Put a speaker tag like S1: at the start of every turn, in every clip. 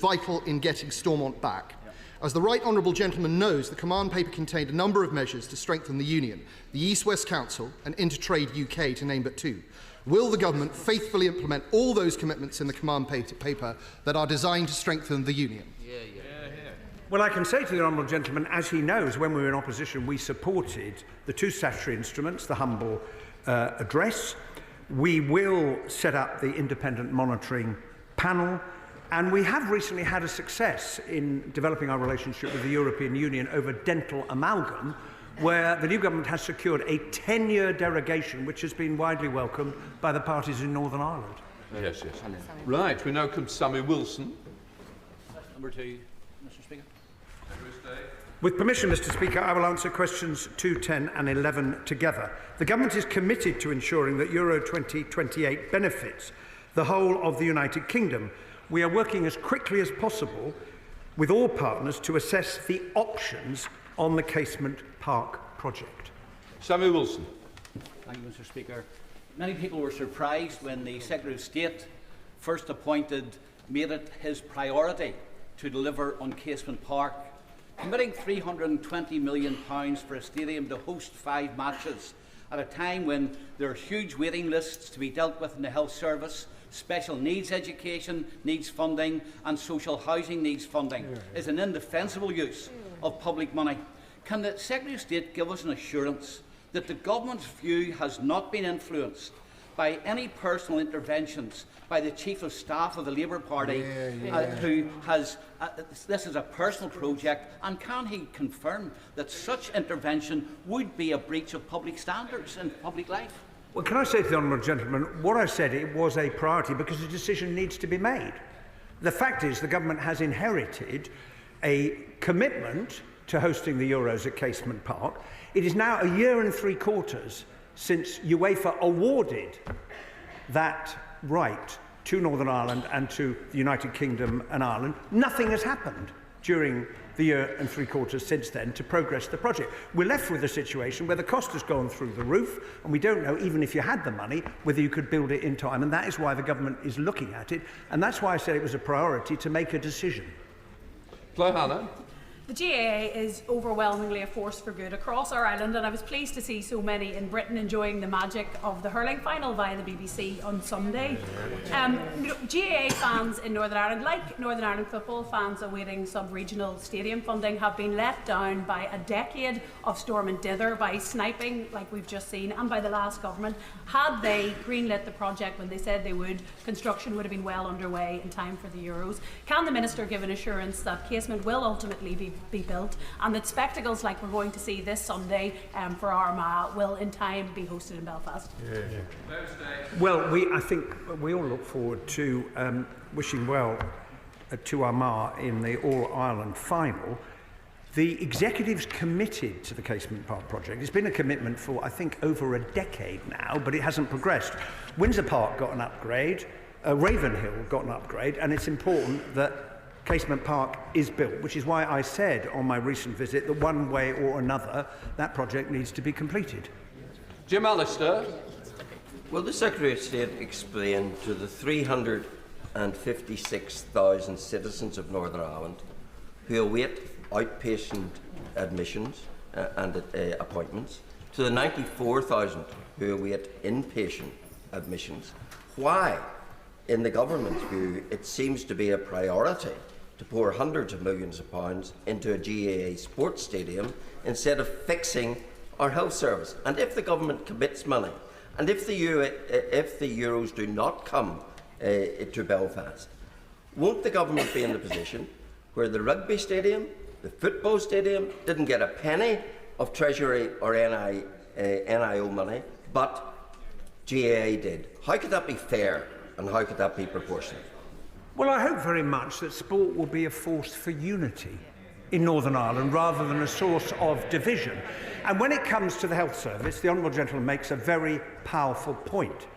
S1: vital in getting Stormont back. As the Right Honourable Gentleman knows, the command paper contained a number of measures to strengthen the Union, the East-West Council and Intertrade UK, to name but two. Will the Government faithfully implement all those commitments in the command paper that are designed to strengthen the Union?
S2: Well, I can say to the Honourable Gentleman, as he knows, when we were in opposition, we supported the two statutory instruments, the humble address. We will set up the independent monitoring panel. And we have recently had a success in developing our relationship with the European Union over dental amalgam, where the new government has secured a 10-year derogation, which has been widely welcomed by the parties in Northern Ireland.
S3: Yes. Right, we now come to Sammy Wilson.
S4: Number 2, Mr. Speaker.
S2: With permission, Mr. Speaker, I will answer questions 2, 10 and 11 together. The government is committed to ensuring that Euro 2028 benefits the whole of the United Kingdom. We are working as quickly as possible with all partners to assess the options on the Casement Park project.
S3: Sammy Wilson.
S4: Thank you, Mr. Speaker. Many people were surprised when the Secretary of State first made it his priority to deliver on Casement Park, committing £320 million for a stadium to host 5 matches at a time when there are huge waiting lists to be dealt with in the health service. Special needs education needs funding and social housing needs funding is an indefensible use of public money. Can the Secretary of State give us an assurance that the Government's view has not been influenced by any personal interventions by the Chief of Staff of the Labour Party, who has this is a personal project, and can he confirm that such intervention would be a breach of public standards in public life?
S2: Well, can I say to the Honourable Gentleman, what I said, it was a priority because a decision needs to be made. The fact is the Government has inherited a commitment to hosting the Euros at Casement Park. It is now a year and 3/4 since UEFA awarded that right to Northern Ireland and to the United Kingdom and Ireland. Nothing has happened during the year and 3/4 since then to progress the project. We're left with a situation where the cost has gone through the roof, and we don't know, even if you had the money, whether you could build it in time, and that is why the Government is looking at it, and that's why I said it was a priority to make a decision.
S3: Hannah.
S5: The GAA is overwhelmingly a force for good across our island, and I was pleased to see so many in Britain enjoying the magic of the hurling final via the BBC on Sunday. GAA fans in Northern Ireland, like Northern Ireland football fans awaiting sub-regional stadium funding, have been let down by a decade of storm and dither, by sniping like we've just seen, and by the last government. Had they greenlit the project when they said they would, construction would have been well underway in time for the Euros. Can the Minister give an assurance that Casement will ultimately be built, and that spectacles like we're going to see this Sunday for Armagh will in time be hosted in Belfast?
S2: Well, I think we all look forward to wishing well to Armagh in the All-Ireland final. The Executive's committed to the Casement Park project. It's been a commitment for, I think, over a decade now, but it hasn't progressed. Windsor Park got an upgrade, Ravenhill got an upgrade, and it's important that Casement Park is built, which is why I said on my recent visit that one way or another that project needs to be completed.
S3: Jim Allister.
S6: Will the Secretary of State explain to the 356,000 citizens of Northern Ireland who await outpatient admissions and appointments, to the 94,000 who await inpatient admissions, why, in the Government's view, it seems to be a priority to pour hundreds of millions of pounds into a GAA sports stadium instead of fixing our health service? And if the Government commits money, and if the Euros do not come to Belfast, won't the Government be in the position where the rugby stadium, the football stadium didn't get a penny of Treasury or NIO money, but GAA did? How could that be fair, and how could that be proportionate?
S2: Well, I hope very much that sport will be a force for unity in Northern Ireland rather than a source of division. And when it comes to the health service, the Honourable Gentleman makes a very powerful point.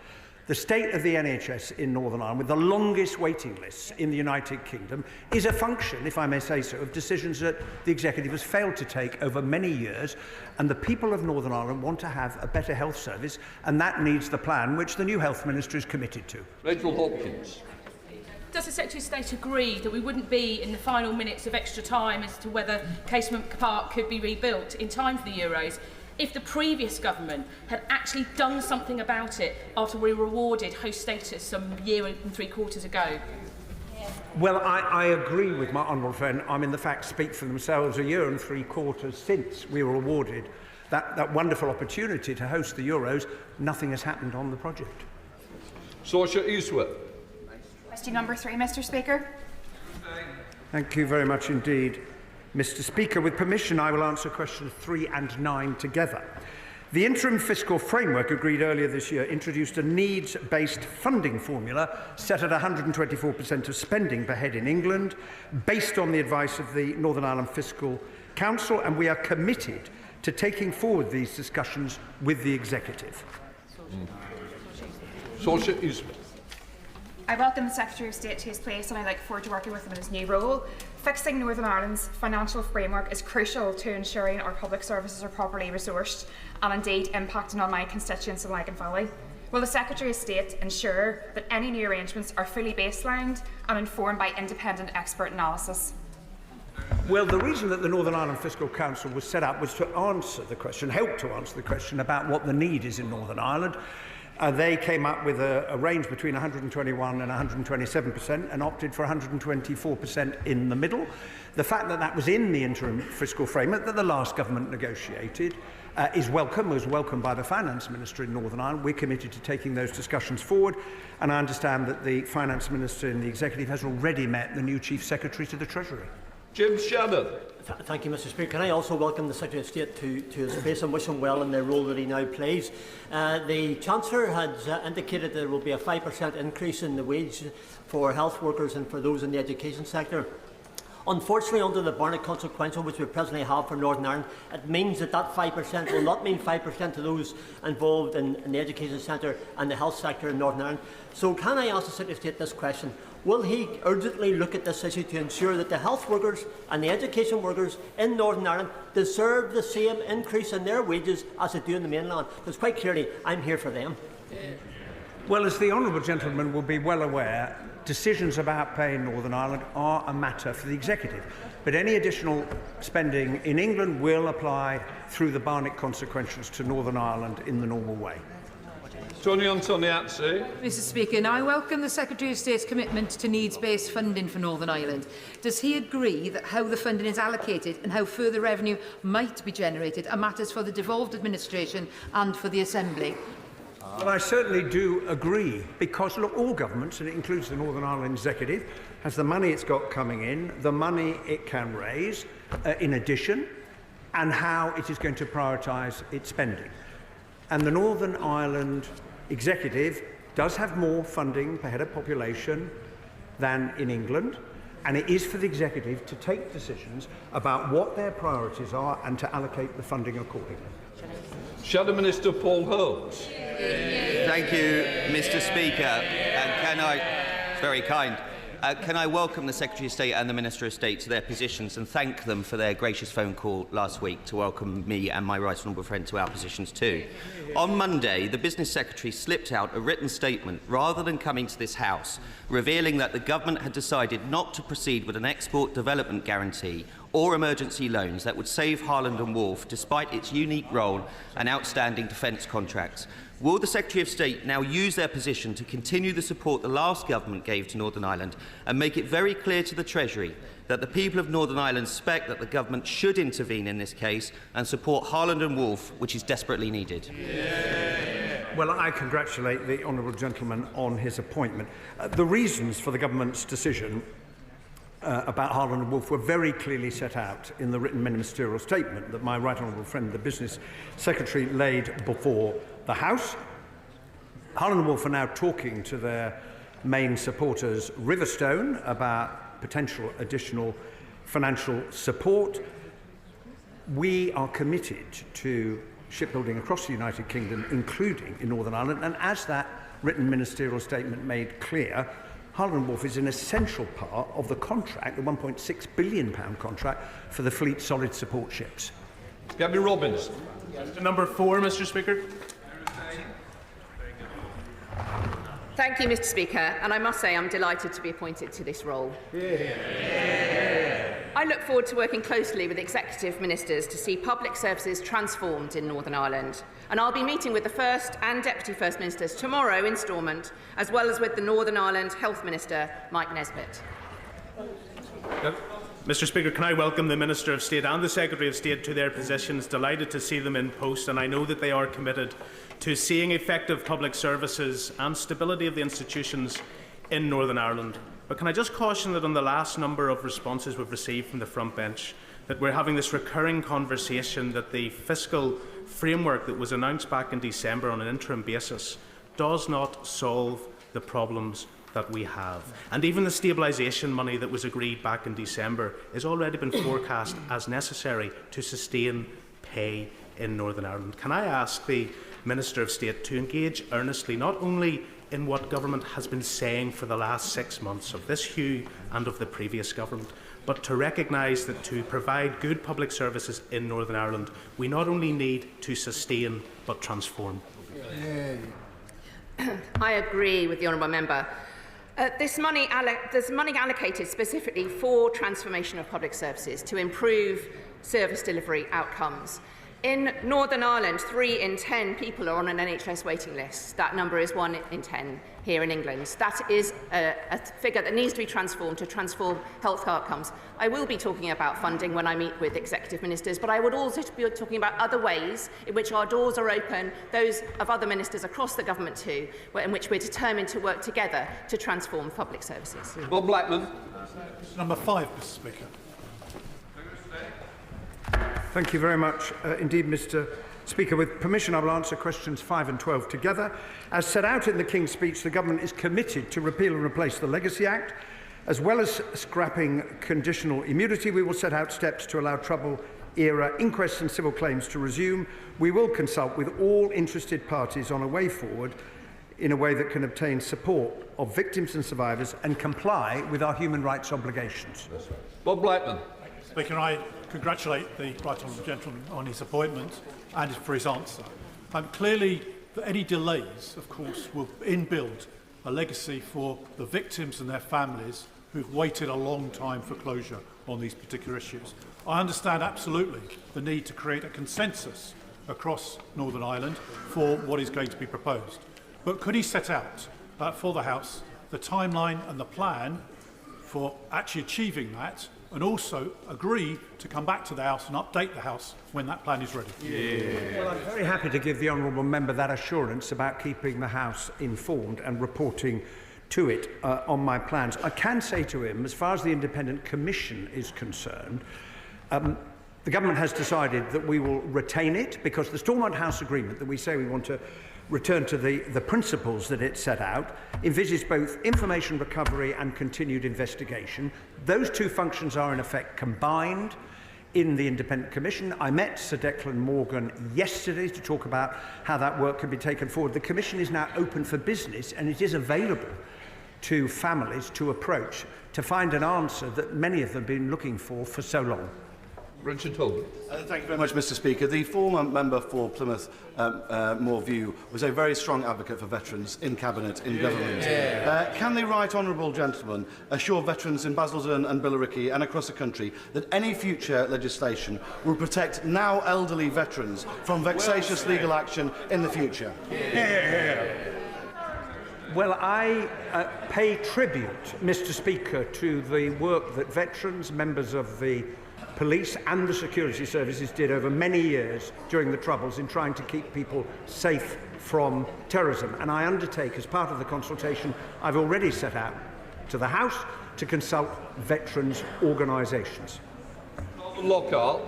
S2: The state of the NHS in Northern Ireland, with the longest waiting lists in the United Kingdom, is a function, if I may say so, of decisions that the Executive has failed to take over many years, and the people of Northern Ireland want to have a better health service, and that needs the plan which the new Health Minister is committed to.
S3: Rachel Hopkins.
S7: Does the Secretary of State agree that we wouldn't be in the final minutes of extra time as to whether Casement Park could be rebuilt in time for the Euros if the previous government had actually done something about it after we were awarded host status some year and 3 quarters ago?
S2: Well, I agree with my honourable friend. I mean, the facts speak for themselves. A year and 3 quarters since we were awarded that wonderful opportunity to host the Euros, nothing has happened on the project.
S3: Saoirse Eastwood.
S8: Question number 3, Mr. Speaker.
S2: Thank you very much indeed, Mr. Speaker. With permission, I will answer questions 3 and 9 together. The interim fiscal framework agreed earlier this year introduced a needs-based funding formula set at 124% of spending per head in England, based on the advice of the Northern Ireland Fiscal Council, and we are committed to taking forward these discussions with the Executive.
S3: Saoirse Eastwood.
S8: I welcome the Secretary of State to his place and I look forward to working with him in his new role. Fixing Northern Ireland's financial framework is crucial to ensuring our public services are properly resourced and indeed impacting on my constituents of Lagan Valley. Will the Secretary of State ensure that any new arrangements are fully baselined and informed by independent expert analysis?
S2: Well, the reason that the Northern Ireland Fiscal Council was set up was to answer the question, help to answer the question about what the need is in Northern Ireland. They came up with a range between 121 and 127% and opted for 124% in the middle. The fact that that was in the interim fiscal framework that the last government negotiated is welcome, was welcomed by the Finance Minister in Northern Ireland. We're committed to taking those discussions forward, and I understand that the Finance Minister in the Executive has already met the new Chief Secretary to the Treasury.
S3: Jim Shannon.
S9: Thank you, Mr. Speaker. Can I also welcome the Secretary of State to his place and wish him well in the role that he now plays. The Chancellor has indicated there will be a 5% increase in the wage for health workers and for those in the education sector. Unfortunately, under the Barnett consequential which we presently have for Northern Ireland, it means that 5% will not mean 5% to those involved in the education sector and the health sector in Northern Ireland. So can I ask the Secretary of State this question? Will he urgently look at this issue to ensure that the health workers and the education workers in Northern Ireland deserve the same increase in their wages as they do in the mainland? Because quite clearly, I'm here for them.
S2: Well, as the honourable gentleman will be well aware, decisions about pay in Northern Ireland are a matter for the Executive. But any additional spending in England will apply through the Barnett consequentials to Northern Ireland in the normal way.
S3: Tony Antoniazzi.
S10: Mr. Speaker, now I welcome the Secretary of State's commitment to needs-based funding for Northern Ireland. Does he agree that how the funding is allocated and how further revenue might be generated are matters for the devolved administration and for the Assembly?
S2: Well, I certainly do agree, because look, all governments, and it includes the Northern Ireland Executive, has the money it's got coming in, the money it can raise in addition, and how it is going to prioritise its spending. And the Northern Ireland Executive does have more funding per head of population than in England, and it is for the Executive to take decisions about what their priorities are and to allocate the funding accordingly.
S3: Shadow Minister Paul Holmes.
S11: Thank you, Mr. Speaker. It's very kind. Can I welcome the Secretary of State and the Minister of State to their positions and thank them for their gracious phone call last week to welcome me and my right honourable friend to our positions too. On Monday, the Business Secretary slipped out a written statement rather than coming to this House, revealing that the government had decided not to proceed with an export development guarantee or emergency loans that would save Harland and Wolff despite its unique role and outstanding defence contracts. Will the Secretary of State now use their position to continue the support the last government gave to Northern Ireland and make it very clear to the Treasury that the people of Northern Ireland expect that the government should intervene in this case and support Harland and Wolff, which is desperately needed?
S2: Well, I congratulate the honourable gentleman on his appointment. The reasons for the government's decision about Harland and Wolff were very clearly set out in the written ministerial statement that my right honourable friend, the Business Secretary, laid before the House. Harland and Wolff are now talking to their main supporters, Riverstone, about potential additional financial support. We are committed to shipbuilding across the United Kingdom, including in Northern Ireland, and as that written ministerial statement made clear, Harland and Wolff is an essential part of the contract, the £1.6 billion contract for the fleet solid support ships.
S3: Gabby Robbins.
S12: Number 4, Mr. Speaker. Thank you, Mr Speaker, and I must say I'm delighted to be appointed to this role. I look forward to working closely with executive ministers to see public services transformed in Northern Ireland, and I'll be meeting with the First and Deputy First Ministers tomorrow in Stormont, as well as with the Northern Ireland Health Minister, Mike Nesbitt.
S13: Mr Speaker, can I welcome the Minister of State and the Secretary of State to their positions. Delighted to see them in post, and I know that they are committed to seeing effective public services and stability of the institutions in Northern Ireland. But can I just caution that on the last number of responses we've received from the front bench, that we're having this recurring conversation that the fiscal framework that was announced back in December on an interim basis does not solve the problems that we have. And even the stabilisation money that was agreed back in December has already been forecast as necessary to sustain pay in Northern Ireland. Can I ask the Minister of State to engage earnestly not only in what government has been saying for the last 6 months of this hue and of the previous government, but to recognise that to provide good public services in Northern Ireland, we not only need to sustain but transform.
S12: I agree with the honourable member. There's money allocated specifically for transformation of public services to improve service delivery outcomes. In Northern Ireland, 3 in 10 people are on an NHS waiting list. That number is 1 in 10 here in England. That is a figure that needs to be transformed to transform health outcomes. I will be talking about funding when I meet with executive ministers, but I would also be talking about other ways in which our doors are open, those of other ministers across the government too, in which we're determined to work together to transform public services.
S3: Bob Blackman.
S14: Number 5, Mr Speaker.
S2: Thank you very much indeed, Mr Speaker. With permission, I will answer questions 5 and 12 together. As set out in the King's Speech, the Government is committed to repeal and replace the Legacy Act. As well as scrapping conditional immunity, we will set out steps to allow Trouble-era inquests and civil claims to resume. We will consult with all interested parties on a way forward in a way that can obtain support of victims and survivors and comply with our human rights obligations.
S3: Bob Blackman.
S14: Speaker, I congratulate the Right Honourable Gentleman on his appointment and for his answer. Clearly, any delays, of course, will inbuild a legacy for the victims and their families who've waited a long time for closure on these particular issues. I understand absolutely the need to create a consensus across Northern Ireland for what is going to be proposed. But could he set out for the House the timeline and the plan for actually achieving that, and also agree to come back to the House and update the House when that plan is ready?
S2: Well, I'm very happy to give the honourable member that assurance about keeping the House informed and reporting to it on my plans. I can say to him, as far as the Independent Commission is concerned, the Government has decided that we will retain it because the Stormont House Agreement that we say we want to return to the principles that it set out envisages both information recovery and continued investigation. Those two functions are in effect combined in the Independent Commission. I met Sir Declan Morgan yesterday to talk about how that work can be taken forward. The Commission is now open for business and it is available to families to approach to find an answer that many of them have been looking for so long.
S3: Richard Holden.
S15: Thank you very much, Mr Speaker. The former member for Plymouth Moorview was a very strong advocate for veterans in Cabinet, in government. Can the Right Honourable Gentleman assure veterans in Basildon and Billericay and across the country that any future legislation will protect now elderly veterans from vexatious legal action in the future?
S2: Well, I pay tribute, Mr Speaker, to the work that veterans, members of the police and the security services did over many years during the Troubles in trying to keep people safe from terrorism. And I undertake, as part of the consultation I've already set out to the House, to consult veterans' organisations.
S3: Lockhart.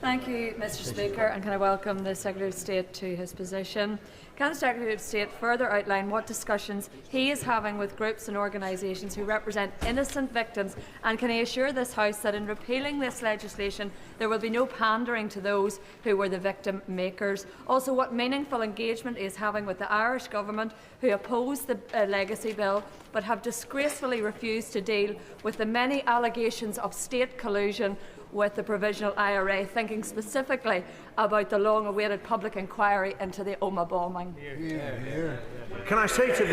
S16: Thank you, Mr Speaker, and can I welcome the Secretary of State to his position. Can the Secretary of State further outline what discussions he is having with groups and organisations who represent innocent victims, and can he assure this House that in repealing this legislation there will be no pandering to those who were the victim makers? Also, what meaningful engagement he is having with the Irish Government, who oppose the Legacy Bill but have disgracefully refused to deal with the many allegations of state collusion with the Provisional IRA, thinking specifically about the long-awaited public inquiry into the Omagh bombing.
S2: Can I say to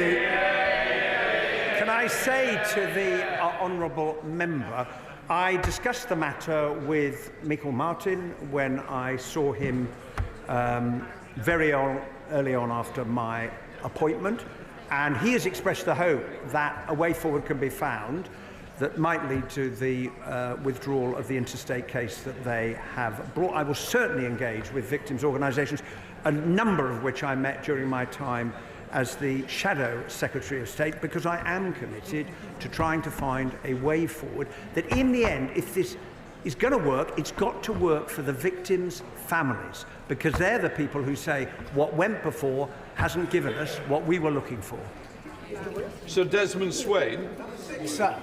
S2: the honourable member, I discussed the matter with Michael Martin when I saw him very early on after my appointment, and he has expressed the hope that a way forward can be found that might lead to the withdrawal of the interstate case that they have brought. I will certainly engage with victims' organisations, a number of which I met during my time as the Shadow Secretary of State, because I am committed to trying to find a way forward that in the end, if this is going to work, it's got to work for the victims' families, because they're the people who say what went before hasn't given us what we were looking for.
S3: Sir Desmond Swain.
S2: Sir.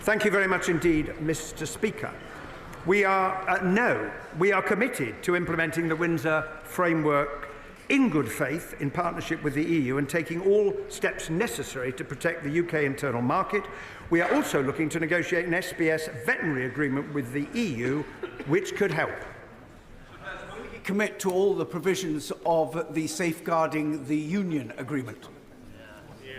S2: Thank you very much indeed, Mr. Speaker. We are committed to implementing the Windsor Framework in good faith in partnership with the EU and taking all steps necessary to protect the UK internal market. We are also looking to negotiate an SBS veterinary agreement with the EU, which could help.
S17: Commit to all the provisions of the Safeguarding the Union agreement.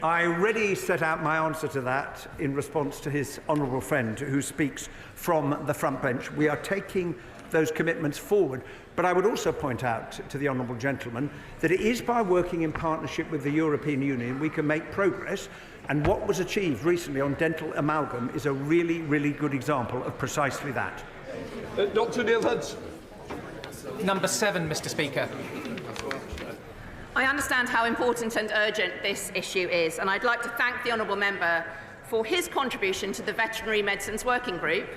S2: I already set out my answer to that in response to his honourable friend who speaks from the front bench. We are taking those commitments forward. But I would also point out to the honourable gentleman that it is by working in partnership with the European Union we can make progress, and what was achieved recently on dental amalgam is a really, really good example of precisely that.
S3: Dr Neil Hudson.
S18: Number 7, Mr. Speaker.
S12: I understand how important and urgent this issue is, and I'd like to thank the honourable member for his contribution to the Veterinary Medicines Working Group,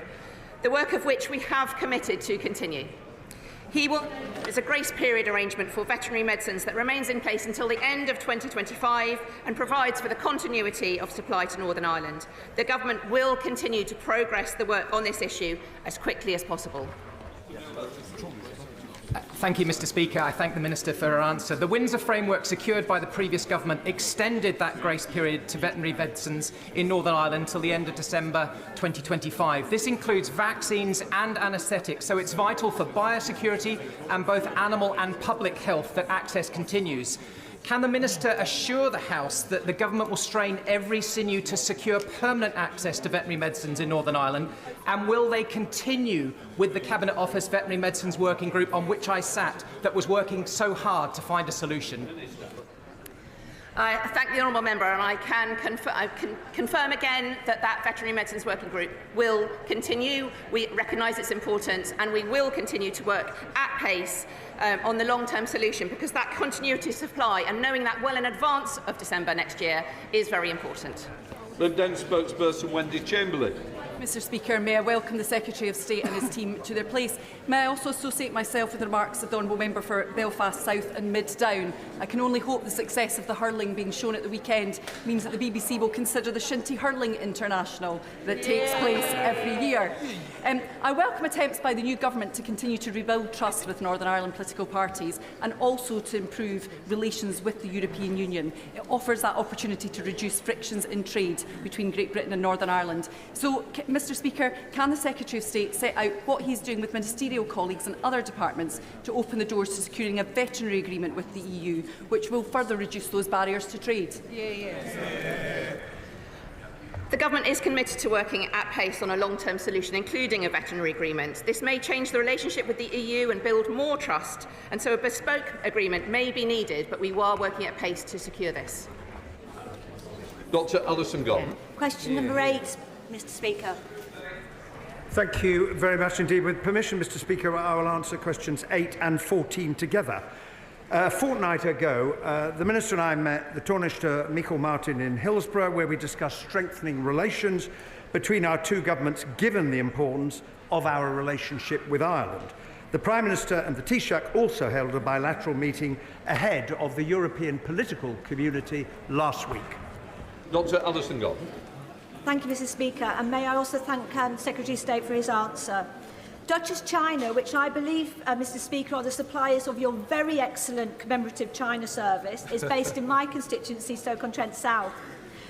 S12: the work of which we have committed to continue. There's a grace period arrangement for veterinary medicines that remains in place until the end of 2025 and provides for the continuity of supply to Northern Ireland. The Government will continue to progress the work on this issue as quickly as possible.
S18: Thank you, Mr. Speaker. I thank the Minister for her answer. The Windsor Framework secured by the previous government extended that grace period to veterinary medicines in Northern Ireland until the end of December 2025. This includes vaccines and anaesthetics, so it's vital for biosecurity and both animal and public health that access continues. Can the Minister assure the House that the Government will strain every sinew to secure permanent access to veterinary medicines in Northern Ireland? And will they continue with the Cabinet Office Veterinary Medicines Working Group on which I sat that was working so hard to find a solution?
S12: I thank the honourable member, and I can confirm again that that Veterinary Medicines Working Group will continue. We recognise its importance, and we will continue to work at pace on the long-term solution, because that continuity of supply and knowing that well in advance of December next year is very important.
S3: The then spokesperson Wendy Chamberlain.
S19: Mr. Speaker, may I welcome the Secretary of State and his team to their place. May I also associate myself with the remarks of the Honourable Member for Belfast South and Mid Down. I can only hope the success of the hurling being shown at the weekend means that the BBC will consider the Shinty Hurling International that takes place every year. I welcome attempts by the new government to continue to rebuild trust with Northern Ireland political parties and also to improve relations with the European Union. It offers that opportunity to reduce frictions in trade between Great Britain and Northern Ireland. So, Mr. Speaker, can the Secretary of State set out what he's doing with ministerial colleagues and other departments to open the doors to securing a veterinary agreement with the EU, which will further reduce those barriers to trade?
S12: The Government is committed to working at pace on a long-term solution, including a veterinary agreement. This may change the relationship with the EU and build more trust, and so a bespoke agreement may be needed, but we are working at pace to secure this.
S3: Dr Alison Gordon.
S20: Question number 8. Mr. Speaker.
S2: Thank you very much indeed. With permission, Mr. Speaker, I will answer questions 8 and 14 together. A fortnight ago, the Minister and I met the Taoiseach Michael Martin in Hillsborough, where we discussed strengthening relations between our two governments, given the importance of our relationship with Ireland. The Prime Minister and the Taoiseach also held a bilateral meeting ahead of the European political community last week.
S3: Dr Alison Gordon.
S20: Thank you, Mr. Speaker, and may I also thank Secretary of State for his answer. Duchess China, which I believe, Mr. Speaker, are the suppliers of your very excellent commemorative China service, is based in my constituency, Stoke-on-Trent South.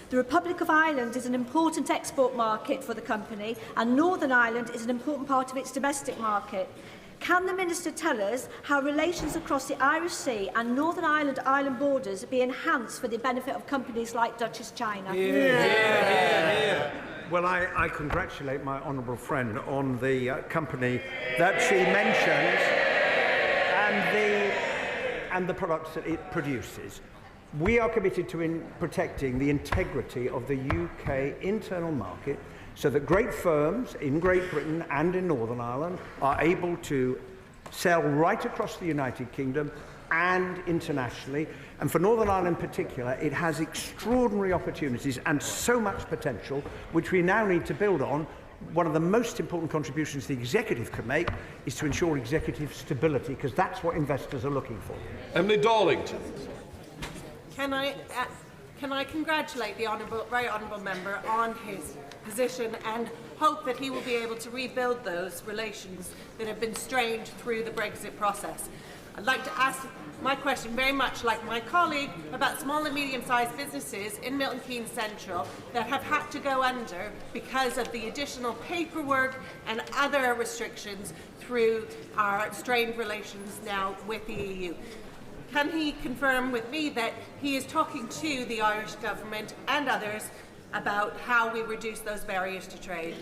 S20: The Republic of Ireland is an important export market for the company, and Northern Ireland is an important part of its domestic market. Can the Minister tell us how relations across the Irish Sea and Northern Ireland island borders be enhanced for the benefit of companies like Duchess China?
S2: Well, I congratulate my honourable friend on the company that she mentions and the products that it produces. We are committed to protecting the integrity of the UK internal market so that great firms in Great Britain and in Northern Ireland are able to sell right across the United Kingdom and internationally. And for Northern Ireland in particular, it has extraordinary opportunities and so much potential, which we now need to build on. One of the most important contributions the executive can make is to ensure executive stability, because that's what investors are looking for.
S3: Emily Darlington.
S21: Can I congratulate the very honourable member on his position and hope that he will be able to rebuild those relations that have been strained through the Brexit process. I'd like to ask my question very much like my colleague about small and medium-sized businesses in Milton Keynes Central that have had to go under because of the additional paperwork and other restrictions through our strained relations now with the EU. Can he confirm with me that he is talking to the Irish government and others about how we reduce those barriers to trade?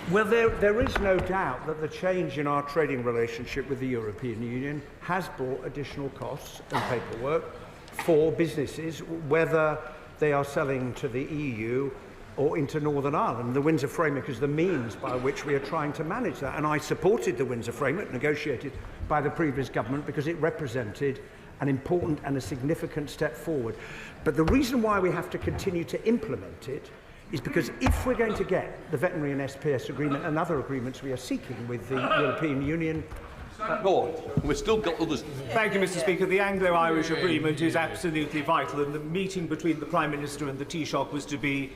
S2: Well, there is no doubt that the change in our trading relationship with the European Union has brought additional costs and paperwork for businesses, whether they are selling to the EU or into Northern Ireland. The Windsor Framework is the means by which we are trying to manage that. And I supported the Windsor Framework, negotiated by the previous government, because it represented an important and a significant step forward. But the reason why we have to continue to implement it is because if we're going to get the Veterinary and SPS agreement and other agreements we are seeking with the European Union...
S3: We've still got others.
S22: Thank you, Mr. Speaker. The Anglo-Irish agreement is absolutely vital, and the meeting between the Prime Minister and the Taoiseach was to be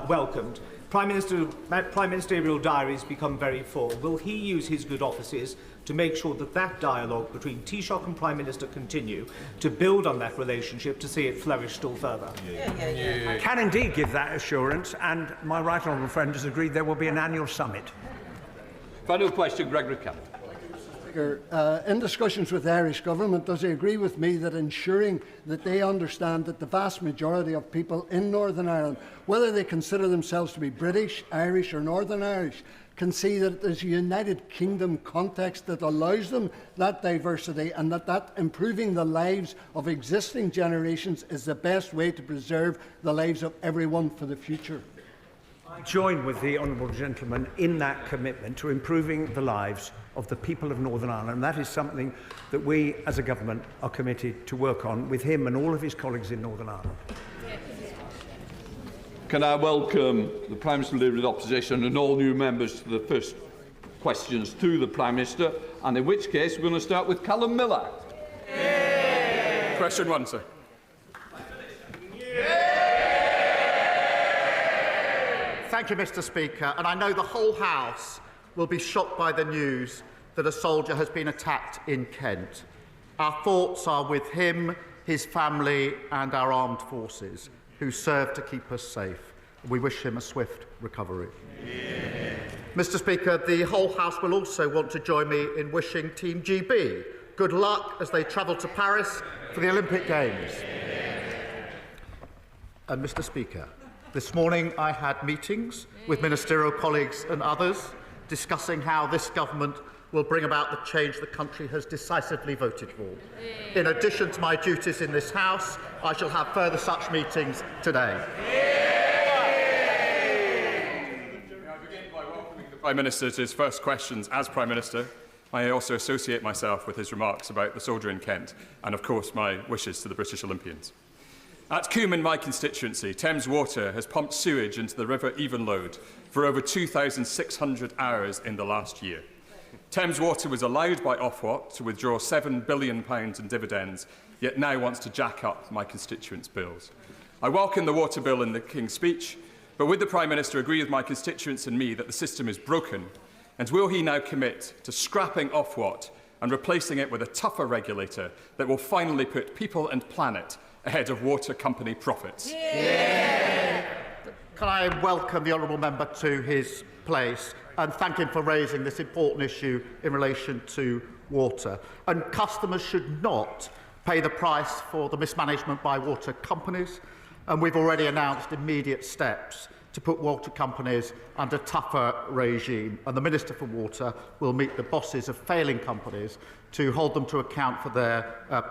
S22: welcomed. Prime Ministerial diaries become very full. Will he use his good offices to make sure that that dialogue between Taoiseach and Prime Minister continue, to build on that relationship, to see it flourish still further?
S2: I can indeed give that assurance, and my right honourable friend has agreed there will be an annual summit.
S3: Final question, Gregory Campbell.
S23: In discussions with the Irish Government, does he agree with me that ensuring that they understand that the vast majority of people in Northern Ireland, whether they consider themselves to be British, Irish or Northern Irish, can see that there's a United Kingdom context that allows them that diversity, and that improving the lives of existing generations is the best way to preserve the lives of everyone for the future?
S2: I join with the honourable gentleman in that commitment to improving the lives of the people of Northern Ireland, and that is something that we as a government are committed to work on with him and all of his colleagues in Northern Ireland.
S3: Can I welcome the Prime Minister Leader of the Opposition and all new members to the first questions to the Prime Minister, and in which case we're going to start with Callum Miller.
S24: Question 1, sir.
S25: Thank you, Mr. Speaker, and I know the whole House will be shocked by the news that a soldier has been attacked in Kent. Our thoughts are with him, his family and our armed forces, who serve to keep us safe. We wish him a swift recovery. Yeah. Mr. Speaker, the whole House will also want to join me in wishing Team GB good luck as they travel to Paris for the Olympic Games. And Mr. Speaker, this morning I had meetings with ministerial colleagues and others discussing how this government will bring about the change the country has decisively voted for. In addition to my duties in this House, I shall have further such meetings today.
S24: I begin by welcoming the Prime Minister to his first questions as Prime Minister. I also associate myself with his remarks about the soldier in Kent and, of course, my wishes to the British Olympians. At Coombe, in my constituency, Thames Water has pumped sewage into the River Evenlode for over 2,600 hours in the last year. Thames Water was allowed by Ofwat to withdraw £7 billion in dividends, yet now wants to jack up my constituents' bills. I welcome the water bill in the King's speech, but would the Prime Minister agree with my constituents and me that the system is broken? And will he now commit to scrapping Ofwat and replacing it with a tougher regulator that will finally put people and planet ahead of water company profits.
S25: Can I welcome the honourable member to his place and thank him for raising this important issue in relation to water. And customers should not pay the price for the mismanagement by water companies, and we've already announced immediate steps to put water companies under tougher regime, and the Minister for Water will meet the bosses of failing companies to hold them to account for their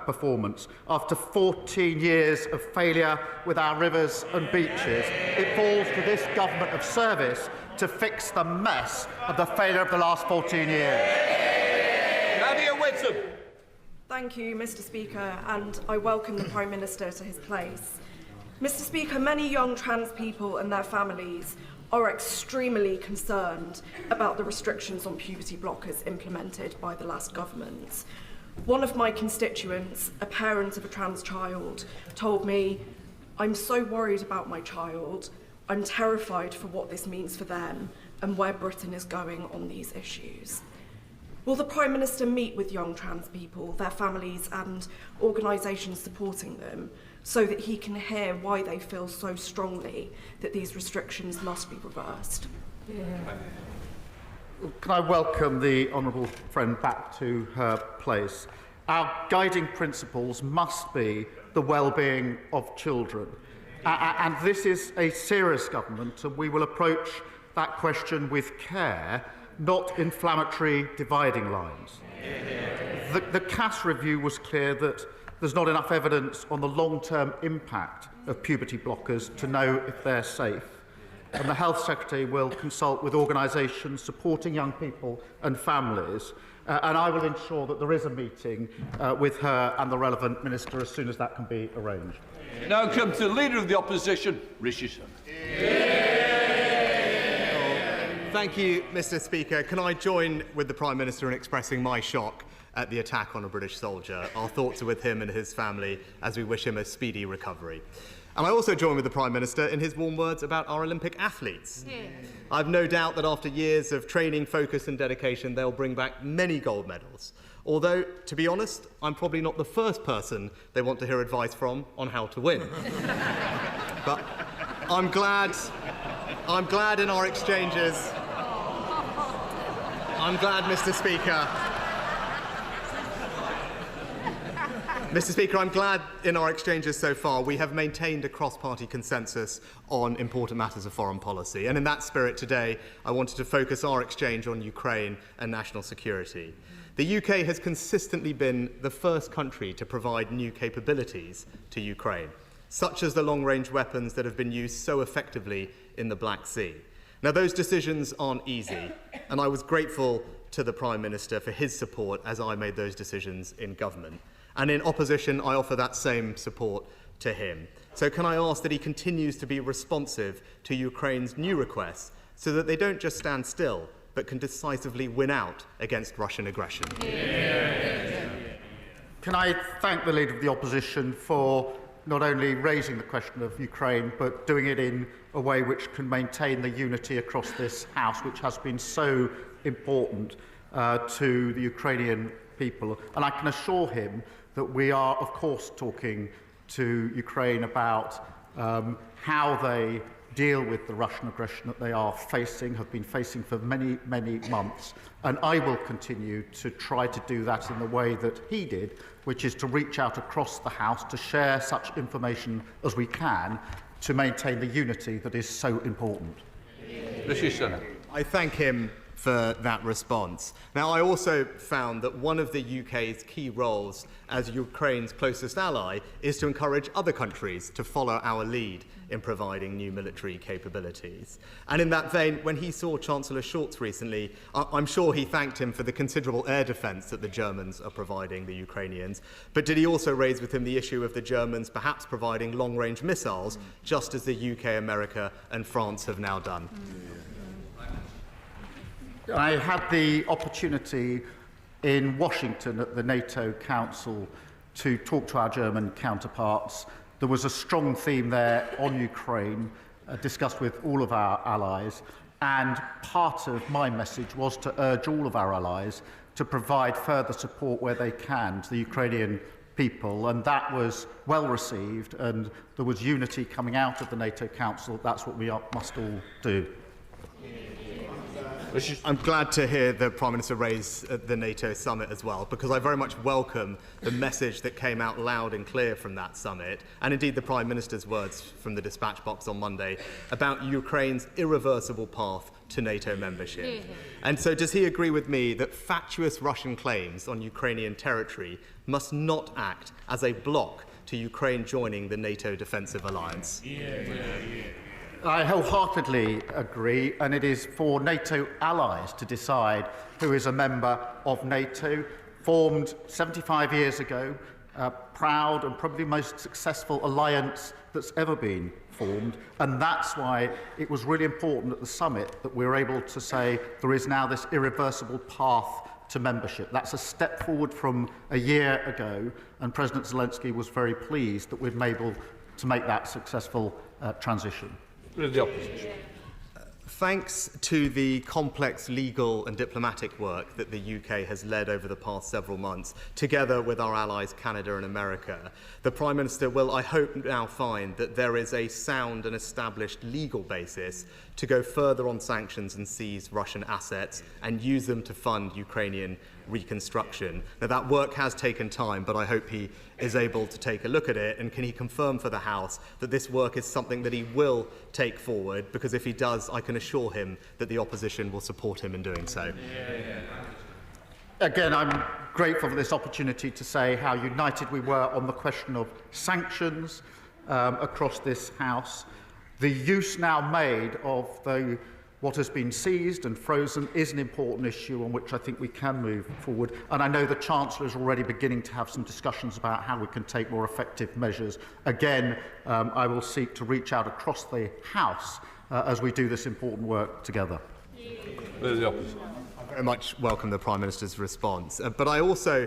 S25: performance. After 14 years of failure with our rivers and beaches, it falls to this government of service to fix the mess of the failure of the last 14 years.
S1: Thank you, Mr. Speaker, and I welcome the Prime Minister to his place. Mr. Speaker, many young trans people and their families are extremely concerned about the restrictions on puberty blockers implemented by the last government. One of my constituents, a parent of a trans child, told me, "I'm so worried about my child. I'm terrified for what this means for them and where Britain is going on these issues." Will the Prime Minister meet with young trans people, their families and organisations supporting them, so that he can hear why they feel so strongly that these restrictions must be reversed?
S25: Can I welcome the honourable friend back to her place? Our guiding principles must be the well-being of children. And this is a serious government, and we will approach that question with care, not inflammatory dividing lines. The CAS review was clear that there's not enough evidence on the long-term impact of puberty blockers to know if they're safe. And the Health Secretary will consult with organisations supporting young people and families, and I will ensure that there is a meeting with her and the relevant minister as soon as that can be arranged.
S3: Now come to the Leader of the Opposition, Rishi Sunak.
S4: Thank you, Mr. Speaker. Can I join with the Prime Minister in expressing my shock at the attack on a British soldier? Our thoughts are with him and his family as we wish him a speedy recovery. And I also join with the Prime Minister in his warm words about our Olympic athletes. I've no doubt that after years of training, focus and dedication, they'll bring back many gold medals. Although, to be honest, I'm probably not the first person they want to hear advice from on how to win. But I'm glad in our exchanges. I'm glad, Mr. Speaker. Mr. Speaker, I'm glad in our exchanges so far we have maintained a cross-party consensus on important matters of foreign policy. And in that spirit today, I wanted to focus our exchange on Ukraine and national security. The UK has consistently been the first country to provide new capabilities to Ukraine, such as the long-range weapons that have been used so effectively in the Black Sea. Now, those decisions aren't easy, and I was grateful to the Prime Minister for his support as I made those decisions in government. And in opposition, I offer that same support to him. So can I ask that he continues to be responsive to Ukraine's new requests so that they don't just stand still, but can decisively win out against Russian aggression?
S25: Can I thank the Leader of the Opposition for not only raising the question of Ukraine, but doing it in a way which can maintain the unity across this House, which has been so important to the Ukrainian people. And I can assure him that we are, of course, talking to Ukraine about how they deal with the Russian aggression that they are facing, have been facing for many, many months. And I will continue to try to do that in the way that he did, which is to reach out across the House to share such information as we can to maintain the unity that is so important.
S4: I thank him for that response. Now, I also found that one of the UK's key roles as Ukraine's closest ally is to encourage other countries to follow our lead in providing new military capabilities. And in that vein, when he saw Chancellor Scholz recently, I'm sure he thanked him for the considerable air defence that the Germans are providing the Ukrainians. But did he also raise with him the issue of the Germans perhaps providing long-range missiles, just as the UK, America and France have now done?
S25: I had the opportunity in Washington at the NATO Council to talk to our German counterparts. There was a strong theme there on Ukraine, discussed with all of our allies, and part of my message was to urge all of our allies to provide further support where they can to the Ukrainian people, and that was well received, and there was unity coming out of the NATO Council. That's what we must all do.
S4: I'm glad to hear the Prime Minister raise the NATO summit as well, because I very much welcome the message that came out loud and clear from that summit, and indeed the Prime Minister's words from the dispatch box on Monday about Ukraine's irreversible path to NATO membership. And so does he agree with me that fatuous Russian claims on Ukrainian territory must not act as a block to Ukraine joining the NATO defensive alliance?
S25: I wholeheartedly agree, and it is for NATO allies to decide who is a member of NATO, formed 75 years ago, proud and probably most successful alliance that's ever been formed, and that's why it was really important at the summit that we were able to say there is now this irreversible path to membership. That's a step forward from a year ago, and President Zelensky was very pleased that we'd been able to make that successful transition.
S3: The opposition.
S4: Thanks to the complex legal and diplomatic work that the UK has led over the past several months, together with our allies Canada and America, the Prime Minister will, I hope, now find that there is a sound and established legal basis to go further on sanctions and seize Russian assets and use them to fund Ukrainian reconstruction. Now, that work has taken time, but I hope he is able to take a look at it, and can he confirm for the House that this work is something that he will take forward, because if he does, I can assure him that the opposition will support him in doing so.
S25: Again, I'm grateful for this opportunity to say how united we were on the question of sanctions across this House. The use now made of what has been seized and frozen is an important issue on which I think we can move forward. And I know the Chancellor is already beginning to have some discussions about how we can take more effective measures. Again, I will seek to reach out across the House as we do this important work together.
S4: I very much welcome the Prime Minister's response, but I also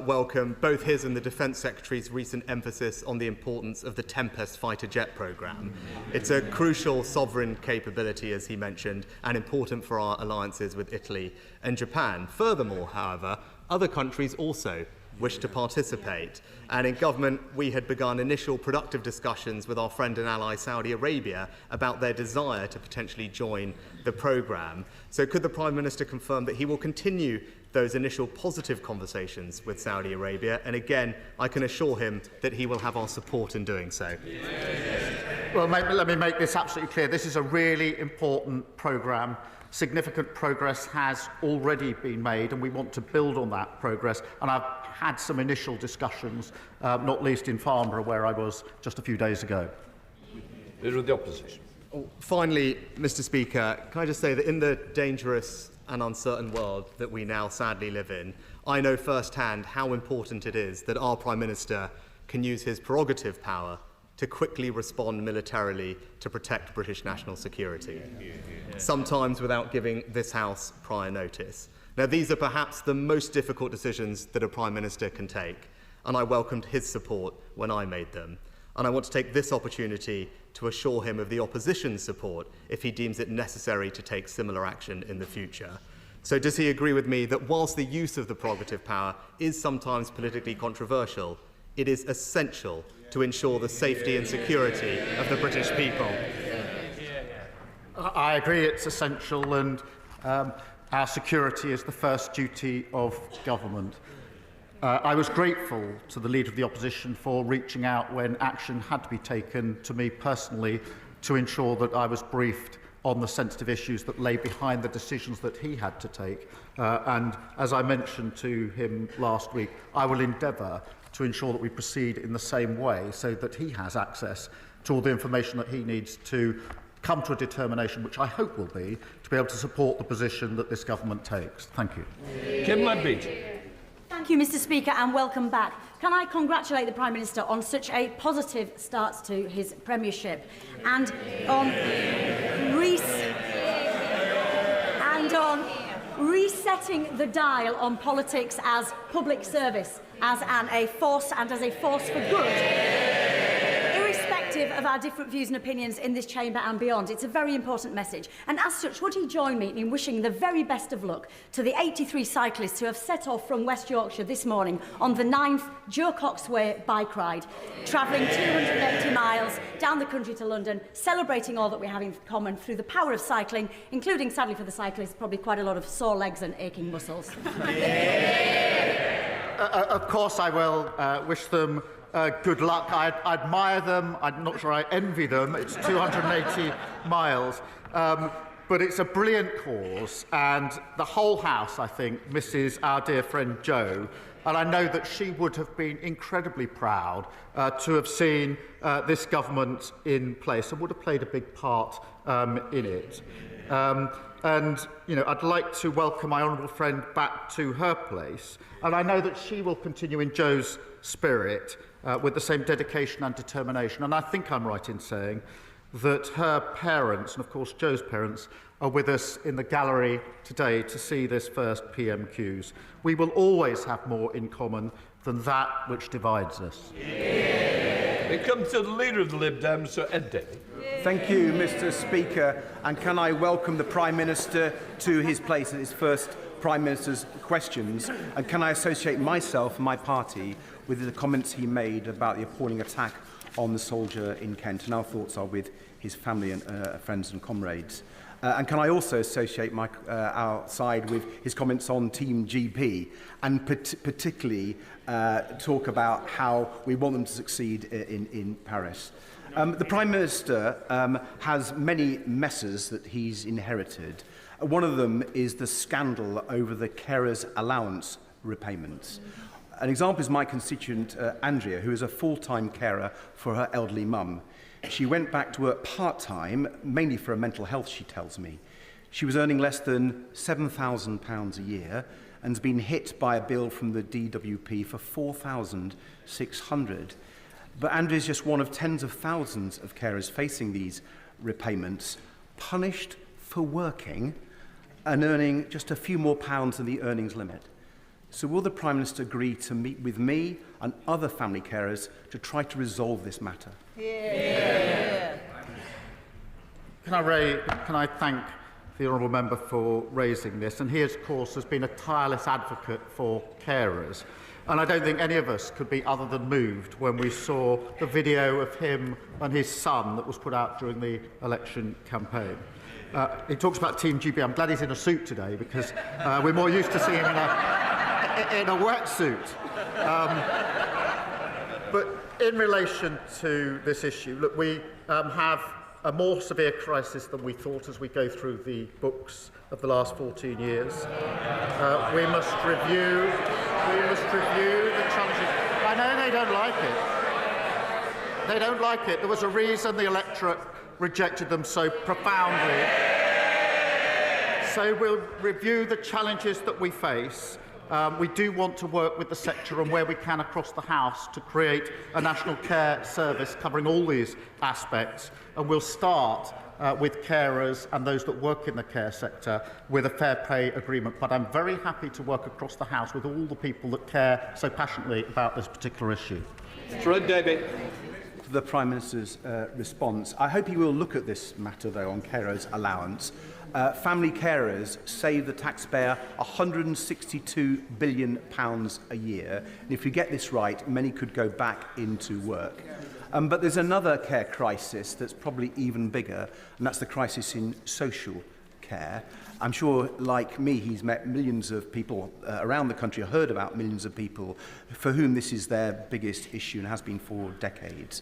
S4: welcome both his and the Defence Secretary's recent emphasis on the importance of the Tempest fighter jet programme. It's a crucial sovereign capability, as he mentioned, and important for our alliances with Italy and Japan. Furthermore, however, other countries also wish to participate, and in government we had begun initial productive discussions with our friend and ally Saudi Arabia about their desire to potentially join the programme. So could the Prime Minister confirm that he will continue those initial positive conversations with Saudi Arabia, and again I can assure him that he will have our support in doing so?
S25: Well, let me make this absolutely clear. This is a really important programme. Significant progress has already been made, and we want to build on that progress. And I've had some initial discussions, not least in Farnborough, where I was just a few days ago.
S3: Leader of the Opposition.
S4: Finally, Mr. Speaker, can I just say that in the dangerous and uncertain world that we now sadly live in, I know firsthand how important it is that our Prime Minister can use his prerogative power to quickly respond militarily to protect British national security, sometimes without giving this House prior notice. Now, these are perhaps the most difficult decisions that a Prime Minister can take, and I welcomed his support when I made them. And I want to take this opportunity to assure him of the opposition's support if he deems it necessary to take similar action in the future. So does he agree with me that whilst the use of the prerogative power is sometimes politically controversial, it is essential to ensure the safety and security of the British people?
S25: I agree it's essential, and our security is the first duty of government. I was grateful to the Leader of the Opposition for reaching out when action had to be taken to me personally to ensure that I was briefed on the sensitive issues that lay behind the decisions that he had to take. And as I mentioned to him last week, I will endeavour to ensure that we proceed in the same way so that he has access to all the information that he needs to come to a determination, which I hope will be, to be able to support the position that this government takes. Thank you.
S5: Thank you, Mr. Speaker, and welcome back. Can I congratulate the Prime Minister on such a positive start to his premiership, and on resetting the dial on politics as public service, as a force for good, irrespective of our different views and opinions in this chamber and beyond. It's a very important message. And as such, would he join me in wishing the very best of luck to the 83 cyclists who have set off from West Yorkshire this morning on the 9th Joe Cox Way bike ride, travelling 280 miles down the country to London, celebrating all that we have in common through the power of cycling, including, sadly for the cyclists, probably quite a lot of sore legs and aching muscles.
S25: Of course I will wish them good luck. I admire them. I'm not sure I envy them. It's 280 miles. But it's a brilliant cause, and the whole House, I think, misses our dear friend Jo. And I know that she would have been incredibly proud to have seen this government in place and would have played a big part in it. And, you know, I'd like to welcome my honourable friend back to her place. And I know that she will continue in Jo's spirit with the same dedication and determination. And I think I'm right in saying that her parents, and of course Jo's parents, are with us in the gallery today to see this first PMQs. We will always have more in common than that which divides us.
S3: It comes to the Leader of the Lib Dems, Sir Ed Davey.
S17: Thank you, Mr. Speaker. And can I welcome the Prime Minister to his place at his first Prime Minister's questions? And can I associate myself and my party with the comments he made about the appalling attack on the soldier in Kent? And our thoughts are with his family and friends and comrades. And can I also associate our side with his comments on Team GP and particularly talk about how we want them to succeed in Paris? The Prime Minister has many messes that he's inherited. One of them is the scandal over the carers' allowance repayments. An example is my constituent, Andrea, who is a full-time carer for her elderly mum. She went back to work part-time, mainly for her mental health, she tells me. She was earning less than £7,000 a year and has been hit by a bill from the DWP for £4,600. But Andrea is just one of tens of thousands of carers facing these repayments, punished for working and earning just a few more pounds than the earnings limit. So will the Prime Minister agree to meet with me and other family carers to try to resolve this matter?
S25: Yeah. Can I thank the honourable member for raising this? And he, of course, has been a tireless advocate for carers. And I don't think any of us could be other than moved when we saw the video of him and his son that was put out during the election campaign. He talks about Team GB. I'm glad he's in a suit today because we're more used to seeing him in a wetsuit. But in relation to this issue, look, we have a more severe crisis than we thought as we go through the books of the last 14 years. We must review the challenges. I know they don't like it. They don't like it. There was a reason the electorate rejected them so profoundly. So we'll review the challenges that we face. We do want to work with the sector and where we can across the House to create a national care service covering all these aspects. And we'll start with carers and those that work in the care sector with a fair pay agreement. But I'm very happy to work across the House with all the people that care so passionately about this particular issue.
S3: Fred David.
S17: The Prime Minister's response. I hope he will look at this matter, though, on carers' allowance. Family carers save the taxpayer £162 billion a year. And if we get this right, many could go back into work. But there's another care crisis that's probably even bigger, and that's the crisis in social care. I'm sure, like me, he's met millions of people around the country, heard about millions of people for whom this is their biggest issue and has been for decades.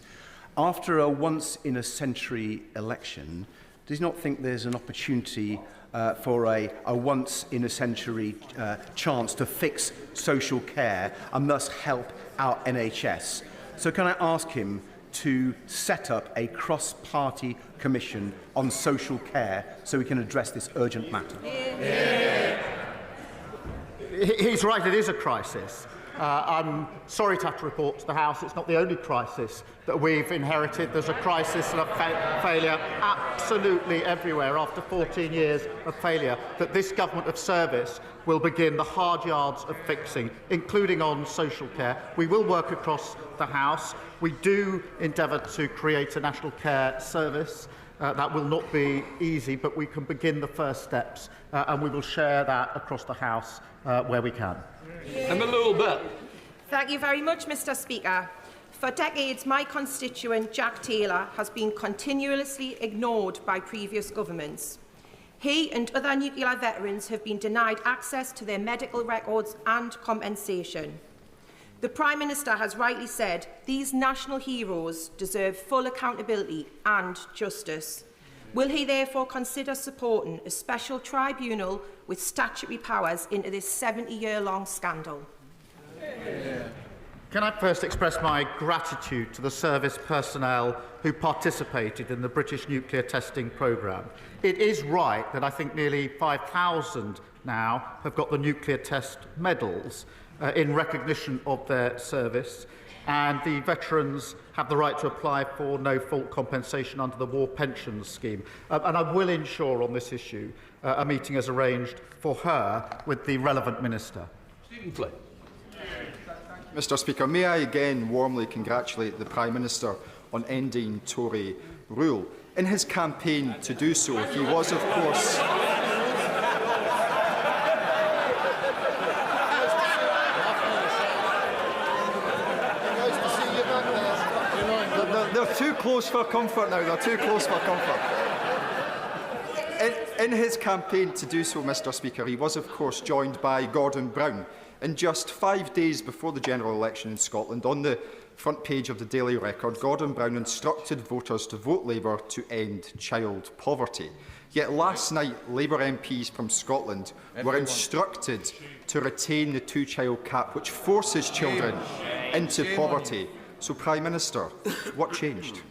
S17: After a once-in-a-century election, does he not think there's an opportunity for a once-in-a-century chance to fix social care and thus help our NHS? So can I ask him to set up a cross-party commission on social care so we can address this urgent matter?
S25: He's right, it is a crisis. I'm sorry to have to report to the House it's not the only crisis that we've inherited. There's a crisis and a failure absolutely everywhere after 14 years of failure that this government of service will begin the hard yards of fixing, including on social care. We will work across the House. We do endeavour to create a national care service. That will not be easy, but we can begin the first steps, and we will share that across the House where we can.
S3: And a little bit.
S6: Thank you very much, Mr. Speaker. For decades, my constituent, Jack Taylor, has been continuously ignored by previous governments. He and other nuclear veterans have been denied access to their medical records and compensation. The Prime Minister has rightly said these national heroes deserve full accountability and justice. Will he therefore consider supporting a special tribunal with statutory powers into this 70-year-long scandal?
S25: Can I first express my gratitude to the service personnel who participated in the British nuclear testing programme. It is right that I think nearly 5,000 now have got the nuclear test medals in recognition of their service, and the veterans have the right to apply for no-fault compensation under the War Pensions Scheme. And I will ensure on this issue a meeting is arranged for her with the relevant minister.
S3: Stephen Flynn.
S7: Mr. Speaker, may I again warmly congratulate the Prime Minister on ending Tory rule. In his campaign to do so, he was, of course, They're too close for comfort now. They're too close for comfort. In his campaign to do so, Mr. Speaker, he was, of course, joined by Gordon Brown. And just 5 days before the general election in Scotland, on the front page of the Daily Record, Gordon Brown instructed voters to vote Labour to end child poverty. Yet last night, Labour MPs from Scotland were instructed to retain the two-child cap, which forces children into poverty. So, Prime Minister, what changed?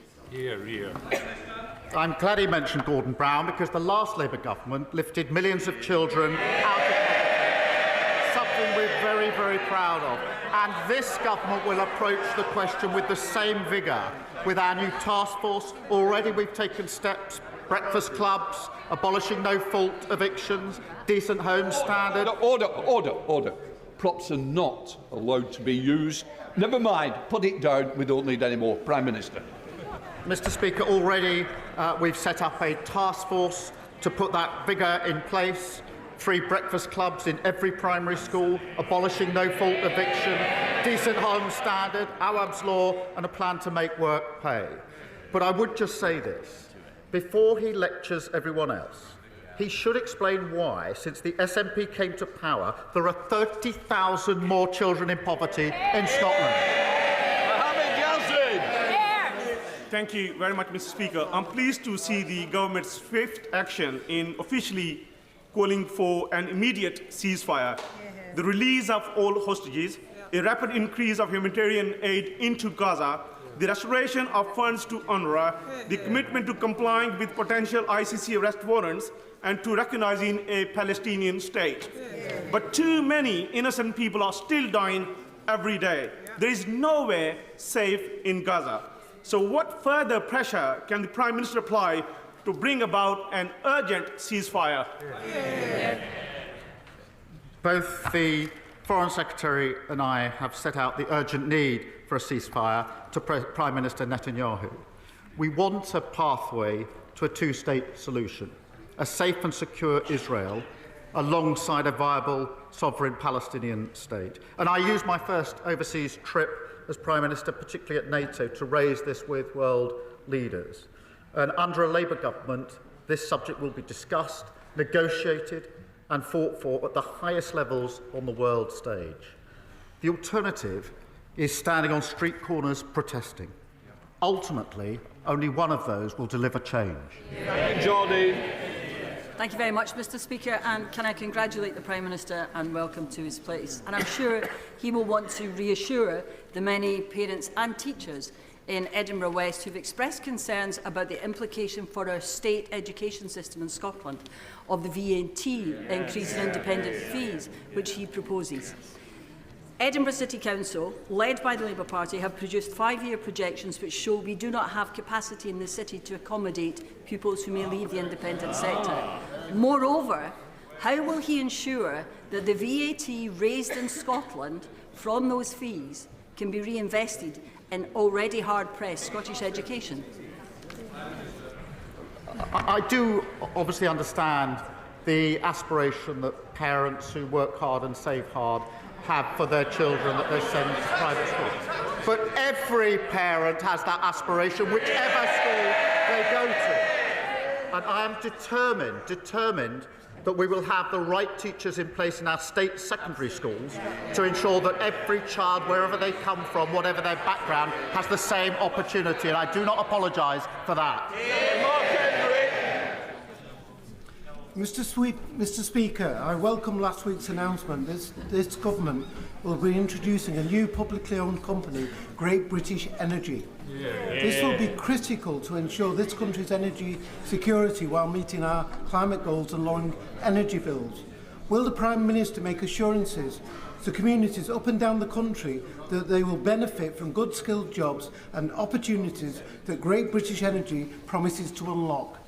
S25: I'm glad he mentioned Gordon Brown, because the last Labour government lifted millions of children out of poverty, something we're very, very proud of. And this government will approach the question with the same vigour with our new task force. Already we've taken steps: breakfast clubs, abolishing no-fault evictions, decent home standard.
S3: Order. Props are not allowed to be used. Never mind, put it down. We don't need any more. Prime Minister.
S25: Mr. Speaker, already we've set up a task force to put that vigour in place. 3 breakfast clubs in every primary school, abolishing no-fault eviction, decent home standard, Awab's law, and a plan to make work pay. But I would just say this: before he lectures everyone else, he should explain why, since the SNP came to power, there are 30,000 more children in poverty in Scotland.
S8: Thank you very much, Mr. Speaker. I'm pleased to see the government's swift action in officially calling for an immediate ceasefire, the release of all hostages, a rapid increase of humanitarian aid into Gaza, the restoration of funds to UNRWA, the commitment to complying with potential ICC arrest warrants, and to recognising a Palestinian state. But too many innocent people are still dying every day. There is nowhere safe in Gaza. So what further pressure can the Prime Minister apply to bring about an urgent ceasefire?
S25: Both the Foreign Secretary and I have set out the urgent need for a ceasefire to Prime Minister Netanyahu. We want a pathway to a two-state solution, a safe and secure Israel alongside a viable sovereign Palestinian state. And I used my first overseas trip as Prime Minister, particularly at NATO, to raise this with world leaders. And under a Labour government, this subject will be discussed, negotiated and fought for at the highest levels on the world stage. The alternative is standing on street corners protesting. Ultimately, only one of those will deliver change.
S3: Geordie.
S9: Thank you very much, Mr. Speaker, and can I congratulate the Prime Minister and welcome to his place. And I'm sure he will want to reassure the many parents and teachers in Edinburgh West who've expressed concerns about the implication for our state education system in Scotland of the VAT increase in independent fees, which he proposes. Edinburgh City Council, led by the Labour Party, have produced 5-year projections which show we do not have capacity in the city to accommodate pupils who may leave the independent sector. Moreover, how will he ensure that the VAT raised in Scotland from those fees can be reinvested in already hard-pressed Scottish education?
S25: I do obviously understand the aspiration that parents who work hard and save hard have for their children that they send to private schools. But every parent has that aspiration, whichever school they go to. And I am determined that we will have the right teachers in place in our state secondary schools to ensure that every child, wherever they come from, whatever their background, has the same opportunity. And I do not apologise for that.
S10: Mr. Speaker, I welcome last week's announcement this government will be introducing a new publicly owned company, Great British Energy. This will be critical to ensure this country's energy security while meeting our climate goals and lowering energy bills. Will the Prime Minister make assurances to communities up and down the country that they will benefit from good skilled jobs and opportunities that Great British Energy promises to unlock?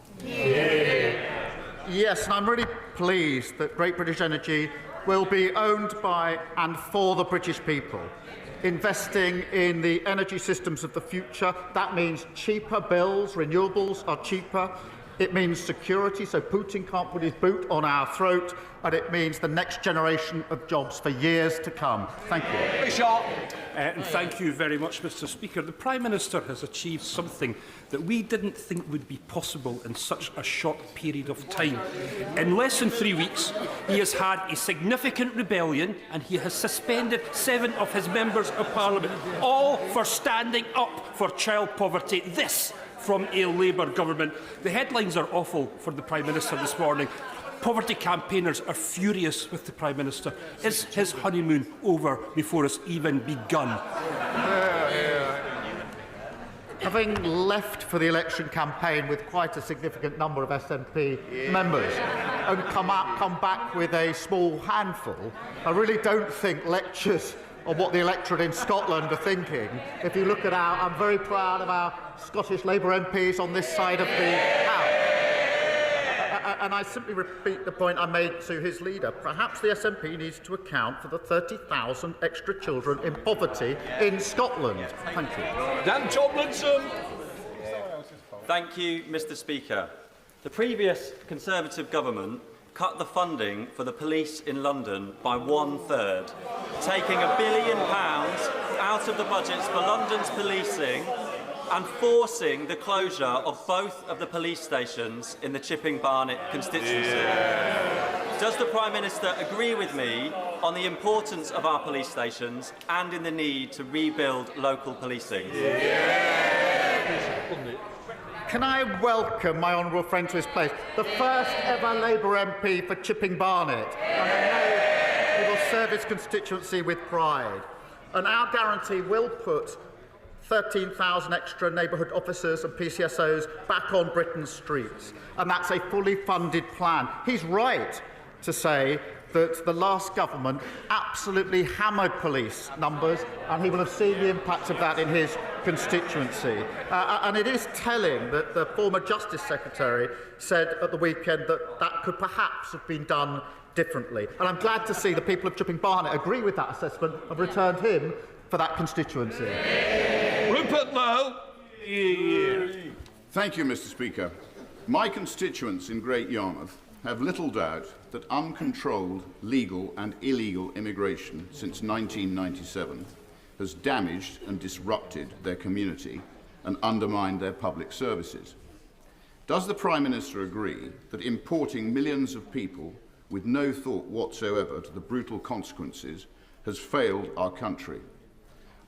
S25: Yes, and I'm really pleased that Great British Energy will be owned by and for the British people. Investing in the energy systems of the future, that means cheaper bills, renewables are cheaper. It means security, so Putin can't put his boot on our throat, and it means the next generation of jobs for years to come. Thank you.
S11: And thank you very much, Mr. Speaker. The Prime Minister has achieved something that we didn't think would be possible in such a short period of time. In less than 3 weeks, he has had a significant rebellion and he has suspended 7 of his members of Parliament, all for standing up for child poverty. This from a Labour government. The headlines are awful for the Prime Minister this morning. Poverty campaigners are furious with the Prime Minister. Is his honeymoon over before it's even begun?
S25: Having left for the election campaign with quite a significant number of SNP members and come back with a small handful, I really don't think lectures on what the electorate in Scotland are thinking. If you look at I'm very proud of our Scottish Labour MPs on this side of the House. And I simply repeat the point I made to his leader. Perhaps the SNP needs to account for the 30,000 extra children in poverty in Scotland. Thank you.
S3: Dan Tomlinson.
S13: Thank you, Mr. Speaker. The previous Conservative government cut the funding for the police in London by 1/3, taking £1 billion out of the budgets for London's policing and forcing the closure of both of the police stations in the Chipping Barnet constituency. Does the Prime Minister agree with me on the importance of our police stations and in the need to rebuild local policing?
S25: Can I welcome my honourable friend to his place, the first ever Labour MP for Chipping Barnet, and I know he will serve his constituency with pride. And our guarantee will put 13,000 extra neighbourhood officers and PCSOs back on Britain's streets, and that's a fully funded plan. He's right to say that the last government absolutely hammered police numbers, and he will have seen the impact of that in his constituency. And it is telling that the former Justice Secretary said at the weekend that that could perhaps have been done differently. And I'm glad to see the people of Chipping Barnet agree with that assessment and returned him for that constituency.
S3: Rupert Lowe.
S14: Thank you, Mr. Speaker. My constituents in Great Yarmouth have little doubt that uncontrolled legal and illegal immigration since 1997 has damaged and disrupted their community and undermined their public services. Does the Prime Minister agree that importing millions of people with no thought whatsoever to the brutal consequences has failed our country?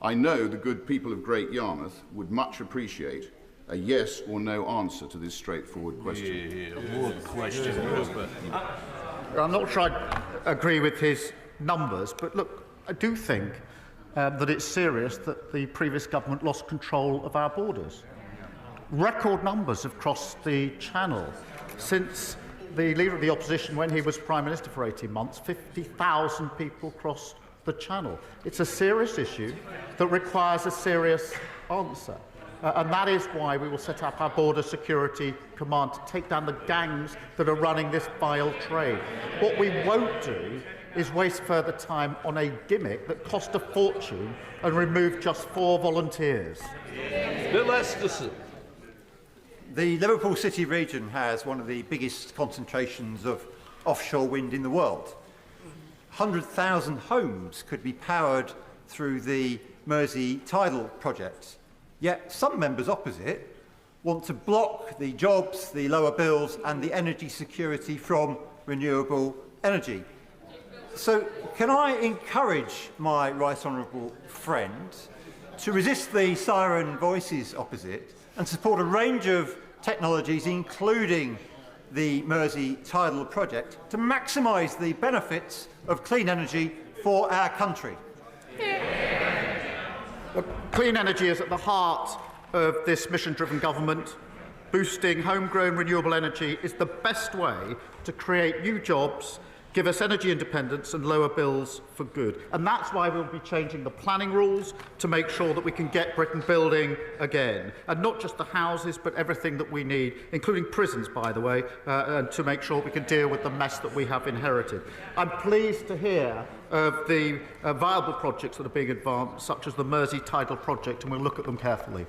S14: I know the good people of Great Yarmouth would much appreciate a yes or no answer to this straightforward question.
S25: I'm not sure I agree with his numbers, but look, I do think that it's serious that the previous government lost control of our borders. Record numbers have crossed the Channel. Since the Leader of the Opposition, when he was Prime Minister for 18 months, 50,000 people crossed the Channel. It's a serious issue that requires a serious answer. And that is why we will set up our Border Security Command to take down the gangs that are running this vile trade. What we won't do is waste further time on a gimmick that cost a fortune and remove just 4 volunteers.
S12: Bill Esterson.
S15: The Liverpool City region has one of the biggest concentrations of offshore wind in the world. 100,000 homes could be powered through the Mersey Tidal project. Yet some members opposite want to block the jobs, the lower bills and the energy security from renewable energy. So can I encourage my right honourable friend to resist the siren voices opposite and support a range of technologies, including the Mersey Tidal project, to maximise the benefits of clean energy for our country?
S25: Clean energy is at the heart of this mission-driven government. Boosting homegrown renewable energy is the best way to create new jobs, give us energy independence and lower bills for good. And that's why we'll be changing the planning rules to make sure that we can get Britain building again. And not just the houses, but everything that we need, including prisons, by the way, and to make sure we can deal with the mess that we have inherited. I'm pleased to hear of the viable projects that are being advanced, such as the Mersey Tidal project, and we'll look at them carefully.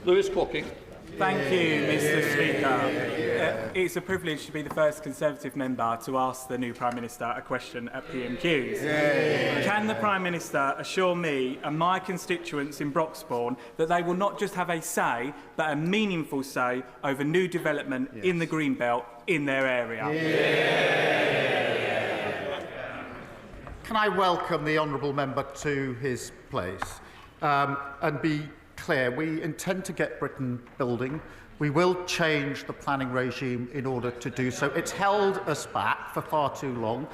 S3: Lewis Clocking.
S16: Thank you, Mr. Speaker. It's a privilege to be the first Conservative member to ask the new Prime Minister a question at PMQs. Can the Prime Minister assure me and my constituents in Broxbourne that they will not just have a say, but a meaningful say over new development in the Greenbelt in their area?
S25: Can I welcome the honourable member to his place and be clear, we intend to get Britain building. We will change the planning regime in order to do so. It's held us back for far too long.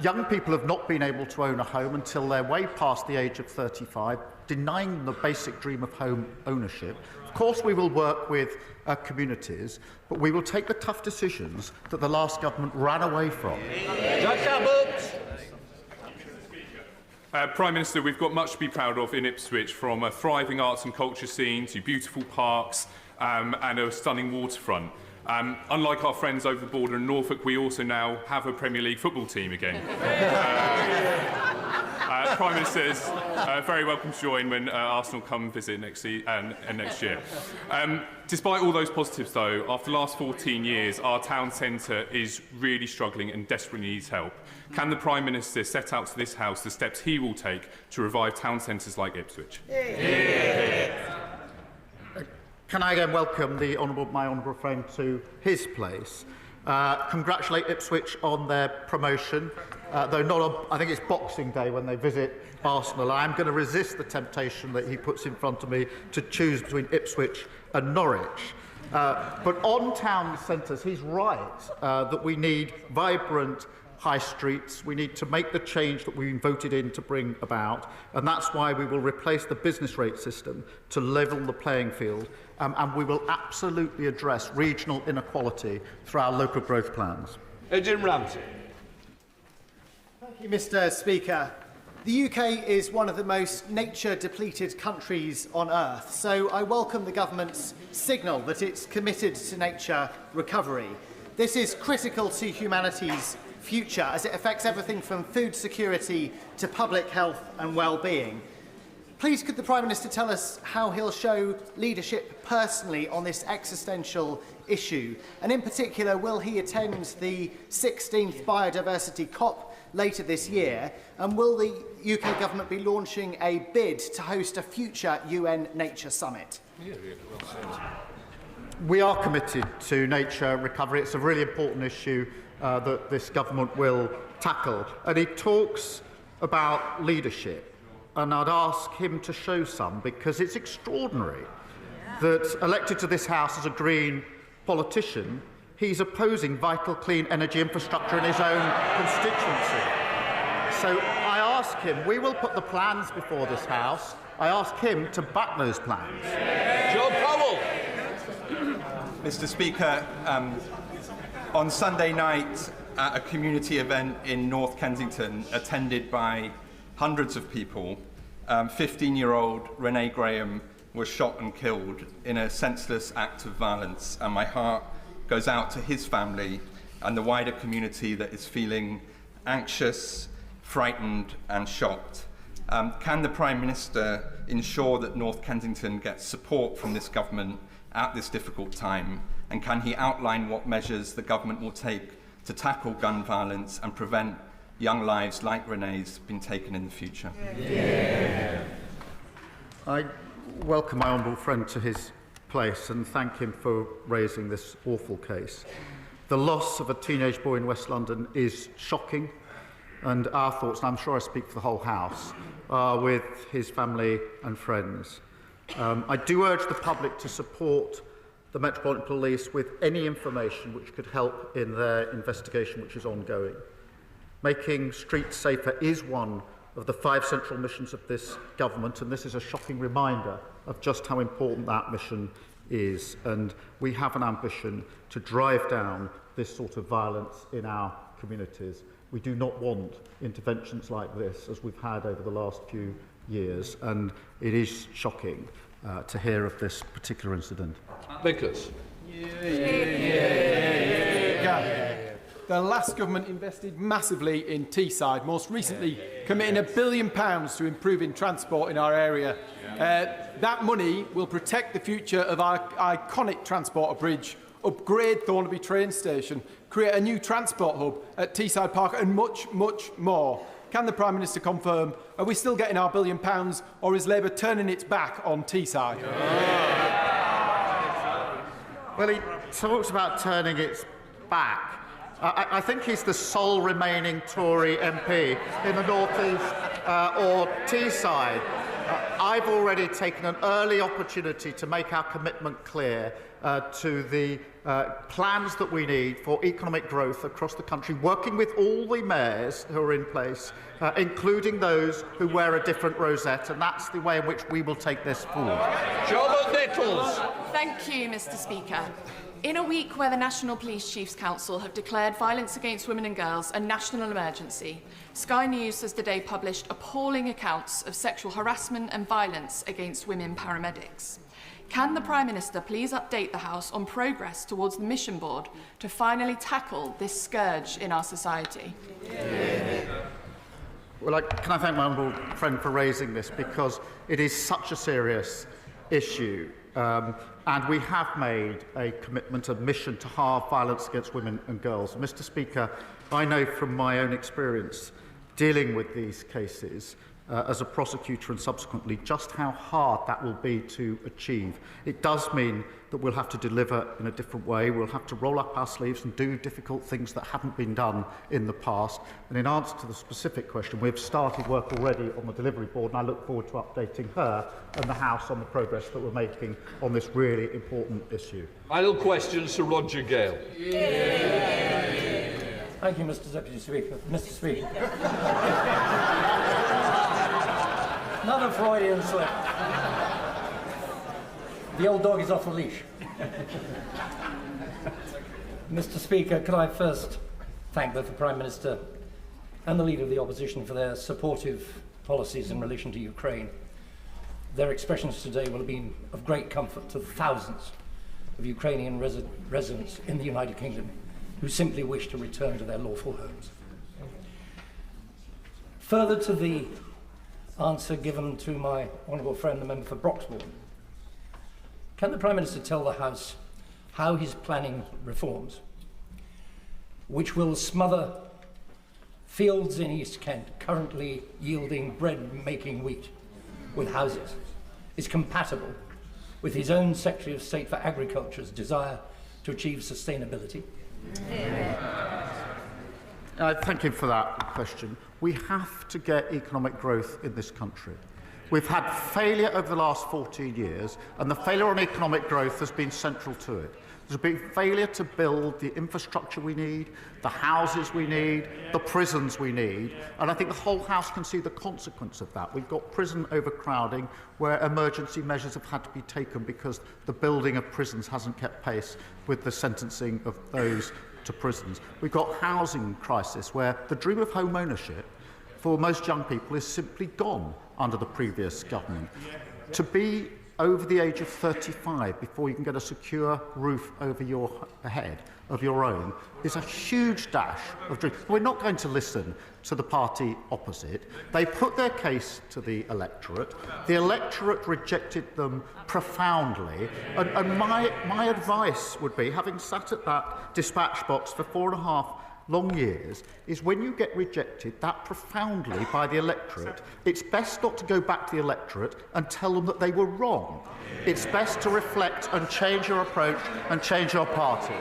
S25: Young people have not been able to own a home until they're way past the age of 35, denying them the basic dream of home ownership. Of course, we will work with communities, but we will take the tough decisions that the last government ran away from.
S24: Prime Minister, we've got much to be proud of in Ipswich, from a thriving arts and culture scene to beautiful parks and a stunning waterfront. Unlike our friends over the border in Norfolk, we also now have a Premier League football team again. Prime Minister is very welcome to join when Arsenal come visit next year. Despite all those positives, though, after the last 14 years, our town centre is really struggling and desperately needs help. Can the Prime Minister set out to this House the steps he will take to revive town centres like Ipswich?
S25: Can I again welcome my honourable friend to his place? Congratulate Ipswich on their promotion, though not on, I think it's Boxing Day when they visit Arsenal. I'm going to resist the temptation that he puts in front of me to choose between Ipswich and Norwich. But on town centres, he's right that we need vibrant high streets. We need to make the change that we voted in to bring about, and that's why we will replace the business rate system to level the playing field, and we will absolutely address regional inequality through our local growth plans.
S3: Jim Ramsey.
S18: Thank you, Mr. Speaker. The UK is one of the most nature-depleted countries on earth, so I welcome the government's signal that it's committed to nature recovery. This is critical to humanity's future, as it affects everything from food security to public health and well-being. Please could the Prime Minister tell us how he'll show leadership personally on this existential issue, and in particular, will he attend the 16th Biodiversity COP later this year, and will the UK government be launching a bid to host a future UN Nature Summit?
S25: We are committed to nature recovery. It's a really important issue that this government will tackle. And he talks about leadership, and I'd ask him to show some, because it's extraordinary that, elected to this House as a Green politician, he's opposing vital clean energy infrastructure in his own constituency. So I ask him, we will put the plans before this House, I ask him to back those plans.
S3: John Powell.
S19: Mr. Speaker, on Sunday night at a community event in North Kensington attended by hundreds of people. 15-year-old Renee Graham was shot and killed in a senseless act of violence, and my heart goes out to his family and the wider community that is feeling anxious, frightened and shocked. Can the Prime Minister ensure that North Kensington gets support from this government at this difficult time, and can he outline what measures the government will take to tackle gun violence and prevent young lives like Renee's being taken in the future?
S25: I welcome my honourable friend to his place and thank him for raising this awful case. The loss of a teenage boy in West London is shocking, and our thoughts, and I'm sure I speak for the whole House, are with his family and friends. I do urge the public to support the Metropolitan Police with any information which could help in their investigation, which is ongoing. Making streets safer is one of the 5 central missions of this government, and this is a shocking reminder of just how important that mission is. And we have an ambition to drive down this sort of violence in our communities. We do not want interventions like this, as we've had over the last few years, and it is shocking to hear of this particular incident.
S3: Vickers.
S2: The last government invested massively in Teesside, most recently committing £1 billion to improving transport in our area. That money will protect the future of our iconic transporter bridge, upgrade Thornaby train station, create a new transport hub at Teesside Park and much, much more. Can the Prime Minister confirm, are we still getting our £1 billion, or is Labour turning its back on Teesside?
S25: Well, he talks about turning its back. I think he's the sole remaining Tory MP in the North East or Teesside. I've already taken an early opportunity to make our commitment clear to the plans that we need for economic growth across the country, working with all the mayors who are in place, including those who wear a different rosette, and that's the way in which we will take this forward.
S3: Charlotte Nettles.
S20: Thank you, Mr. Speaker. In a week where the National Police Chiefs Council have declared violence against women and girls a national emergency, Sky News has today published appalling accounts of sexual harassment and violence against women paramedics. Can the Prime Minister please update the House on progress towards the mission board to finally tackle this scourge in our society?
S25: Well, can I thank my honourable friend for raising this, because it is such a serious issue. And we have made a commitment, a mission to halve violence against women and girls. Mr. Speaker, I know from my own experience dealing with these cases as a prosecutor and subsequently just how hard that will be to achieve. It does mean that we'll have to deliver in a different way. We'll have to roll up our sleeves and do difficult things that haven't been done in the past. And in answer to the specific question, we've started work already on the delivery board, and I look forward to updating her and the House on the progress that we're making on this really important issue.
S3: Final question, Sir Roger Gale.
S21: Thank you, Mr. Deputy Speaker. Mr. Speaker. Another Freudian slip. The old dog is off the leash. Mr. Speaker, could I first thank both the Prime Minister and the Leader of the Opposition for their supportive policies in relation to Ukraine. Their expressions today will have been of great comfort to the thousands of Ukrainian residents in the United Kingdom who simply wish to return to their lawful homes. Further to the answer given to my honourable friend, the member for Broxbourne, can the Prime Minister tell the House how he's planning reforms which will smother fields in East Kent currently yielding bread-making wheat with houses is compatible with his own Secretary of State for Agriculture's desire to achieve sustainability?
S25: Thank you for that question. We have to get economic growth in this country. We've had failure over the last 14 years, and the failure on economic growth has been central to it. There's been failure to build the infrastructure we need, the houses we need, the prisons we need, and I think the whole House can see the consequence of that. We've got prison overcrowding, where emergency measures have had to be taken because the building of prisons hasn't kept pace with the sentencing of those to prisons. We've got housing crisis, where the dream of home ownership for most young people is simply gone under the previous government. To be over the age of 35 before you can get a secure roof over your head of your own is a huge dash of dreams. We're not going to listen to the party opposite. They put their case to the electorate. The electorate rejected them profoundly. And my advice would be, having sat at that dispatch box for 4.5 long years, is when you get rejected that profoundly by the electorate, it's best not to go back to the electorate and tell them that they were wrong. It's best to reflect and change your approach and change your party.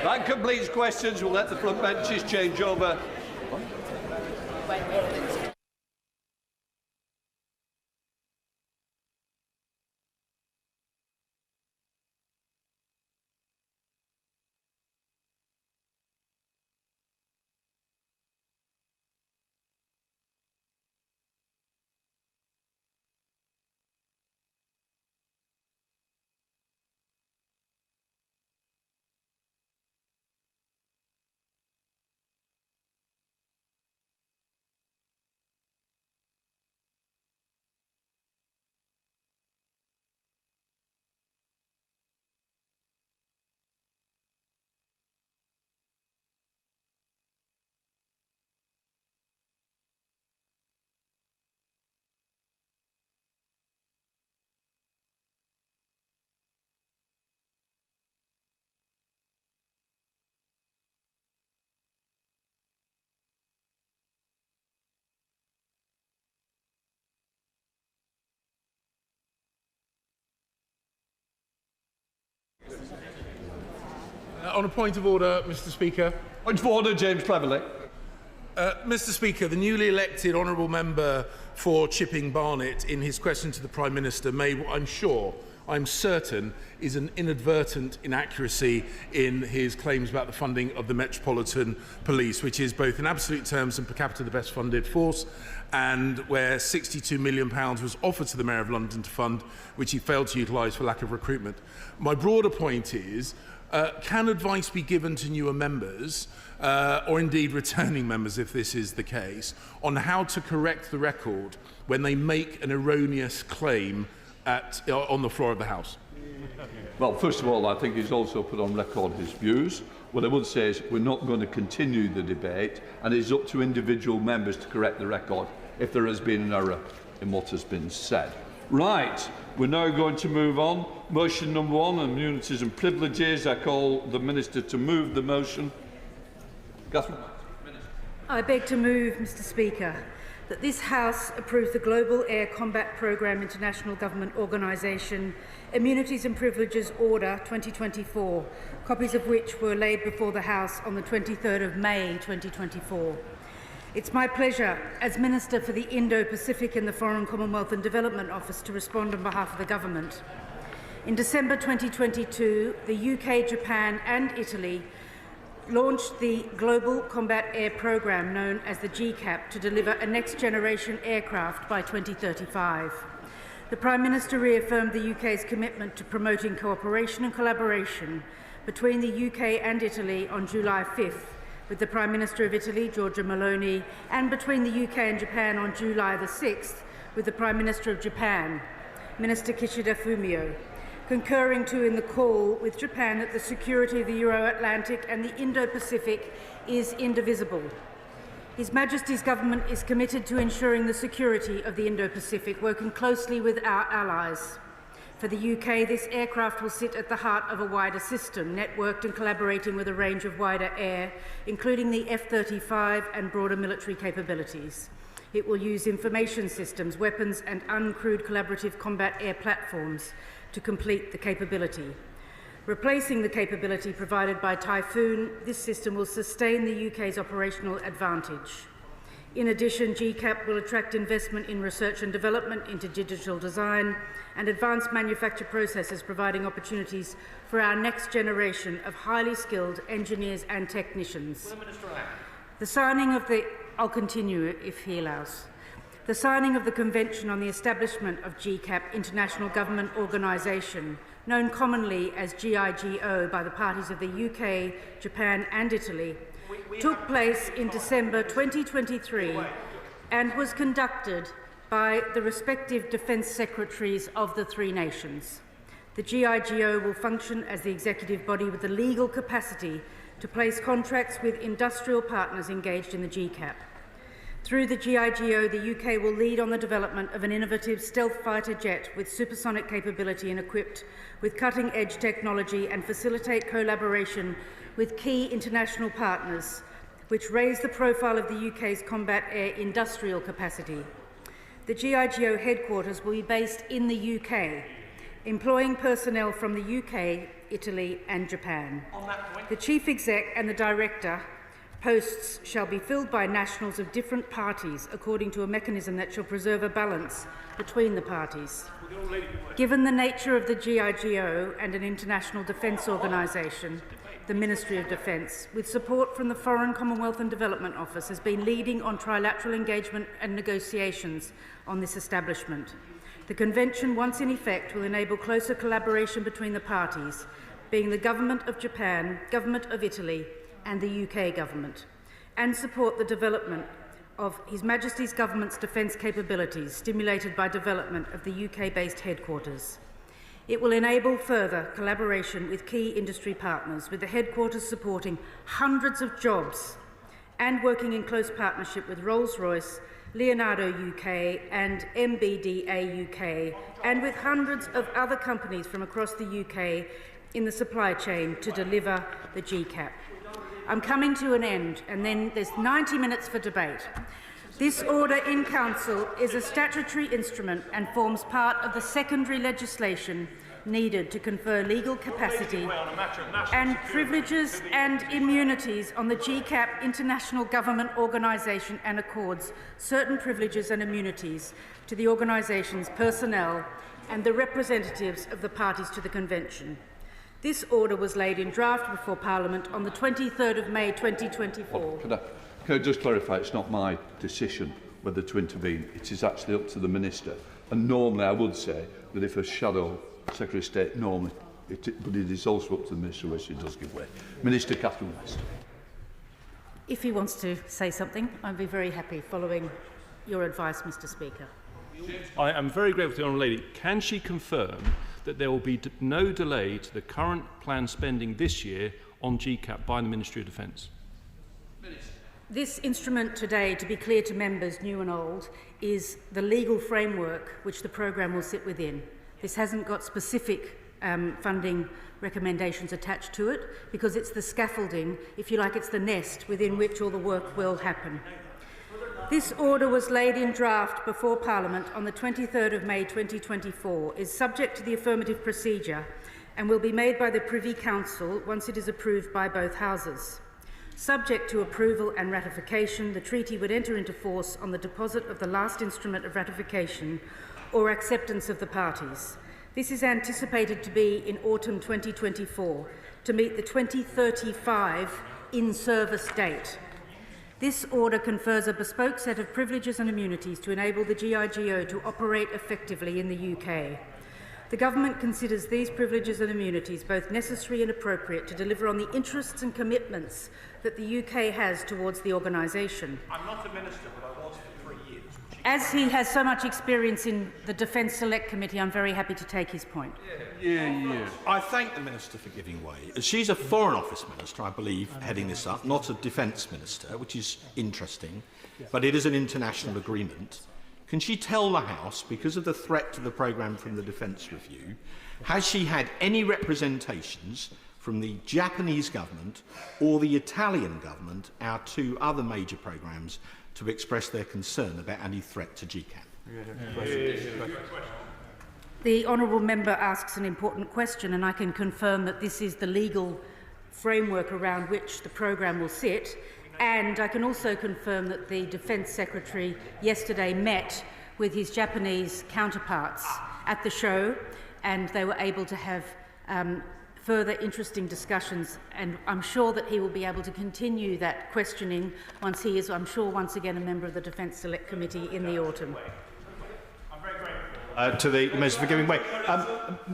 S3: That completes questions. We'll let the front benches change over.
S1: On a point of order, Mr. Speaker.
S3: Point of order, James Cleverly.
S1: Mr. Speaker, the newly elected honourable member for Chipping Barnet, in his question to the Prime Minister, made what I'm certain, is an inadvertent inaccuracy in his claims about the funding of the Metropolitan Police, which is both in absolute terms and per capita the best funded force, and where £62 million was offered to the Mayor of London to fund, which he failed to utilise for lack of recruitment. My broader point is, can advice be given to newer members, or indeed returning members if this is the case, on how to correct the record when they make an erroneous claim on the floor of the House?
S3: Well, first of all, I think he's also put on record his views. What I would say is we're not going to continue the debate, and it's up to individual members to correct the record if there has been an error in what has been said. Right, we're now going to move on. Motion number 1, immunities and privileges. I call the Minister to move the motion. Casement.
S4: I beg to move, Mr. Speaker, that this House approves the Global Air Combat Programme International Government Organisation Immunities and Privileges Order 2024, copies of which were laid before the House on the 23rd of May 2024. It's my pleasure, as Minister for the Indo-Pacific and the Foreign Commonwealth and Development Office, to respond on behalf of the Government. In December 2022, the UK, Japan and Italy launched the Global Combat Air Programme, known as the GCAP, to deliver a next-generation aircraft by 2035. The Prime Minister reaffirmed the UK's commitment to promoting cooperation and collaboration between the UK and Italy on July 5th, with the Prime Minister of Italy, Giorgia Meloni, and between the UK and Japan on July the 6th, with the Prime Minister of Japan, Minister Kishida Fumio, concurring too in the call with Japan that the security of the Euro-Atlantic and the Indo-Pacific is indivisible. His Majesty's Government is committed to ensuring the security of the Indo-Pacific, working closely with our allies. For the UK, this aircraft will sit at the heart of a wider system, networked and collaborating with a range of wider air, including the F-35 and broader military capabilities. It will use information systems, weapons and uncrewed collaborative combat air platforms to complete the capability. Replacing the capability provided by Typhoon, this system will sustain the UK's operational advantage. In addition, GCAP will attract investment in research and development into digital design and advanced manufacture processes, providing opportunities for our next generation of highly skilled engineers and technicians. The signing of the... I'll continue if he allows. The signing of the Convention on the Establishment of GCAP, International Government Organisation, known commonly as GIGO by the parties of the UK, Japan and Italy, took place in December 2023 and was conducted by the respective Defence Secretaries of the three nations. The GIGO will function as the executive body with the legal capacity to place contracts with industrial partners engaged in the GCAP. Through the GIGO, the UK will lead on the development of an innovative stealth fighter jet with supersonic capability and equipped with cutting-edge technology and facilitate collaboration with key international partners, which raise the profile of the UK's combat air industrial capacity. The GIGO headquarters will be based in the UK, employing personnel from the UK, Italy and Japan. The Chief Exec and the Director posts shall be filled by nationals of different parties according to a mechanism that shall preserve a balance between the parties. Given the nature of the GIGO and an international defence organisation, the Ministry of Defence, with support from the Foreign, Commonwealth and Development Office, has been leading on trilateral engagement and negotiations on this establishment. The Convention, once in effect, will enable closer collaboration between the parties, being the Government of Japan, Government of Italy and the UK Government, and support the development of His Majesty's Government's defence capabilities, stimulated by development of the UK-based headquarters. It will enable further collaboration with key industry partners, with the headquarters supporting hundreds of jobs and working in close partnership with Rolls-Royce, Leonardo UK and MBDA UK, and with hundreds of other companies from across the UK in the supply chain to deliver the GCAP. I'm coming to an end, and then there's 90 minutes for debate. This order in Council is a statutory instrument and forms part of the secondary legislation needed to confer legal capacity and privileges and immunities on the GCAP International Government Organisation and accords certain privileges and immunities to the organisation's personnel and the representatives of the parties to the Convention. This order was laid in draft before Parliament on the 23rd of May 2024.
S3: Can I just clarify, it's not my decision whether to intervene. It is actually up to the Minister. And normally I would say that if a Shadow Secretary of State, normally, but it is also up to the Minister where she does give way. Minister Catherine West.
S4: If he wants to say something, I'd be very happy following your advice, Mr. Speaker.
S11: I am very grateful to the Honourable Lady. Can she confirm that there will be no delay to the current planned spending this year on GCAP by the Ministry of Defence?
S4: This instrument today, to be clear to members, new and old, is the legal framework which the programme will sit within. This hasn't got specific funding recommendations attached to it because it's the scaffolding, if you like, it's the nest within which all the work will happen. This order was laid in draft before Parliament on the 23rd of May 2024, is subject to the affirmative procedure and will be made by the Privy Council once it is approved by both Houses. Subject to approval and ratification, the treaty would enter into force on the deposit of the last instrument of ratification or acceptance of the parties. This is anticipated to be in autumn 2024 to meet the 2035 in-service date. This order confers a bespoke set of privileges and immunities to enable the GIGO to operate effectively in the UK. The Government considers these privileges and immunities both necessary and appropriate to deliver on the interests and commitments that the UK has towards the organisation.
S11: I'm not a minister, but I was for 3 years.
S4: As he has so much experience in the Defence Select Committee, I'm very happy to take his point.
S5: I thank the Minister for giving way. She's a Foreign Office Minister, I believe, heading this up, not a Defence Minister, which is interesting, but it is an international agreement. Can she tell the House, because of the threat to the programme from the Defence Review, has she had any representations from the Japanese government or the Italian government, our two other major programmes, to express their concern about any threat to GCAP?
S4: The honourable member asks an important question, and I can confirm that this is the legal framework around which the programme will sit. And I can also confirm that the Defence Secretary yesterday met with his Japanese counterparts at the show, and they were able to have further interesting discussions, and I'm sure that he will be able to continue that questioning once he is, I'm sure, once again a member of the Defence Select Committee in the autumn.
S11: I'm very grateful.
S6: to the Minister for giving way.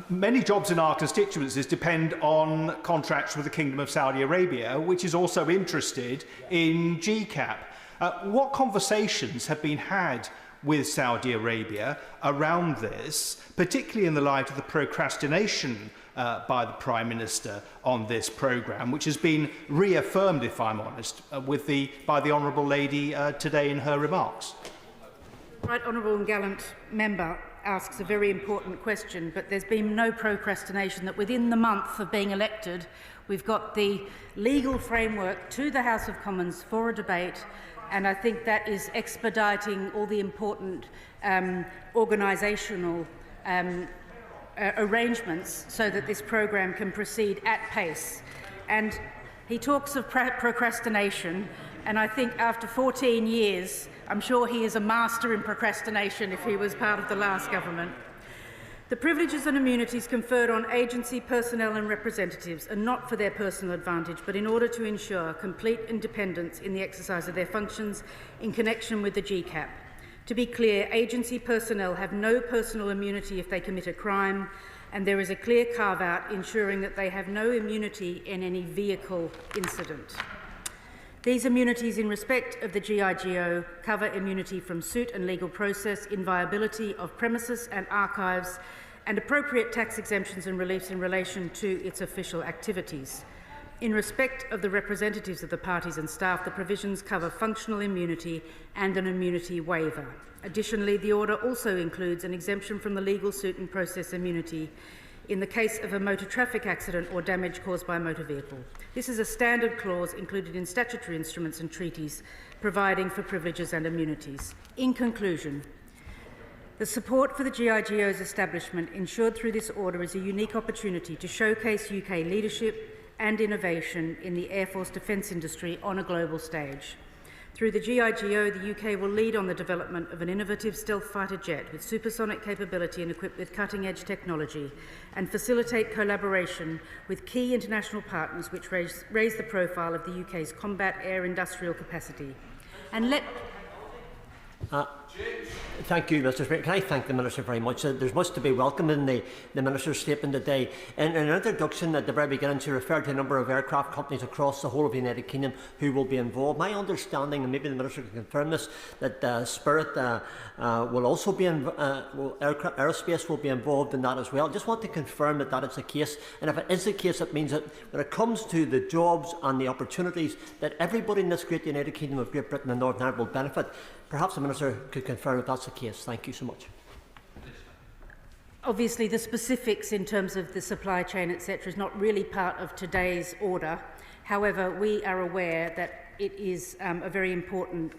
S6: Many jobs in our constituencies depend on contracts with the Kingdom of Saudi Arabia, which is also interested in GCAP. What conversations have been had with Saudi Arabia around this, particularly in the light of the procrastination by the Prime Minister on this programme, which has been reaffirmed, if I'm honest, by the Honourable Lady today in her remarks?
S4: Right honourable and gallant member asks a very important question, but there's been no procrastination. That within the month of being elected, we've got the legal framework to the House of Commons for a debate, and I think that is expediting all the important organisational arrangements so that this programme can proceed at pace. And he talks of procrastination, and I think after 14 years, I'm sure he is a master in procrastination if he was part of the last government. The privileges and immunities conferred on agency personnel and representatives are not for their personal advantage, but in order to ensure complete independence in the exercise of their functions in connection with the GCAP. To be clear, agency personnel have no personal immunity if they commit a crime, and there is a clear carve-out ensuring that they have no immunity in any vehicle incident. These immunities in respect of the GIGO cover immunity from suit and legal process, inviolability of premises and archives, and appropriate tax exemptions and reliefs in relation to its official activities. In respect of the representatives of the parties and staff, the provisions cover functional immunity and an immunity waiver. Additionally, the order also includes an exemption from the legal suit and process immunity in the case of a motor traffic accident or damage caused by a motor vehicle. This is a standard clause included in statutory instruments and treaties providing for privileges and immunities. In conclusion, the support for the GIGO's establishment ensured through this order is a unique opportunity to showcase UK leadership and innovation in the Air Force defence industry on a global stage. Through the GIGO, the UK will lead on the development of an innovative stealth fighter jet with supersonic capability and equipped with cutting-edge technology, and facilitate collaboration with key international partners which raise the profile of the UK's combat air industrial capacity. And
S7: Thank you, Mr. Speaker. Can I thank the Minister very much? There's much to be welcome in the Minister's statement today. In an introduction at the very beginning, she referred to a number of aircraft companies across the whole of the United Kingdom who will be involved. My understanding, and maybe the Minister can confirm this, that Spirit will also be aerospace will be involved in that as well. I just want to confirm that that is the case. And if it is the case, it means that when it comes to the jobs and the opportunities that everybody in this great United Kingdom of Great Britain and Northern Ireland will benefit. Perhaps the Minister could confirm if that's the case. Thank you so much.
S4: Obviously, the specifics in terms of the supply chain, etc., is not really part of today's order. However, we are aware that it is a very important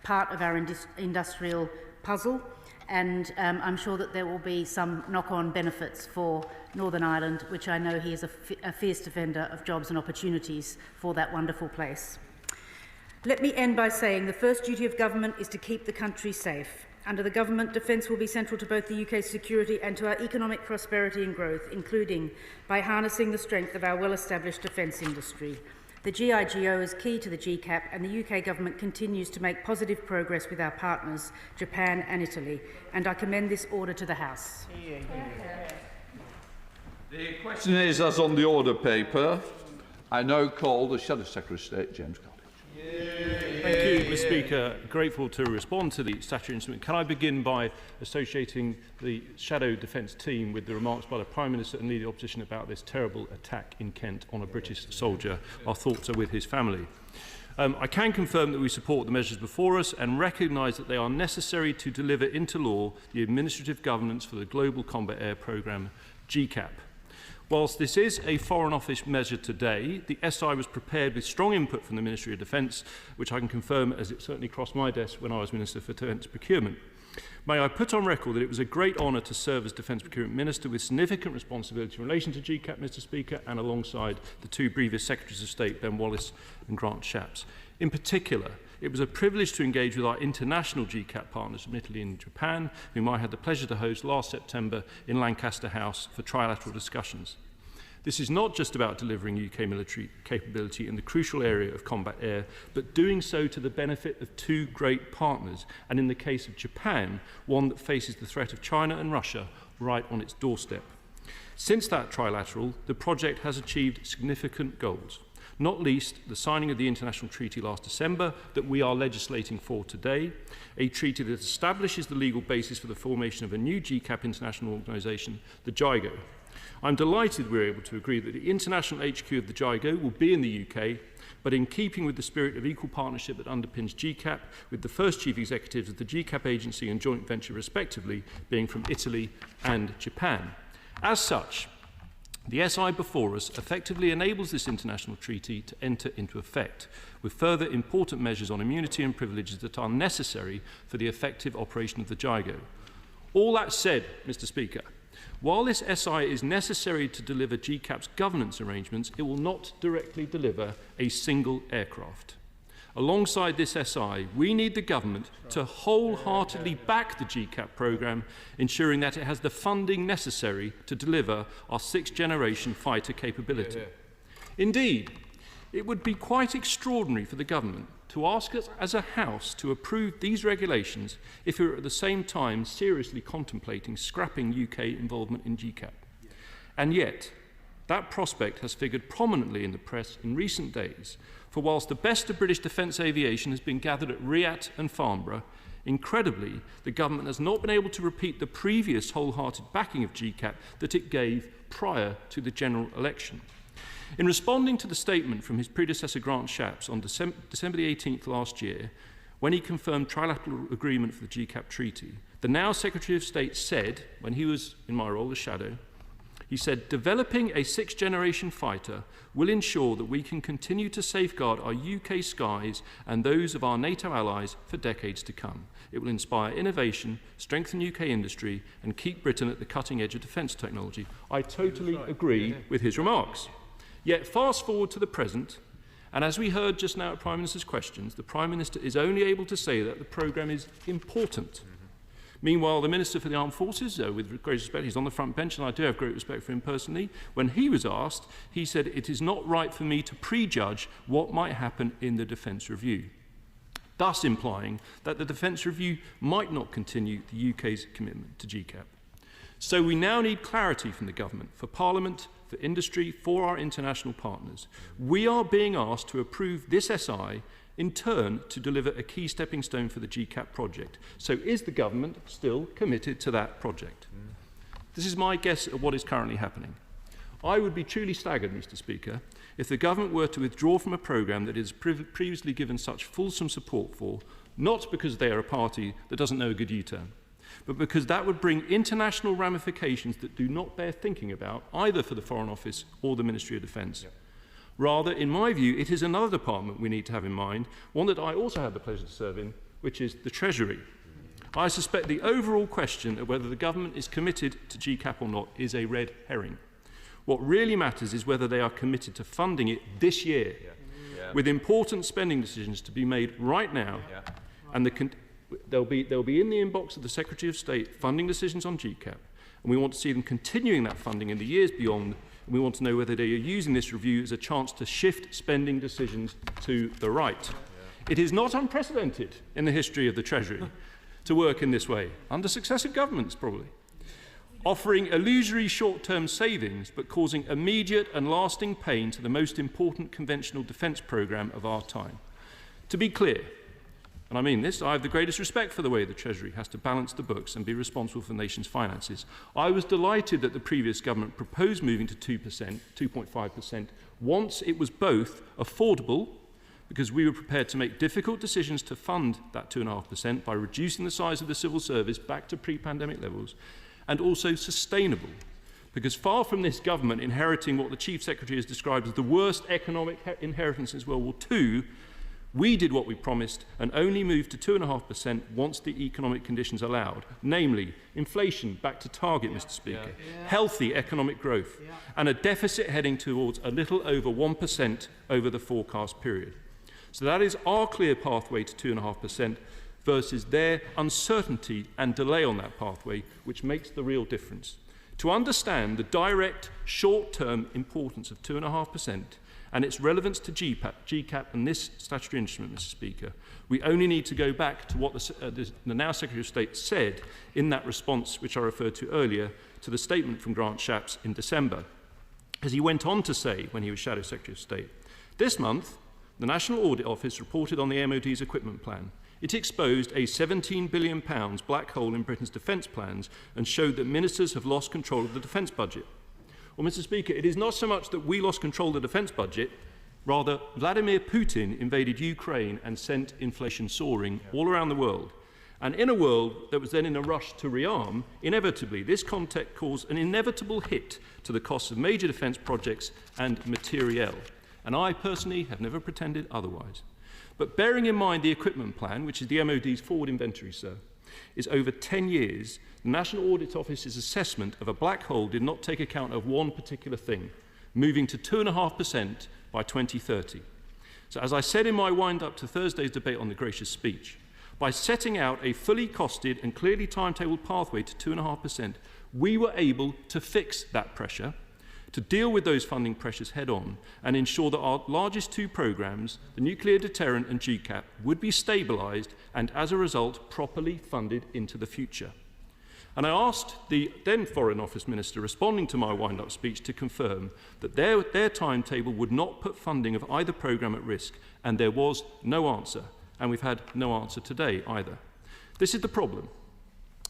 S4: part of our industrial puzzle, and I'm sure that there will be some knock-on benefits for Northern Ireland, which I know he is a fierce defender of jobs and opportunities for that wonderful place. Let me end by saying the first duty of government is to keep the country safe. Under the government, defence will be central to both the UK's security and to our economic prosperity and growth, including by harnessing the strength of our well-established defence industry. The GIGO is key to the GCAP, and the UK government continues to make positive progress with our partners, Japan and Italy, and I commend this order to the House.
S3: The question is, as on the order paper, I now call the Shadow Secretary of State, James Cole.
S11: Thank you, Mr. Speaker. Grateful to respond to the statutory instrument. Can I begin by associating the Shadow Defence team with the remarks by the Prime Minister and Leader of the Opposition about this terrible attack in Kent on a British soldier? Our thoughts are with his family. I can confirm that we support the measures before us and recognise that they are necessary to deliver into law the administrative governance for the Global Combat Air Programme, GCAP. Whilst this is a Foreign Office measure today, the SI was prepared with strong input from the Ministry of Defence, which I can confirm as it certainly crossed my desk when I was Minister for Defence Procurement. May I put on record that it was a great honour to serve as Defence Procurement Minister with significant responsibility in relation to GCAP, Mr. Speaker, and alongside the two previous Secretaries of State, Ben Wallace and Grant Shapps. In particular, it was a privilege to engage with our international GCAP partners from Italy and Japan, whom I had the pleasure to host last September in Lancaster House for trilateral discussions.
S8: This is not just about delivering UK military capability in the crucial area of combat air, but doing so to the benefit of two great partners, and in the case of Japan, one that faces the threat of China and Russia right on its doorstep. Since that trilateral, the project has achieved significant goals, not least the signing of the international treaty last December that we are legislating for today, a treaty that establishes the legal basis for the formation of a new GCAP international organisation, the GIGO. I'm delighted we're able to agree that the international HQ of the GIGO will be in the UK, but in keeping with the spirit of equal partnership that underpins GCAP, with the first chief executives of the GCAP agency and joint venture respectively being from Italy and Japan. As such, the SI before us effectively enables this international treaty to enter into effect, with further important measures on immunity and privileges that are necessary for the effective operation of the GIGO. All that said, Mr. Speaker, while this SI is necessary to deliver GCAP's governance arrangements, it will not directly deliver a single aircraft. Alongside this SI, we need the government to wholeheartedly back the GCAP programme, ensuring that it has the funding necessary to deliver our sixth-generation fighter capability. Indeed, it would be quite extraordinary for the government to ask us as a House to approve these regulations if we were at the same time seriously contemplating scrapping UK involvement in GCAP. And yet, that prospect has figured prominently in the press in recent days, for whilst the best of British defence aviation has been gathered at Riyadh and Farnborough, incredibly, the government has not been able to repeat the previous wholehearted backing of GCAP that it gave prior to the general election. In responding to the statement from his predecessor Grant Shapps on December the 18th last year, when he confirmed trilateral agreement for the GCAP treaty, the now Secretary of State said, when he was in my role as Shadow, he said, developing a sixth-generation fighter will ensure that we can continue to safeguard our UK skies and those of our NATO allies for decades to come. It will inspire innovation, strengthen UK industry, and keep Britain at the cutting edge of defence technology. I totally agree with his remarks. Yet fast forward to the present, and as we heard just now at Prime Minister's questions, the Prime Minister is only able to say that the programme is important. Meanwhile, the Minister for the Armed Forces, with great respect, he's on the front bench, and I do have great respect for him personally, when he was asked, he said, it is not right for me to prejudge what might happen in the Defence Review, thus implying that the Defence Review might not continue the UK's commitment to GCAP. So we now need clarity from the government, for Parliament, for industry, for our international partners. We are being asked to approve this SI in turn to deliver a key stepping stone for the GCAP project. So is the government still committed to that project? This is my guess at what is currently happening. I would be truly staggered, Mr. Speaker, if the government were to withdraw from a programme that it has previously given such fulsome support for, not because they are a party that doesn't know a good U-turn, but because that would bring international ramifications that do not bear thinking about, either for the Foreign Office or the Ministry of Defence. Yep. Rather, in my view, it is another department we need to have in mind, one that I also have the pleasure to serve in, which is the Treasury. I suspect the overall question of whether the government is committed to GCAP or not is a red herring. What really matters is whether they are committed to funding it this year, with important spending decisions to be made right now, and they'll be in the inbox of the Secretary of State funding decisions on GCAP, and we want to see them continuing that funding in the years beyond, and we want to know whether they are using this review as a chance to shift spending decisions to the right. It is not unprecedented in the history of the Treasury to work in this way, under successive governments probably, offering illusory short-term savings but causing immediate and lasting pain to the most important conventional defence programme of our time. To be clear, and I mean this, I have the greatest respect for the way the Treasury has to balance the books and be responsible for the nation's finances. I was delighted that the previous government proposed moving to 2%, 2.5%, once it was both affordable, because we were prepared to make difficult decisions to fund that 2.5% by reducing the size of the civil service back to pre-pandemic levels, and also sustainable, because far from this government inheriting what the Chief Secretary has described as the worst economic inheritance since World War II, we did what we promised and only moved to 2.5% once the economic conditions allowed, namely inflation back to target, Mr. Speaker, healthy economic growth, and a deficit heading towards a little over 1% over the forecast period. So that is our clear pathway to 2.5% versus their uncertainty and delay on that pathway, which makes the real difference. To understand the direct, short-term importance of 2.5% and its relevance to GCAP and this statutory instrument, Mr. Speaker, we only need to go back to what the now Secretary of State said in that response, which I referred to earlier, to the statement from Grant Shapps in December. As he went on to say when he was Shadow Secretary of State, this month, the National Audit Office reported on the MOD's equipment plan. It exposed a £17 billion black hole in Britain's defence plans and showed that ministers have lost control of the defence budget. Well, Mr. Speaker, it is not so much that we lost control of the defence budget, rather Vladimir Putin invaded Ukraine and sent inflation soaring all around the world. And in a world that was then in a rush to rearm, inevitably, this context caused an inevitable hit to the costs of major defence projects and materiel. And I personally have never pretended otherwise. But bearing in mind the equipment plan, which is the MOD's forward inventory, sir, is over 10 years, the National Audit Office's assessment of a black hole did not take account of one particular thing, moving to 2.5% by 2030. So as I said in my wind-up to Thursday's debate on the gracious speech, by setting out a fully costed and clearly timetabled pathway to 2.5%, we were able to fix that pressure, to deal with those funding pressures head-on and ensure that our largest two programmes, the nuclear deterrent and GCAP, would be stabilised and, as a result, properly funded into the future. And I asked the then Foreign Office Minister, responding to my wind-up speech, to confirm that their timetable would not put funding of either programme at risk, and there was no answer. And we've had no answer today either. This is the problem.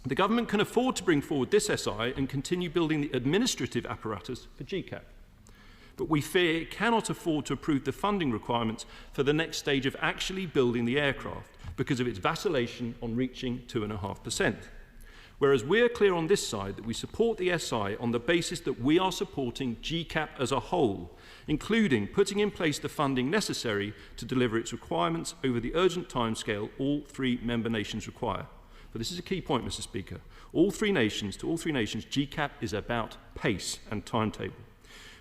S8: The government can afford to bring forward this SI and continue building the administrative apparatus for GCAP. But we fear it cannot afford to approve the funding requirements for the next stage of actually building the aircraft because of its vacillation on reaching 2.5%. Whereas we are clear on this side that we support the SI on the basis that we are supporting GCAP as a whole, including putting in place the funding necessary to deliver its requirements over the urgent timescale all three member nations require. But this is a key point, Mr. Speaker. To all three nations, GCAP is about pace and timetable.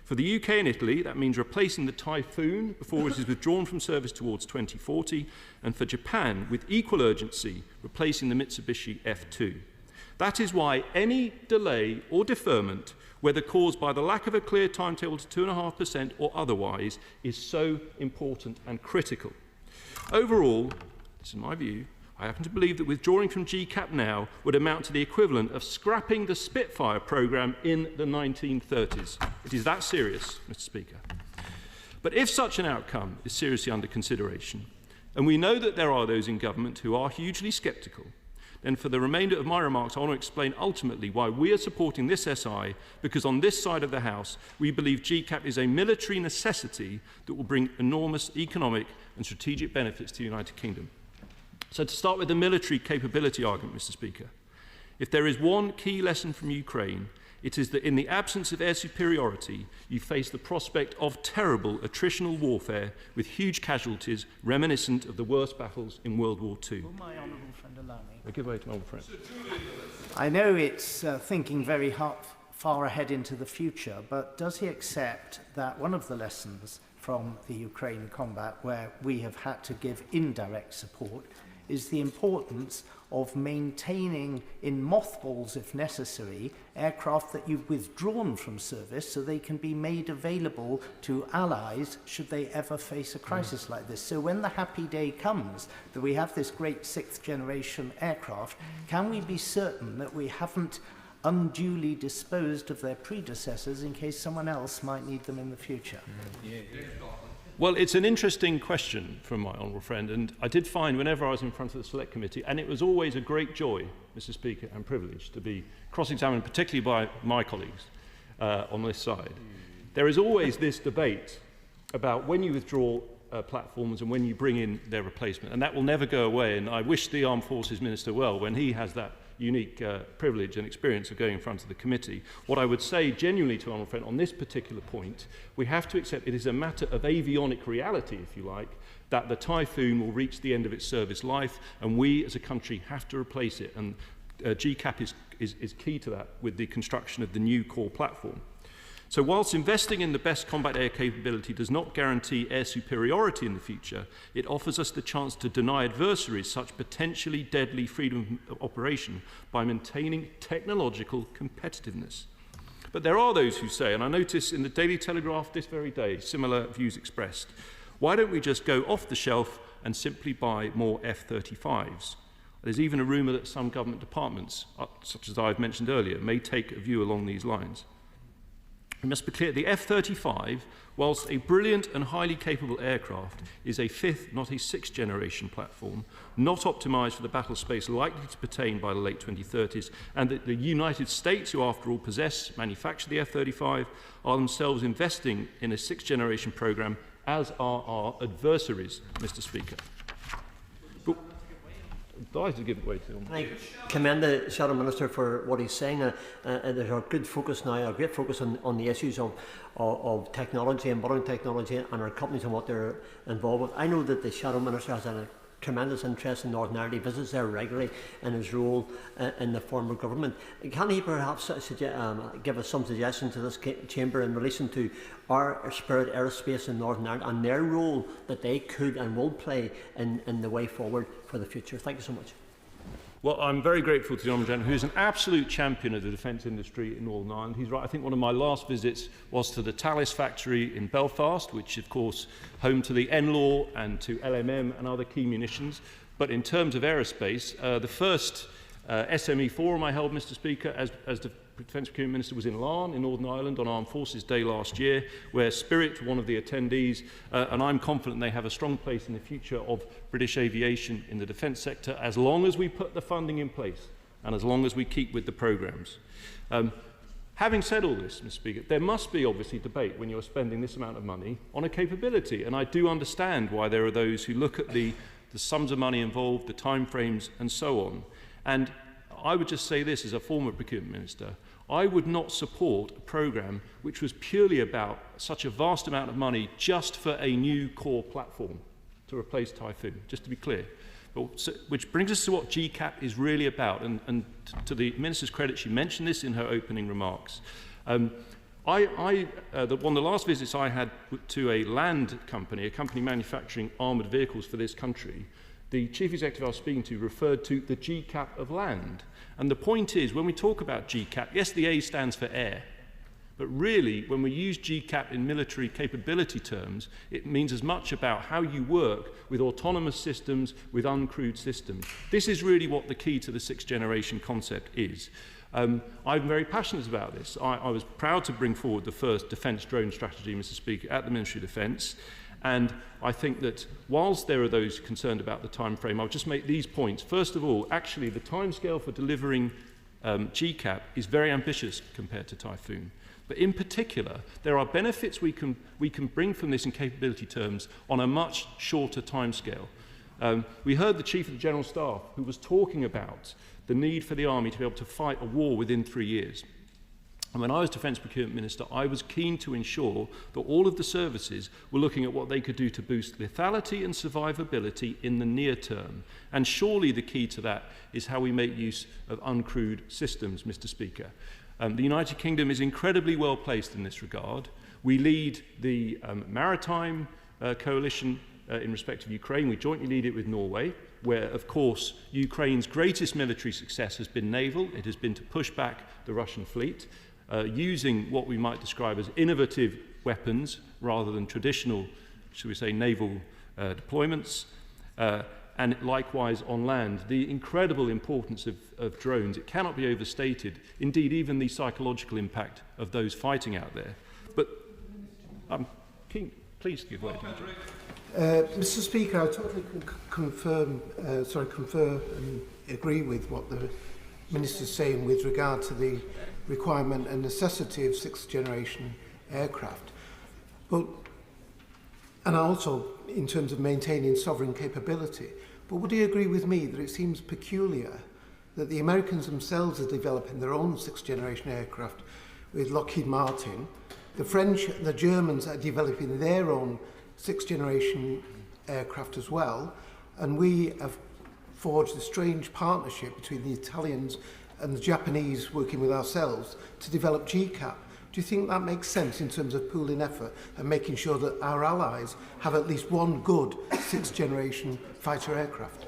S8: For the UK and Italy, that means replacing the Typhoon before it is withdrawn from service towards 2040, and for Japan, with equal urgency, replacing the Mitsubishi F2. That is why any delay or deferment, whether caused by the lack of a clear timetable to 2.5% or otherwise, is so important and critical. Overall, this is my view, I happen to believe that withdrawing from GCAP now would amount to the equivalent of scrapping the Spitfire programme in the 1930s. It is that serious, Mr. Speaker. But if such an outcome is seriously under consideration, and we know that there are those in government who are hugely sceptical, then for the remainder of my remarks, I want to explain ultimately why we are supporting this SI, because on this side of the House, we believe GCAP is a military necessity that will bring enormous economic and strategic benefits to the United Kingdom. So to start with the military capability argument, Mr. Speaker, if there is one key lesson from Ukraine, it is that in the absence of air superiority, you face the prospect of terrible attritional warfare with huge casualties reminiscent of the worst battles in World War II.
S9: Will my honourable friend allow me?
S8: I give way to my old friend.
S9: I know it's thinking very far ahead into the future, but does he accept that one of the lessons from the Ukraine combat, where we have had to give indirect support, is the importance of maintaining in mothballs, if necessary, aircraft that you've withdrawn from service so they can be made available to allies should they ever face a crisis like this. So when the happy day comes that we have this great sixth generation aircraft, can we be certain that we haven't unduly disposed of their predecessors in case someone else might need them in the future?
S8: Well, it's an interesting question from my honourable friend, and I did find whenever I was in front of the Select Committee, and it was always a great joy, Mr. Speaker, and privilege to be cross-examined, particularly by my colleagues on this side. There is always this debate about when you withdraw platforms and when you bring in their replacement, and that will never go away, and I wish the Armed Forces Minister well when he has that unique privilege and experience of going in front of the committee. What I would say genuinely to our friend on this particular point, we have to accept it is a matter of avionic reality, if you like, that the Typhoon will reach the end of its service life, and we as a country have to replace it, and GCAP is key to that with the construction of the new core platform. So whilst investing in the best combat air capability does not guarantee air superiority in the future, it offers us the chance to deny adversaries such potentially deadly freedom of operation by maintaining technological competitiveness. But there are those who say, and I notice in the Daily Telegraph this very day, similar views expressed, why don't we just go off the shelf and simply buy more F-35s? There's even a rumour that some government departments, such as I've mentioned earlier, may take a view along these lines. We must be clear, the F-35, whilst a brilliant and highly capable aircraft, is a fifth, not a sixth generation platform, not optimised for the battle space likely to be attained by the late 2030s, and that the United States, who after all manufacture the F-35, are themselves investing in a sixth generation programme, as are our adversaries, Mr. Speaker. To give it way to him.
S7: I commend the Shadow Minister for what he's saying. There's a good focus now, a great focus on the issues of technology and modern technology and our companies and what they're involved with. I know that the Shadow Minister has a tremendous interest in Northern Ireland. He visits there regularly in his role in the former government. Can he perhaps give us some suggestion to this chamber in relation to our Spirit Aerospace in Northern Ireland and their role that they could and will play in the way forward for the future? Thank you so much.
S8: Well, I'm very grateful to the Honourable Gentleman, who is an absolute champion of the defence industry in Northern Ireland. He's right. I think one of my last visits was to the Talis factory in Belfast, which, of course, home to the NLAW and to LMM and other key munitions. But in terms of aerospace, the first SME forum I held, Mr. Speaker, as the Defence Procurement Minister, was in Larne in Northern Ireland on Armed Forces Day last year, where Spirit were one of the attendees, and I'm confident they have a strong place in the future of British aviation in the defence sector, as long as we put the funding in place and as long as we keep with the programmes. Having said all this, Mr. Speaker, there must be obviously debate when you're spending this amount of money on a capability, and I do understand why there are those who look at the sums of money involved, the timeframes and so on. And I would just say this as a former procurement minister: I would not support a programme which was purely about such a vast amount of money just for a new core platform to replace Typhoon, just to be clear. Which brings us to what GCAP is really about, and to the Minister's credit, she mentioned this in her opening remarks. One of the last visits I had to a land company, a company manufacturing armoured vehicles for this country, the chief executive I was speaking to referred to the GCAP of land. And the point is, when we talk about GCAP, yes, the A stands for air, but really, when we use GCAP in military capability terms, it means as much about how you work with autonomous systems, with uncrewed systems. This is really what the key to the sixth generation concept is. I'm very passionate about this. I was proud to bring forward the first defence drone strategy, Mr. Speaker, at the Ministry of Defence. And I think that whilst there are those concerned about the time frame, I'll just make these points. First of all, actually, the timescale for delivering GCAP is very ambitious compared to Typhoon. But in particular, there are benefits we can bring from this in capability terms on a much shorter timescale. We heard the Chief of the General Staff, who was talking about the need for the Army to be able to fight a war within 3 years. And when I was Defence Procurement Minister, I was keen to ensure that all of the services were looking at what they could do to boost lethality and survivability in the near term. And surely the key to that is how we make use of uncrewed systems, Mr. Speaker. The United Kingdom is incredibly well placed in this regard. We lead the maritime coalition in respect of Ukraine. We jointly lead it with Norway, where, of course, Ukraine's greatest military success has been naval. It has been to push back the Russian fleet, using what we might describe as innovative weapons rather than traditional, shall we say, naval deployments. And likewise on land, the incredible importance of drones, it cannot be overstated. Indeed, even the psychological impact of those fighting out there. But please give way to me.
S10: Mr. Speaker, I totally confer and agree with what the Minister is saying with regard to the requirement and necessity of sixth generation aircraft. And also in terms of maintaining sovereign capability. But would he agree with me that it seems peculiar that the Americans themselves are developing their own sixth generation aircraft with Lockheed Martin, the French and the Germans are developing their own sixth generation aircraft as well, and we have forged a strange partnership between the Italians and the Japanese working with ourselves to develop GCAP. Do you think that makes sense in terms of pooling effort and making sure that our allies have at least one good sixth generation fighter aircraft?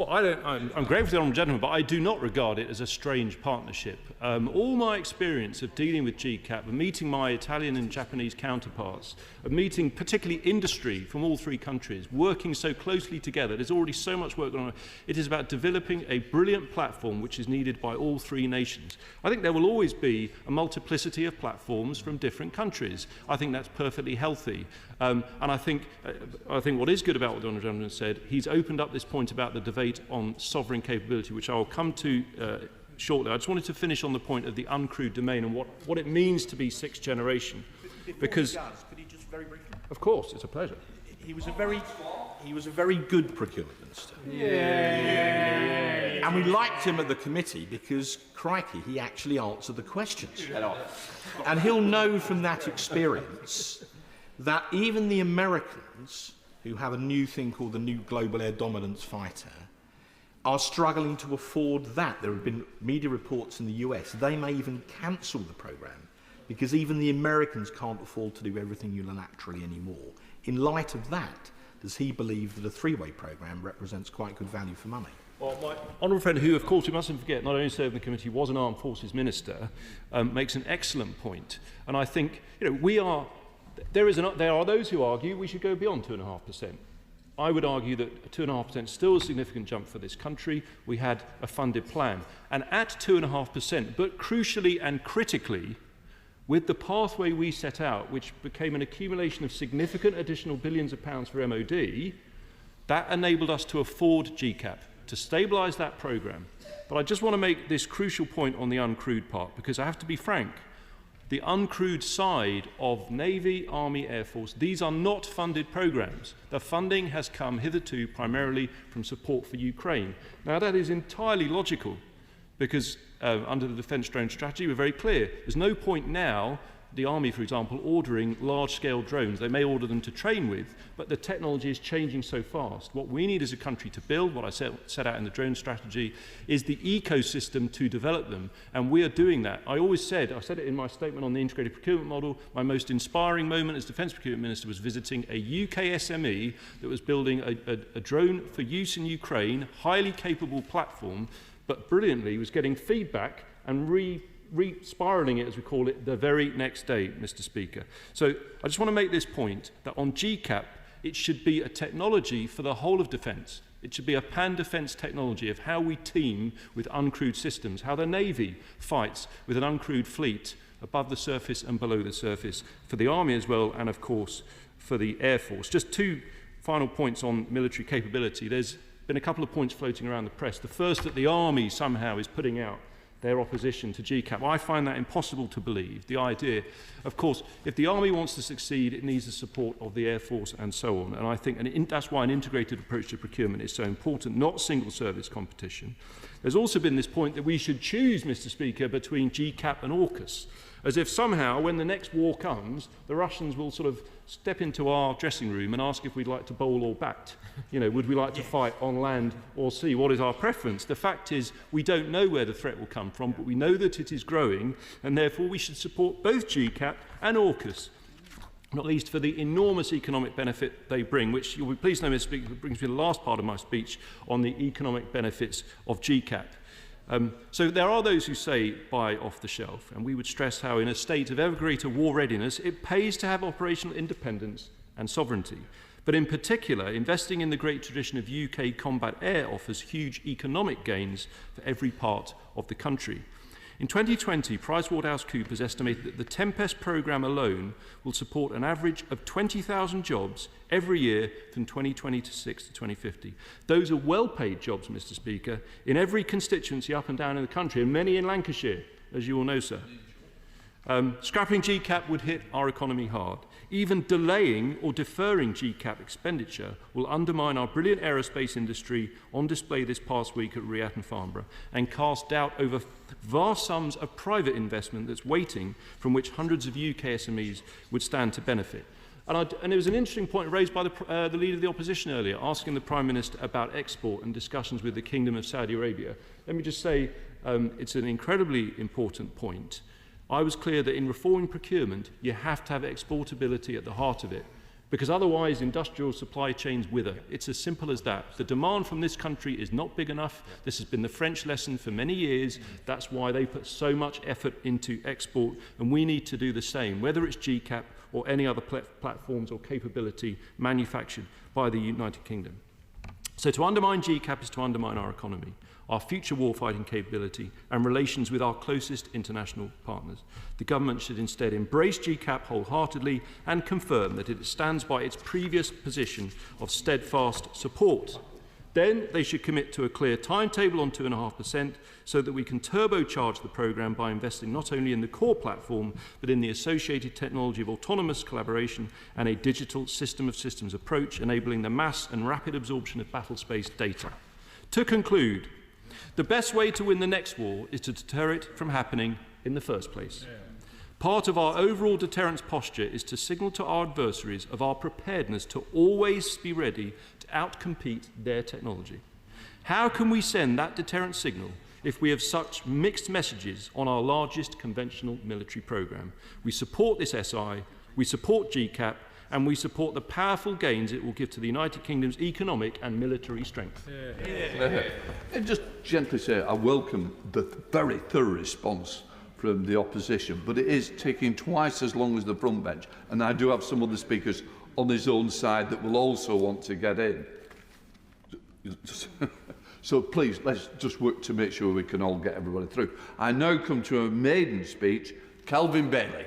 S8: Well, I'm grateful to the honourable gentleman, but I do not regard it as a strange partnership. All my experience of dealing with GCAP, of meeting my Italian and Japanese counterparts, of meeting particularly industry from all three countries, working so closely together, there's already so much work going on. It is about developing a brilliant platform which is needed by all three nations. I think there will always be a multiplicity of platforms from different countries. I think that's perfectly healthy. And I think what is good about what the honourable gentleman said, he's opened up this point about the debate on sovereign capability, which I will come to shortly. I just wanted to finish on the point of the uncrewed domain and what it means to be sixth generation. Because,
S5: could he just very briefly?
S8: Of course, it's a pleasure.
S5: He was a very good procurement minister. And we liked him at the committee because, crikey, he actually answered the questions. And he'll know from that experience that even the Americans, who have a new thing called the new global air dominance fighter, are struggling to afford that. There have been media reports in the US. They may even cancel the programme because even the Americans can't afford to do everything unilaterally anymore. In light of that, does he believe that a three-way programme represents quite good value for money?
S8: Well, my honourable friend, who, of course, we mustn't forget, not only served in the committee, was an armed forces minister, makes an excellent point. And I think, there are those who argue we should go beyond 2.5%. I would argue that 2.5% is still a significant jump for this country. We had a funded plan. And at 2.5%, but crucially and critically, with the pathway we set out, which became an accumulation of significant additional billions of pounds for MOD, that enabled us to afford GCAP, to stabilise that programme. But I just want to make this crucial point on the uncrewed part, because I have to be frank. The uncrewed side of Navy, Army, Air Force, these are not funded programmes. The funding has come hitherto primarily from support for Ukraine. Now that is entirely logical because under the defence drone strategy we're very clear. There's no point now, the Army for example, ordering large-scale drones. They may order them to train with, but the technology is changing so fast. What we need as a country to build, what I set out in the drone strategy, is the ecosystem to develop them, and we are doing that. I said it in my statement on the integrated procurement model, my most inspiring moment as Defence Procurement Minister was visiting a UK SME that was building a drone for use in Ukraine, highly capable platform, but brilliantly was getting feedback and re-spiralling it, as we call it, the very next day, Mr. Speaker. So I just want to make this point that on GCAP, it should be a technology for the whole of defence. It should be a pan-defence technology of how we team with uncrewed systems, how the Navy fights with an uncrewed fleet above the surface and below the surface, for the Army as well, and of course for the Air Force. Just two final points on military capability. There's been a couple of points floating around the press. The first, that the Army somehow is putting out their opposition to GCAP. I find that impossible to believe. The idea, of course, if the Army wants to succeed, it needs the support of the Air Force and so on. And I think that's why an integrated approach to procurement is so important, not single service competition. There's also been this point that we should choose, Mr. Speaker, between GCAP and AUKUS, as if somehow when the next war comes, the Russians will sort of step into our dressing room and ask if we'd like to bowl or bat. Would we like to fight on land or sea? What is our preference? The fact is we don't know where the threat will come from, but we know that it is growing, and therefore we should support both GCAP and AUKUS, not least for the enormous economic benefit they bring, which you'll be pleased to know, Mr. Speaker, brings me to the last part of my speech on the economic benefits of GCAP. So there are those who say buy off the shelf, and we would stress how in a state of ever greater war readiness, it pays to have operational independence and sovereignty. But in particular, investing in the great tradition of UK combat air offers huge economic gains for every part of the country. In 2020, PricewaterhouseCoopers estimated that the Tempest programme alone will support an average of 20,000 jobs every year from 2026 to 2050. Those are well-paid jobs, Mr. Speaker, in every constituency up and down in the country, and many in Lancashire, as you all know, sir. Scrapping GCAP would hit our economy hard. Even delaying or deferring GCAP expenditure will undermine our brilliant aerospace industry, on display this past week at Riyadh and Farnborough, and cast doubt over vast sums of private investment that's waiting, from which hundreds of UK SMEs would stand to benefit. And there was an interesting point raised by the Leader of the Opposition earlier, asking the Prime Minister about export and discussions with the Kingdom of Saudi Arabia. Let me just say it's an incredibly important point. I was clear that in reforming procurement, you have to have exportability at the heart of it. because otherwise industrial supply chains wither. It's as simple as that. The demand from this country is not big enough. This has been the French lesson for many years. That's why they put so much effort into export, and we need to do the same, whether it's GCAP or any other platforms or capability manufactured by the United Kingdom. So to undermine GCAP is to undermine our economy, our future warfighting capability and relations with our closest international partners. The government should instead embrace GCAP wholeheartedly and confirm that it stands by its previous position of steadfast support. Then they should commit to a clear timetable on 2.5% so that we can turbocharge the programme by investing not only in the core platform but in the associated technology of autonomous collaboration and a digital system of systems approach enabling the mass and rapid absorption of battle-space data. To conclude, the best way to win the next war is to deter it from happening in the first place. Part of our overall deterrence posture is to signal to our adversaries of our preparedness to always be ready to outcompete their technology. How can we send that deterrent signal if we have such mixed messages on our largest conventional military programme? We support this SI, we support GCAP, and we support the powerful gains it will give to the United Kingdom's economic and military strength.
S3: And just gently say, I welcome the very thorough response from the opposition, but it is taking twice as long as the front bench, and I do have some other speakers on his own side that will also want to get in. So please, let's just work to make sure we can all get everybody through. I now come to a maiden speech, Kelvin Bailey.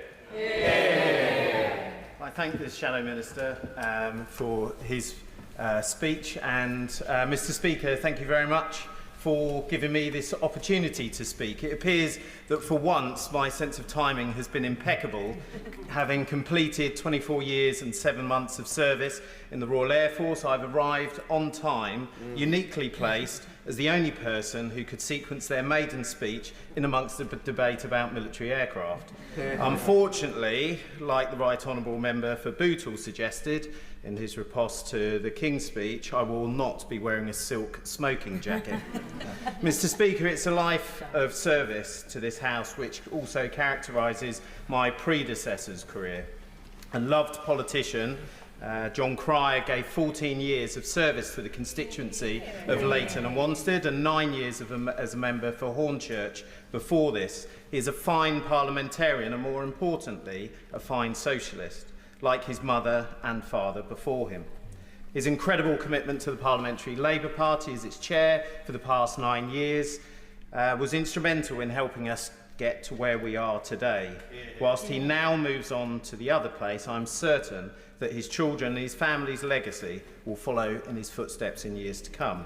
S13: I thank the Shadow Minister for his speech, and Mr. Speaker, thank you very much for giving me this opportunity to speak. It appears that for once my sense of timing has been impeccable, having completed 24 years and 7 months of service in the Royal Air Force. I've arrived on time, uniquely placed as the only person who could sequence their maiden speech in amongst the debate about military aircraft. Unfortunately, like the Right Honourable Member for Bootle suggested in his riposte to the King's speech, I will not be wearing a silk smoking jacket. Mr. Speaker, it's a life of service to this House which also characterises my predecessor's career. A loved politician, John Cryer gave 14 years of service to the constituency of Leighton and Wanstead and 9 years as a member for Hornchurch before this. He is a fine parliamentarian and, more importantly, a fine socialist, like his mother and father before him. His incredible commitment to the Parliamentary Labour Party as its chair for the past 9 years was instrumental in helping us get to where we are today. Whilst he now moves on to the other place, I'm certain that his children and his family's legacy will follow in his footsteps in years to come.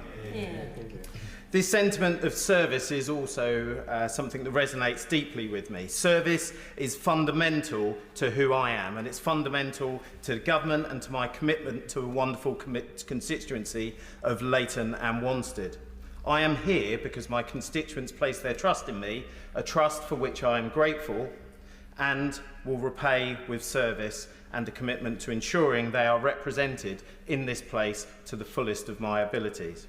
S13: This sentiment of service is also something that resonates deeply with me. Service is fundamental to who I am, and it's fundamental to the government and to my commitment to a wonderful constituency of Leighton and Wanstead. I am here because my constituents place their trust in me, a trust for which I am grateful and will repay with service and a commitment to ensuring they are represented in this place to the fullest of my abilities.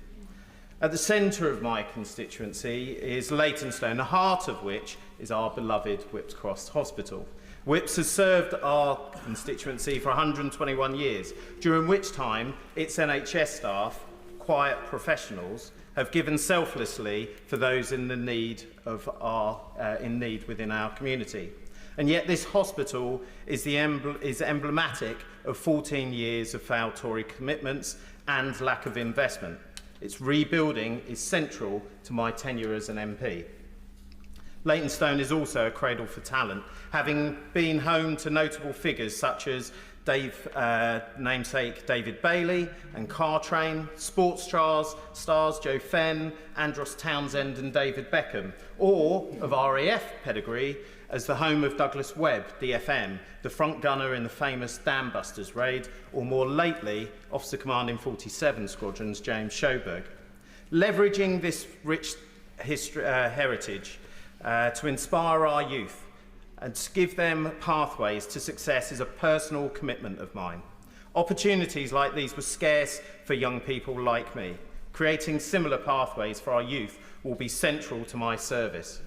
S13: At the centre of my constituency is Leytonstone, the heart of which is our beloved Whipps Cross Hospital. Whipps has served our constituency for 121 years, during which time its NHS staff, quiet professionals, have given selflessly for those in need within our community. And yet this hospital is emblematic of 14 years of failed Tory commitments and lack of investment. Its rebuilding is central to my tenure as an MP. Leytonstone is also a cradle for talent, having been home to notable figures such as namesake David Bailey and Car Train, sports stars Joe Fenn, Andros Townsend and David Beckham, or of RAF pedigree as the home of Douglas Webb, DFM, the front gunner in the famous Dam Busters raid, or more lately, Officer Commanding 47 Squadron's James Schoberg. Leveraging this rich heritage to inspire our youth and to give them pathways to success is a personal commitment of mine. Opportunities like these were scarce for young people like me. Creating similar pathways for our youth will be central to my service.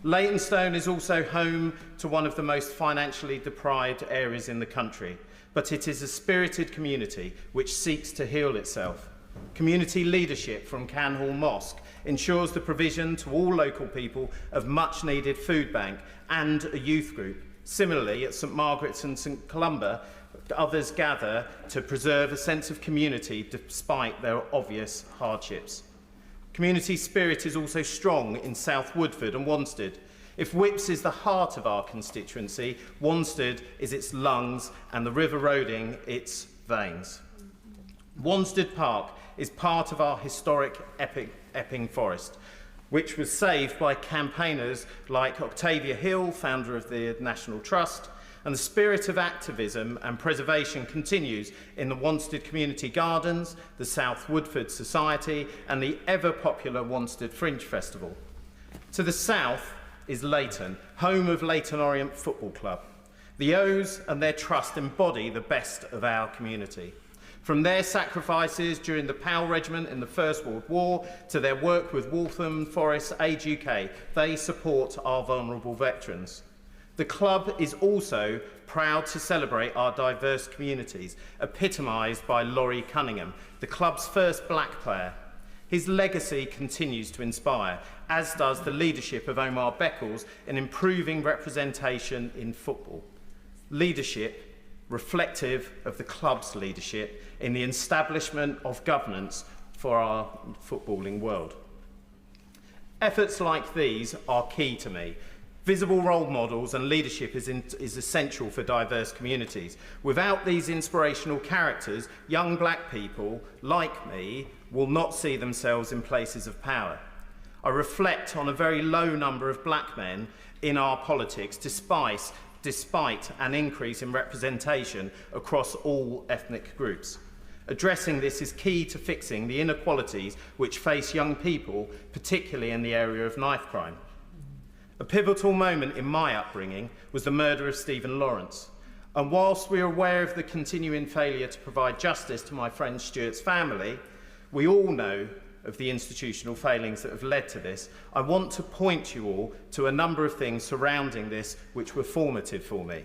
S13: Leytonstone is also home to one of the most financially deprived areas in the country. but it is a spirited community which seeks to heal itself. Community leadership from Canhall Mosque ensures the provision to all local people of much-needed food bank and a youth group. Similarly, at St Margaret's and St Columba, others gather to preserve a sense of community despite their obvious hardships. Community spirit is also strong in South Woodford and Wanstead. If Whips is the heart of our constituency, Wanstead is its lungs and the River Roding its veins. Wanstead Park is part of our historic Epping Forest, which was saved by campaigners like Octavia Hill, founder of the National Trust, and the spirit of activism and preservation continues in the Wanstead Community Gardens, the South Woodford Society, and the ever-popular Wanstead Fringe Festival. To the south is Leighton, home of Leighton Orient Football Club. The O's and their trust embody the best of our community. From their sacrifices during the Powell Regiment in the First World War to their work with Waltham Forest Age UK, they support our vulnerable veterans. The club is also proud to celebrate our diverse communities, epitomised by Laurie Cunningham, the club's first black player. His legacy continues to inspire, as does the leadership of Omar Beckles in improving representation in football. Leadership reflective of the club's leadership in the establishment of governance for our footballing world. Efforts like these are key to me. Visible role models and leadership is essential for diverse communities. Without these inspirational characters, young black people, like me, will not see themselves in places of power. I reflect on a very low number of black men in our politics, despite an increase in representation across all ethnic groups. Addressing this is key to fixing the inequalities which face young people, particularly in the area of knife crime. A pivotal moment in my upbringing was the murder of Stephen Lawrence. And whilst we are aware of the continuing failure to provide justice to my friend Stuart's family, we all know of the institutional failings that have led to this. I want to point you all to a number of things surrounding this which were formative for me.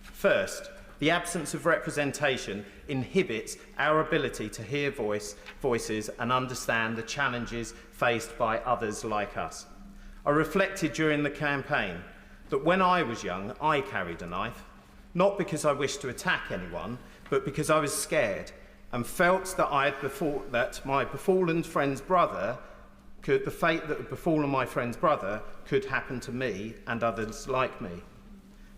S13: First, the absence of representation inhibits our ability to hear voices and understand the challenges faced by others like us. I reflected during the campaign that when I was young, I carried a knife, not because I wished to attack anyone, but because I was scared and felt that my befallen friend's brother the fate that had befallen my friend's brother could happen to me and others like me.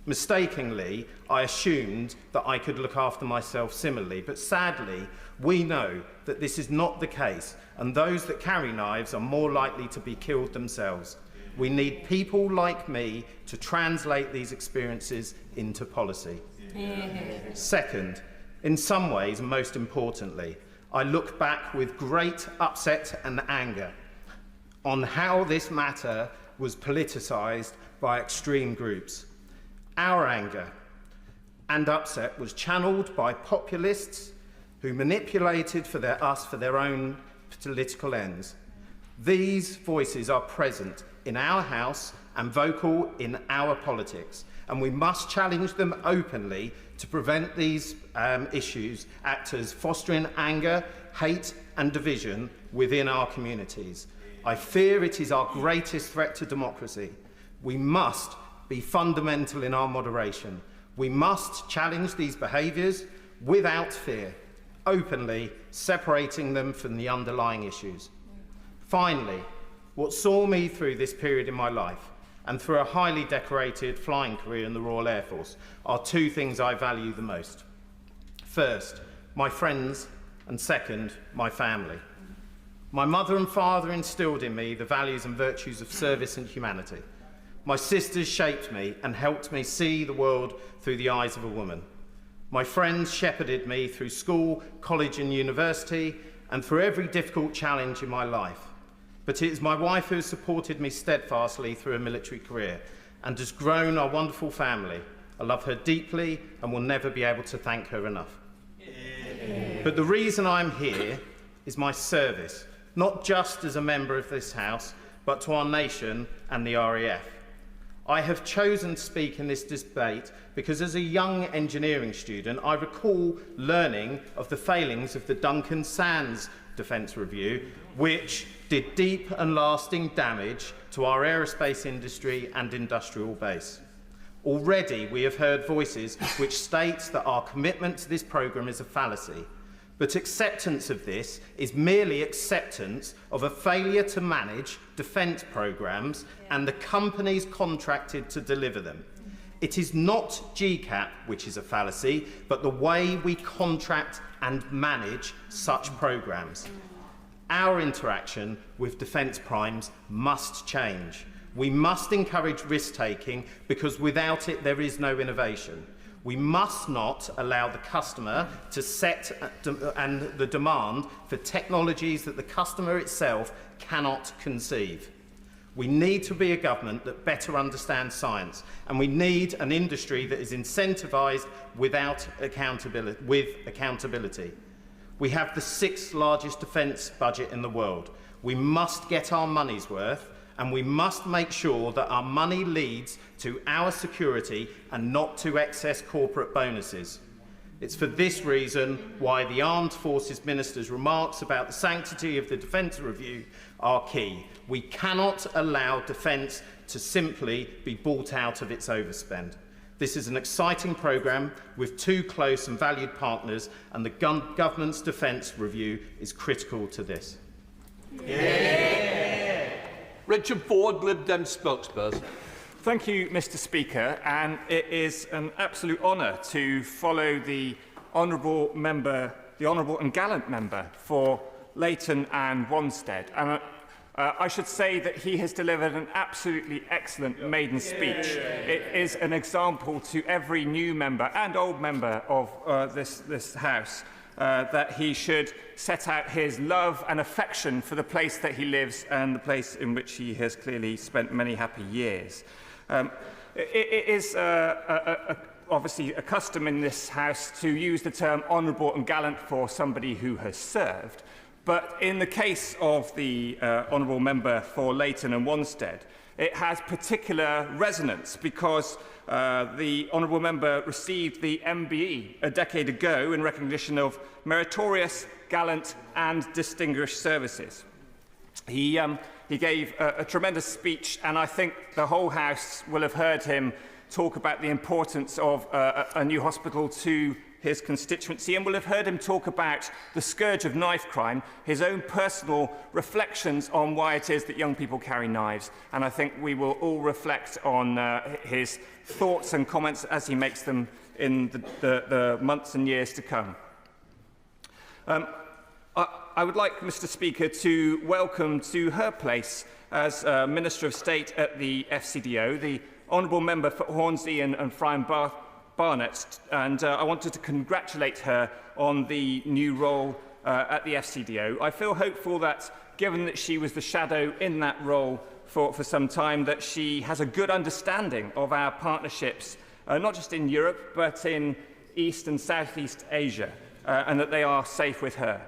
S13: Mistakenly, I assumed that I could look after myself similarly, but sadly, we know that this is not the case, and those that carry knives are more likely to be killed themselves. We need people like me to translate these experiences into policy. Second, in some ways, and most importantly, I look back with great upset and anger on how this matter was politicised by extreme groups. Our anger and upset was channeled by populists who manipulated us for their own political ends. These voices are present in our House and vocal in our politics, and we must challenge them openly to prevent these issues act as fostering anger, hate and division within our communities. I fear it is our greatest threat to democracy. We must be fundamental in our moderation. We must challenge these behaviours without fear, openly separating them from the underlying issues. Finally, what saw me through this period in my life and through a highly decorated flying career in the Royal Air Force are two things I value the most. First, my friends, and second, my family. My mother and father instilled in me the values and virtues of service and humanity. My sisters shaped me and helped me see the world through the eyes of a woman. My friends shepherded me through school, college and university, and through every difficult challenge in my life. But it is my wife who has supported me steadfastly through a military career and has grown our wonderful family. I love her deeply and will never be able to thank her enough. But the reason I'm here is my service, not just as a member of this House, but to our nation and the RAF. I have chosen to speak in this debate because as a young engineering student, I recall learning of the failings of the Duncan Sands Defence Review, which did deep and lasting damage to our aerospace industry and industrial base. Already we have heard voices which state that our commitment to this programme is a fallacy, but acceptance of this is merely acceptance of a failure to manage defence programmes and the companies contracted to deliver them. It is not GCAP which is a fallacy, but the way we contract and manage such programmes. Our interaction with defence primes must change. We must encourage risk-taking because without it there is no innovation. We must not allow the customer to set and the demand for technologies that the customer itself cannot conceive. We need to be a government that better understands science, and we need an industry that is incentivised with accountability. We have the 6th largest defence budget in the world. We must get our money's worth, and we must make sure that our money leads to our security and not to excess corporate bonuses. It's for this reason why the Armed Forces Minister's remarks about the sanctity of the Defence Review are key. We cannot allow defence to simply be bought out of its overspend. This is an exciting programme with 2 close and valued partners, and the government's Defence Review is critical to this.
S3: Yeah. Richard Ford, Lib Dem spokesperson.
S16: Thank you, Mr. Speaker, and it is an absolute honour to follow the honourable and gallant member for Leighton and Wanstead. And I should say that he has delivered an absolutely excellent maiden speech. It is an example to every new member and old member of this House that he should set out his love and affection for the place that he lives and the place in which he has clearly spent many happy years. It is obviously a custom in this House to use the term honourable and gallant for somebody who has served. But in the case of the honourable member for Leighton and Wanstead, it has particular resonance because the honourable member received the MBE a decade ago in recognition of meritorious, gallant and distinguished services. He gave a tremendous speech, and I think the whole House will have heard him talk about the importance of a new hospital to his constituency, and will have heard him talk about the scourge of knife crime, his own personal reflections on why it is that young people carry knives. And I think we will all reflect on his thoughts and comments as he makes them in the months and years to come. I would like, Mr. Speaker, to welcome to her place as Minister of State at the FCDO, the Honourable Member for Hornsey and Friern Barnet, and I wanted to congratulate her on the new role at the FCDO. I feel hopeful that, given that she was the shadow in that role for some time, that she has a good understanding of our partnerships, not just in Europe, but in East and Southeast Asia, and that they are safe with her.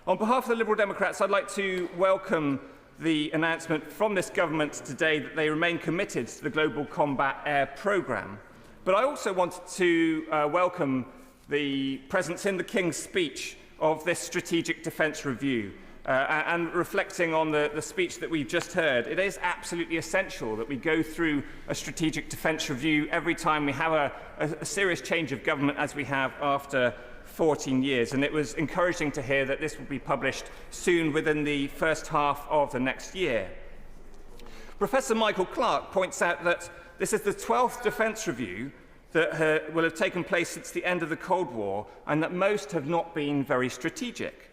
S16: On behalf of the Liberal Democrats, I'd like to welcome the announcement from this government today that they remain committed to the Global Combat Air Programme. But I also wanted to welcome the presence in the King's speech of this Strategic Defence Review. And reflecting on the speech that we've just heard, it is absolutely essential that we go through a Strategic Defence Review every time we have a serious change of government, as we have after 14 years. And it was encouraging to hear that this will be published soon, within the first half of the next year. Professor Michael Clark points out that this is the 12th Defence Review that will have taken place since the end of the Cold War, and that most have not been very strategic.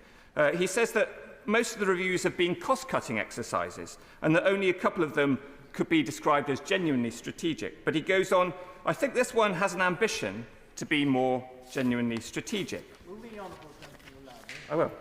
S16: He says that most of the reviews have been cost-cutting exercises, and that only a couple of them could be described as genuinely strategic. But he goes on, I think this one has an ambition to be more genuinely strategic. I will.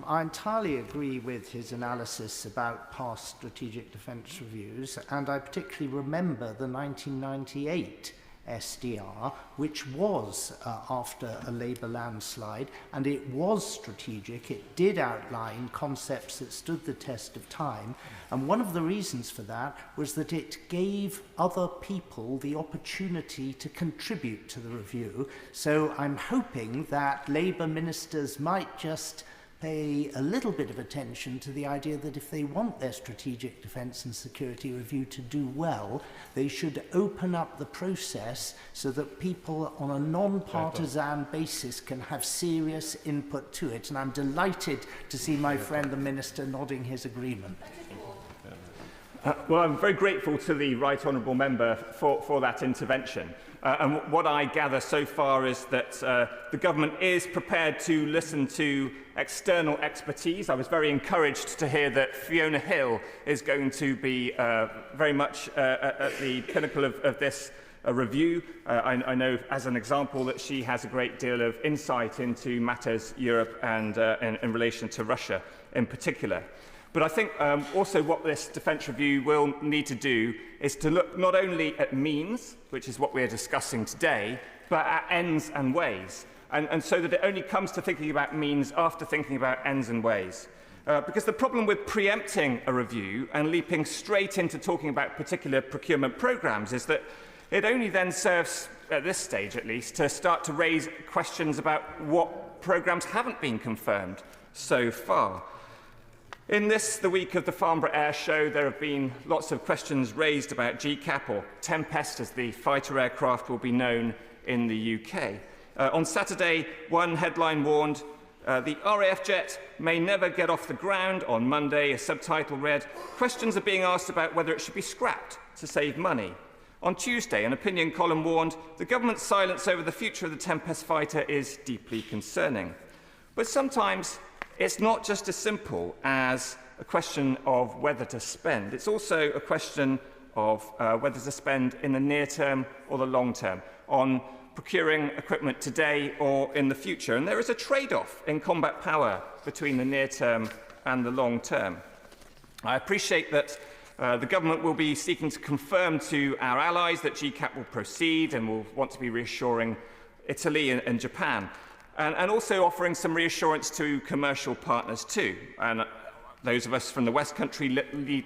S9: I entirely agree with his analysis about past strategic defence reviews, and I particularly remember the 1998 SDR, which was after a Labour landslide, and it was strategic. It did outline concepts that stood the test of time, and one of the reasons for that was that it gave other people the opportunity to contribute to the review. So I'm hoping that Labour ministers might just pay a little bit of attention to the idea that if they want their strategic defence and security review to do well, they should open up the process so that people on a non-partisan basis can have serious input to it. And I'm delighted to see my friend the Minister nodding his agreement.
S12: Well, I'm very grateful to the Right Honourable Member for that intervention. And what I gather so far is that the government is prepared to listen to external expertise. I was very encouraged to hear that Fiona Hill is going to be very much at the pinnacle of this review. I know, as an example, that she has a great deal of insight into matters Europe and in relation to Russia in particular. But I think also what this defence review will need to do is to look not only at means, which is what we're discussing today, but at ends and ways. And so that it only comes to thinking about means after thinking about ends and ways. Because the problem with preempting a review and leaping straight into talking about particular procurement programmes is that it only then serves, at this stage at least, to start to raise questions about what programmes haven't been confirmed so far. In the week of the Farnborough Air Show, there have been lots of questions raised about GCAP, or Tempest, as the fighter aircraft will be known in the UK. On Saturday, one headline warned, the RAF jet may never get off the ground. On Monday, a subtitle read, questions are being asked about whether it should be scrapped to save money. On Tuesday, an opinion column warned, the government's silence over the future of the Tempest fighter is deeply concerning. But sometimes it's not just as simple as a question of whether to spend. It's also a question of whether to spend in the near term or the long term, on procuring equipment today or in the future. And there is a trade-off in combat power between the near term and the long term. I appreciate that the government will be seeking to confirm to our allies that GCAP will proceed and will want to be reassuring Italy and Japan. And also offering some reassurance to commercial partners too. And those of us from the West Country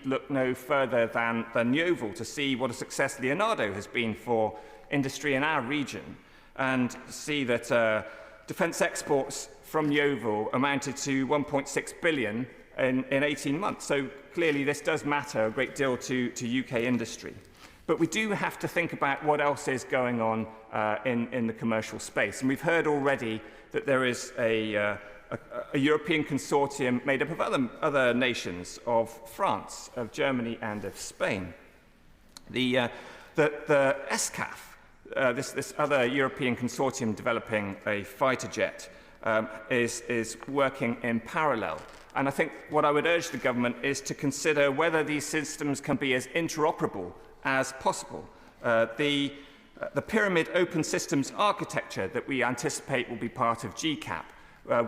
S12: look no further than Yeovil to see what a success Leonardo has been for industry in our region, and see that defence exports from Yeovil amounted to 1.6 billion in 18 months. So clearly this does matter a great deal to UK industry. But we do have to think about what else is going on in the commercial space. And we've heard already that there is a European consortium made up of other nations, of France, of Germany and of Spain. The SCAF, this other European consortium developing a fighter jet, is working in parallel. And I think what I would urge the government is to consider whether these systems can be as interoperable as possible. The pyramid open systems architecture that we anticipate will be part of GCAP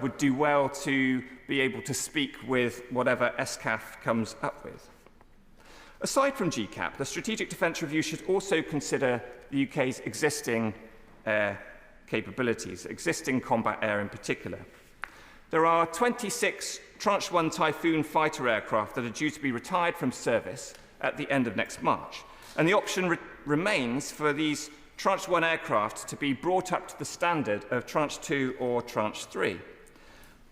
S12: would do well to be able to speak with whatever SCAF comes up with. Aside from GCAP, the Strategic Defence Review should also consider the UK's existing air capabilities, existing combat air in particular. There are 26 Tranche 1 Typhoon fighter aircraft that are due to be retired from service at the end of next March. And the option remains for these Tranche 1 aircraft to be brought up to the standard of Tranche 2 or Tranche 3.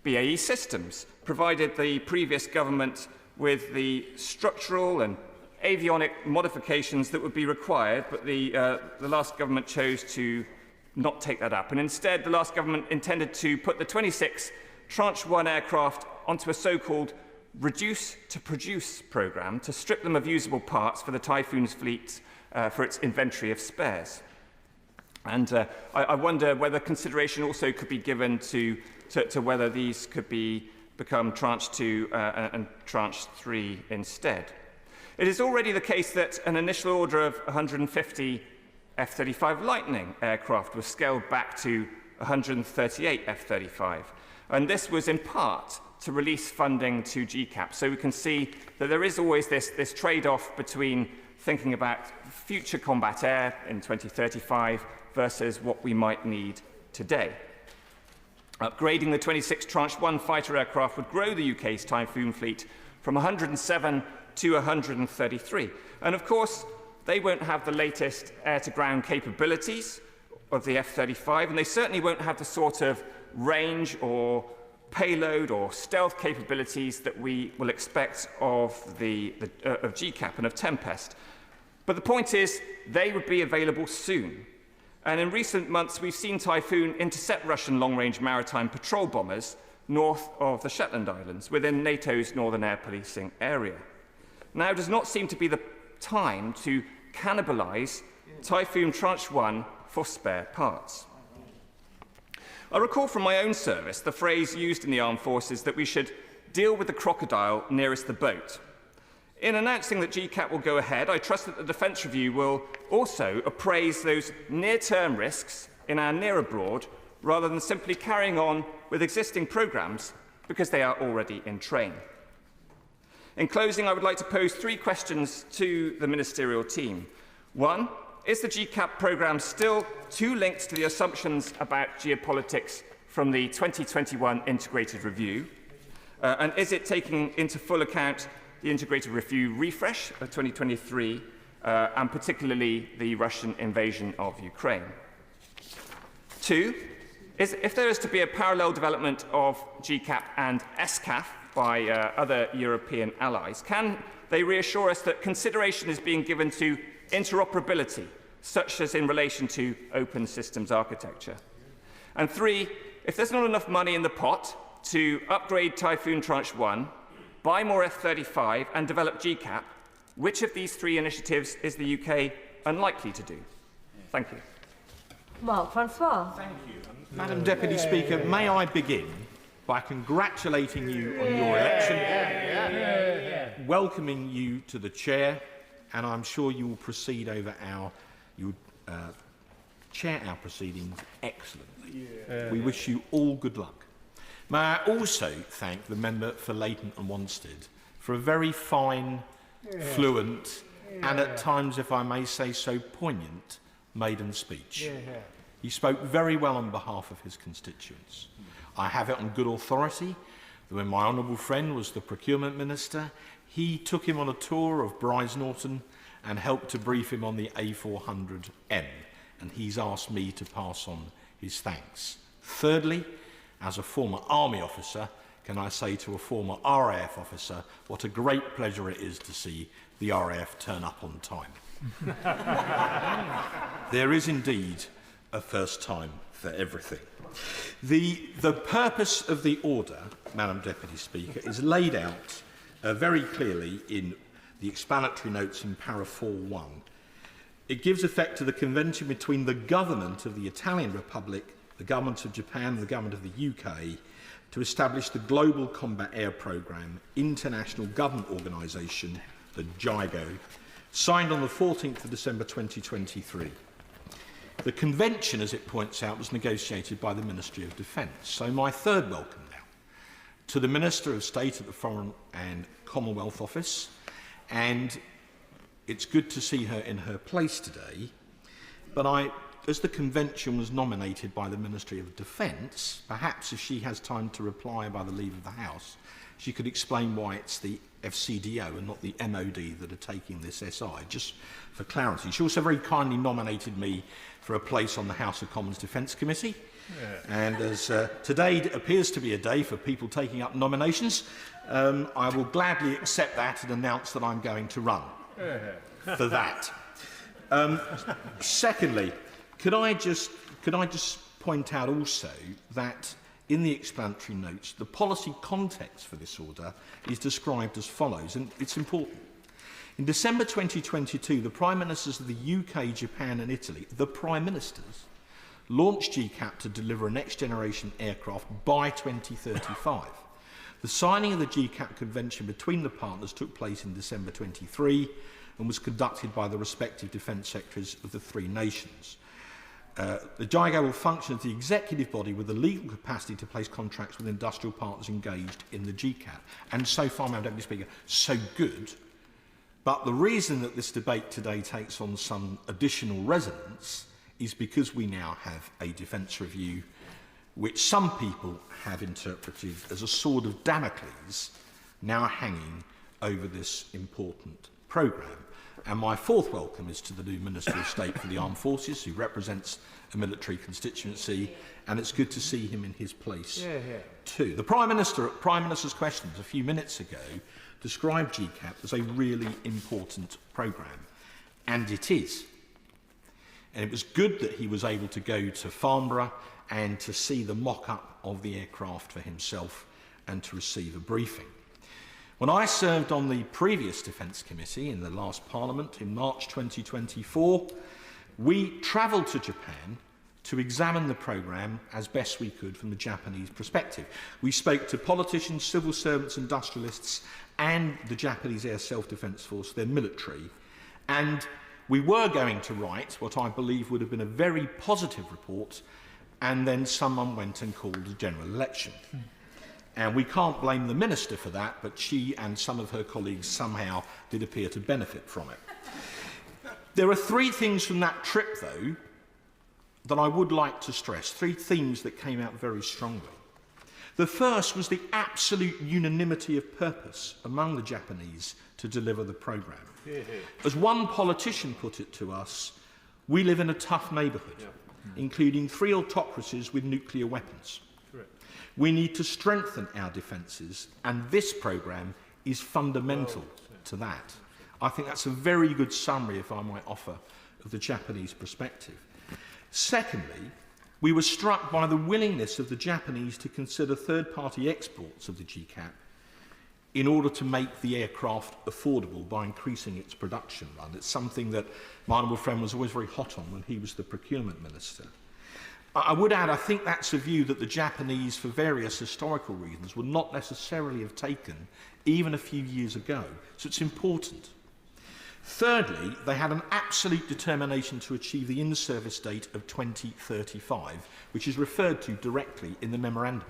S12: BAE Systems provided the previous government with the structural and avionic modifications that would be required, but the last government chose to not take that up. And instead, the last government intended to put the 26 Tranche 1 aircraft onto a so-called reduce to produce programme to strip them of usable parts for the Typhoon's fleet for its inventory of spares. And I wonder whether consideration also could be given to whether these could become Tranche 2 and Tranche 3 instead. It is already the case that an initial order of 150 F-35 Lightning aircraft was scaled back to 138 F-35. And this was in part to release funding to GCAP. So we can see that there is always this trade-off between thinking about future combat air in 2035 versus what we might need today. Upgrading the 26 Tranche 1 fighter aircraft would grow the UK's Typhoon fleet from 107 to 133. And of course, they won't have the latest air-to-ground capabilities of the F-35, and they certainly won't have the sort of range or payload or stealth capabilities that we will expect of GCAP and of Tempest. But the point is, they would be available soon. And in recent months, we've seen Typhoon intercept Russian long-range maritime patrol bombers north of the Shetland Islands, within NATO's northern air policing area. Now does not seem to be the time to cannibalise Typhoon Tranche 1 for spare parts. I recall from my own service the phrase used in the armed forces that we should deal with the crocodile nearest the boat. In announcing that GCAP will go ahead, I trust that the Defence Review will also appraise those near-term risks in our near abroad, rather than simply carrying on with existing programmes because they are already in train. In closing, I would like to pose 3 questions to the ministerial team. 1, is the GCAP programme still too linked to the assumptions about geopolitics from the 2021 Integrated Review? And is it taking into full account the Integrated Review refresh of 2023, and particularly the Russian invasion of Ukraine? 2, if there is to be a parallel development of GCAP and SCAF by other European allies, can they reassure us that consideration is being given to interoperability, such as in relation to open systems architecture? And 3, if there's not enough money in the pot to upgrade Typhoon Tranche 1, buy more F-35 and develop GCAP, which of these 3 initiatives is the UK unlikely to do? Thank you.
S14: Mark Francois.
S5: Thank you. Madam Deputy Speaker, may I begin by congratulating you on your election, welcoming you to the chair, and I'm sure you will proceed over chair our proceedings excellently. We wish you all good luck. May I also thank the member for Leighton and Wanstead for a very fine, fluent, and at times, if I may say so, poignant maiden speech. He spoke very well on behalf of his constituents. I have it on good authority that when my honourable friend was the procurement minister, he took him on a tour of Bryce Norton and helped to brief him on the A400M, and he's asked me to pass on his thanks. Thirdly, as a former army officer, can I say to a former RAF officer what a great pleasure it is to see the RAF turn up on time. There is indeed a first time for everything. The purpose of the order, Madam Deputy Speaker, is laid out very clearly in the explanatory notes in para 4.1. It gives effect to the convention between the government of the Italian Republic, the government of Japan and the government of the UK to establish the Global Combat Air Programme International Government Organisation, the GIGO, signed on the 14th of December 2023. The convention, as it points out, was negotiated by the Ministry of Defence. So my third welcome now to the Minister of State at the Foreign and Commonwealth Office, and it's good to see her in her place today, but as the convention was nominated by the Ministry of Defence, perhaps if she has time to reply by the leave of the House, she could explain why it's the FCDO and not the MOD that are taking this SI, just for clarity. She also very kindly nominated me for a place on the House of Commons Defence Committee. And as today appears to be a day for people taking up nominations, I will gladly accept that and announce that I'm going to run for that. Secondly, could I just point out also that in the explanatory notes, the policy context for this order is described as follows, and it's important. In December 2022, the Prime Ministers of the UK, Japan and Italy, the Prime Ministers, launched GCAP to deliver a next-generation aircraft by 2035. The signing of the GCAP convention between the partners took place in December 23 and was conducted by the respective defence secretaries of the 3 nations. The GIGO will function as the executive body with the legal capacity to place contracts with industrial partners engaged in the GCAP. And so far, Madam Deputy Speaker, so good. But the reason that this debate today takes on some additional resonance is because we now have a defence review which some people have interpreted as a sword of Damocles now hanging over this important programme. And my fourth welcome is to the new Minister of State for the Armed Forces, who represents a military constituency, and it's good to see him in his place too. The Prime Minister's questions a few minutes ago described GCAP as a really important programme, and it is. And it was good that he was able to go to Farnborough and to see the mock-up of the aircraft for himself and to receive a briefing. When I served on the previous Defence Committee in the last Parliament in March 2024, we travelled to Japan to examine the programme as best we could from the Japanese perspective. We spoke to politicians, civil servants, industrialists, and the Japanese Air Self-Defence Force, their military, and we were going to write what I believe would have been a very positive report, and then someone went and called a general election. And we can't blame the Minister for that, but she and some of her colleagues somehow did appear to benefit from it. There are three things from that trip, though, that I would like to stress, three themes that came out very strongly. The first was the absolute unanimity of purpose among the Japanese to deliver the programme. As one politician put it to us, we live in a tough neighbourhood, including 3 autocracies with nuclear weapons. We need to strengthen our defences, and this programme is fundamental to that. I think that's a very good summary, if I might offer, of the Japanese perspective. Secondly, we were struck by the willingness of the Japanese to consider third-party exports of the GCAP in order to make the aircraft affordable by increasing its production run. It's something that my honourable friend was always very hot on when he was the procurement minister. I would add, I think that's a view that the Japanese, for various historical reasons, would not necessarily have taken even a few years ago. So it's important. Thirdly, they had an absolute determination to achieve the in-service date of 2035, which is referred to directly in the memorandum.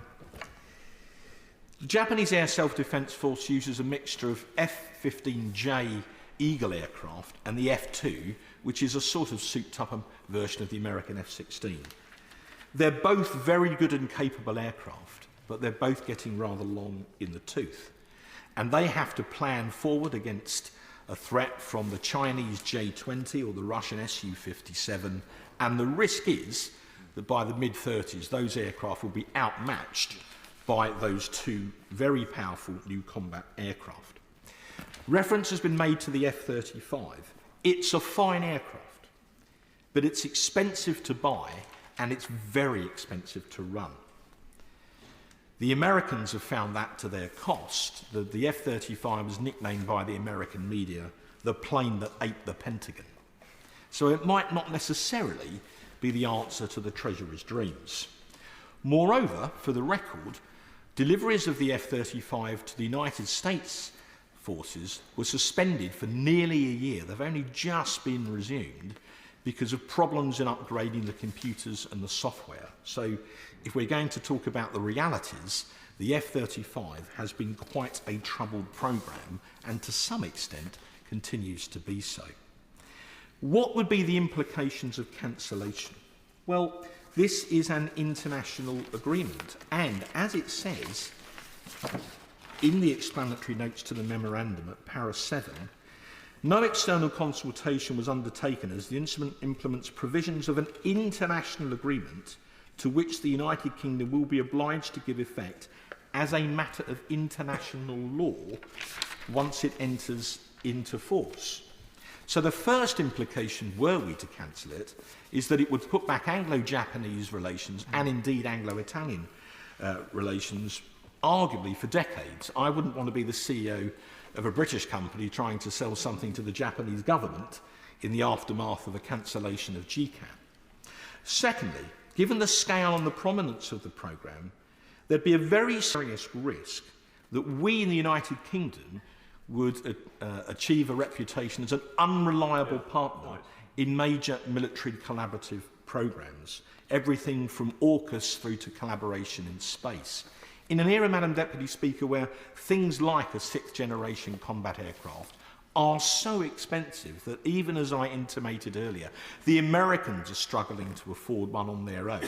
S5: The Japanese Air Self-Defence Force uses a mixture of F-15J Eagle aircraft and the F-2, which is a sort of souped-up version of the American F-16. They're both very good and capable aircraft, but they're both getting rather long in the tooth. And they have to plan forward against a threat from the Chinese J-20 or the Russian Su-57, and the risk is that by the mid-30s, those aircraft will be outmatched by those two very powerful new combat aircraft. Reference has been made to the F-35. It's a fine aircraft, but it's expensive to buy and it's very expensive to run. The Americans have found that to their cost. The F-35 was nicknamed by the American media the plane that ate the Pentagon. So it might not necessarily be the answer to the Treasurer's dreams. Moreover, for the record, deliveries of the F-35 to the United States forces were suspended for nearly a year. They've only just been resumed because of problems in upgrading the computers and the software. So if we're going to talk about the realities, the F-35 has been quite a troubled programme and to some extent continues to be so. What would be the implications of cancellation? Well, this is an international agreement, and as it says in the explanatory notes to the memorandum at para 7, no external consultation was undertaken as the instrument implements provisions of an international agreement to which the United Kingdom will be obliged to give effect as a matter of international law once it enters into force. So the first implication, were we to cancel it, is that it would put back Anglo-Japanese relations and indeed Anglo-Italian relations arguably for decades. I wouldn't want to be the CEO of a British company trying to sell something to the Japanese government in the aftermath of a cancellation of GCAP. Secondly, given the scale and the prominence of the programme, there'd be a very serious risk that we in the United Kingdom would achieve a reputation as an unreliable partner in major military collaborative programmes, everything from AUKUS through to collaboration in space. In an era, Madam Deputy Speaker, where things like a 6th generation combat aircraft are so expensive that, even as I intimated earlier, the Americans are struggling to afford one on their own.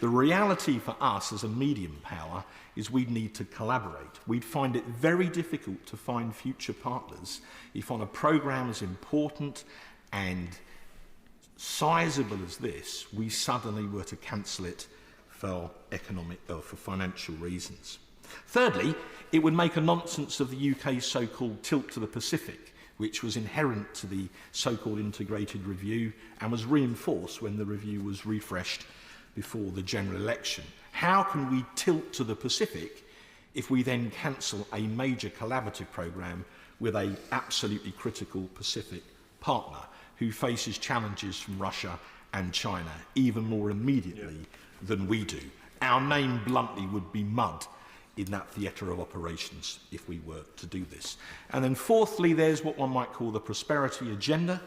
S5: The reality for us as a medium power is we'd need to collaborate. We'd find it very difficult to find future partners if, on a programme as important and sizable as this, we suddenly were to cancel it for for financial reasons. Thirdly, it would make a nonsense of the UK's so-called tilt to the Pacific, which was inherent to the so-called integrated review and was reinforced when the review was refreshed before the general election. How can we tilt to the Pacific if we then cancel a major collaborative programme with an absolutely critical Pacific partner who faces challenges from Russia and China even more immediately than we do? Our name bluntly would be mud in that theatre of operations if we were to do this. And then fourthly, there's what one might call the prosperity agenda.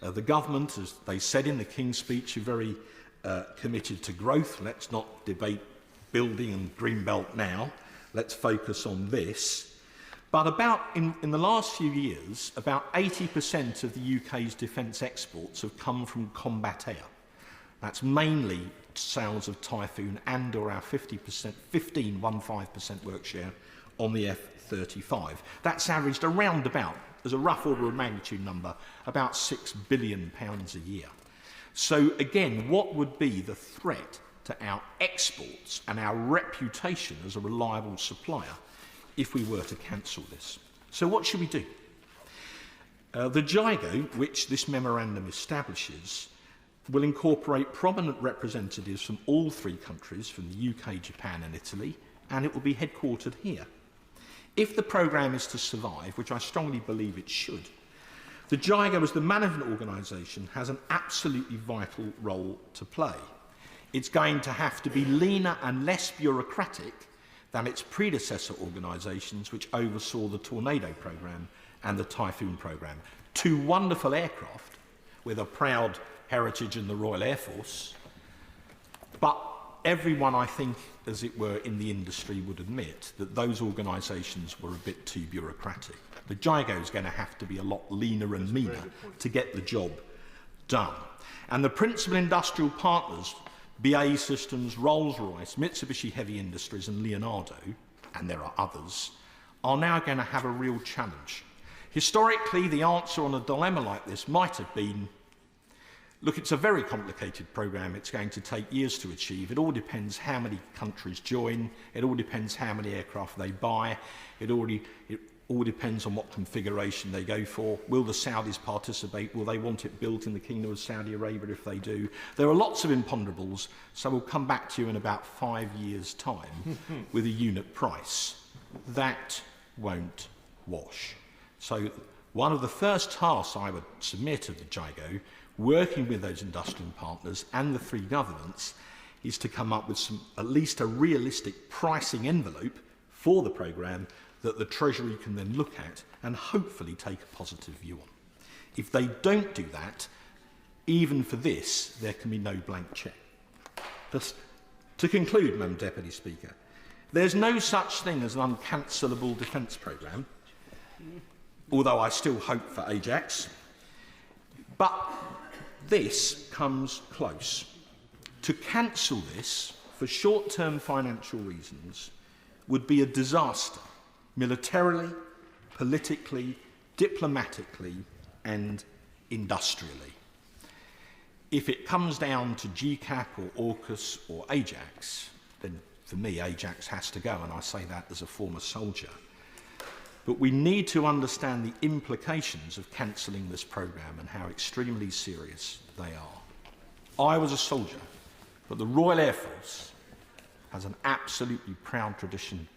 S5: The government, as they said in the King's speech, are very committed to growth. Let's not debate building and Greenbelt now. Let's focus on this. But in the last few years, about 80% of the UK's defence exports have come from combat air. That's mainly sales of Typhoon and or our 15% work share on the F-35. That's averaged around about, as a rough order of magnitude number, about £6 billion a year. So again, what would be the threat to our exports and our reputation as a reliable supplier if we were to cancel this? So what should we do? The JIGO, which this memorandum establishes, will incorporate prominent representatives from all three countries, from the UK, Japan and Italy, and it will be headquartered here. If the programme is to survive, which I strongly believe it should, the JIGO as the management organisation has an absolutely vital role to play. It's going to have to be leaner and less bureaucratic than its predecessor organisations which oversaw the Tornado programme and the Typhoon programme. Two wonderful aircraft with a proud heritage in the Royal Air Force, but everyone, I think, as it were, in the industry would admit that those organisations were a bit too bureaucratic. The JIGO is going to have to be a lot leaner and meaner to get the job done. And the principal industrial partners, BAE Systems, Rolls-Royce, Mitsubishi Heavy Industries and Leonardo, and there are others, are now going to have a real challenge. Historically, the answer on a dilemma like this might have been, look, it's a very complicated programme. It's going to take years to achieve. It all depends how many countries join. It all depends how many aircraft they buy. It all depends on what configuration they go for. Will the Saudis participate? Will they want it built in the Kingdom of Saudi Arabia if they do? There are lots of imponderables, so we'll come back to you in about 5 years' time with a unit price. That won't wash. So one of the first tasks I would submit to the JIGO, working with those industrial partners and the three governments, is to come up with at least a realistic pricing envelope for the programme that the Treasury can then look at and hopefully take a positive view on. If they don't do that, even for this, there can be no blank cheque. Just to conclude, Madam Deputy Speaker, there's no such thing as an uncancelable defence programme, although I still hope for Ajax. But this comes close. To cancel this for short-term financial reasons would be a disaster, militarily, politically, diplomatically and industrially. If it comes down to GCAP or AUKUS or Ajax, then for me Ajax has to go, and I say that as a former soldier. But we need to understand the implications of cancelling this programme and how extremely serious they are. I was a soldier, but the Royal Air Force has an absolutely proud tradition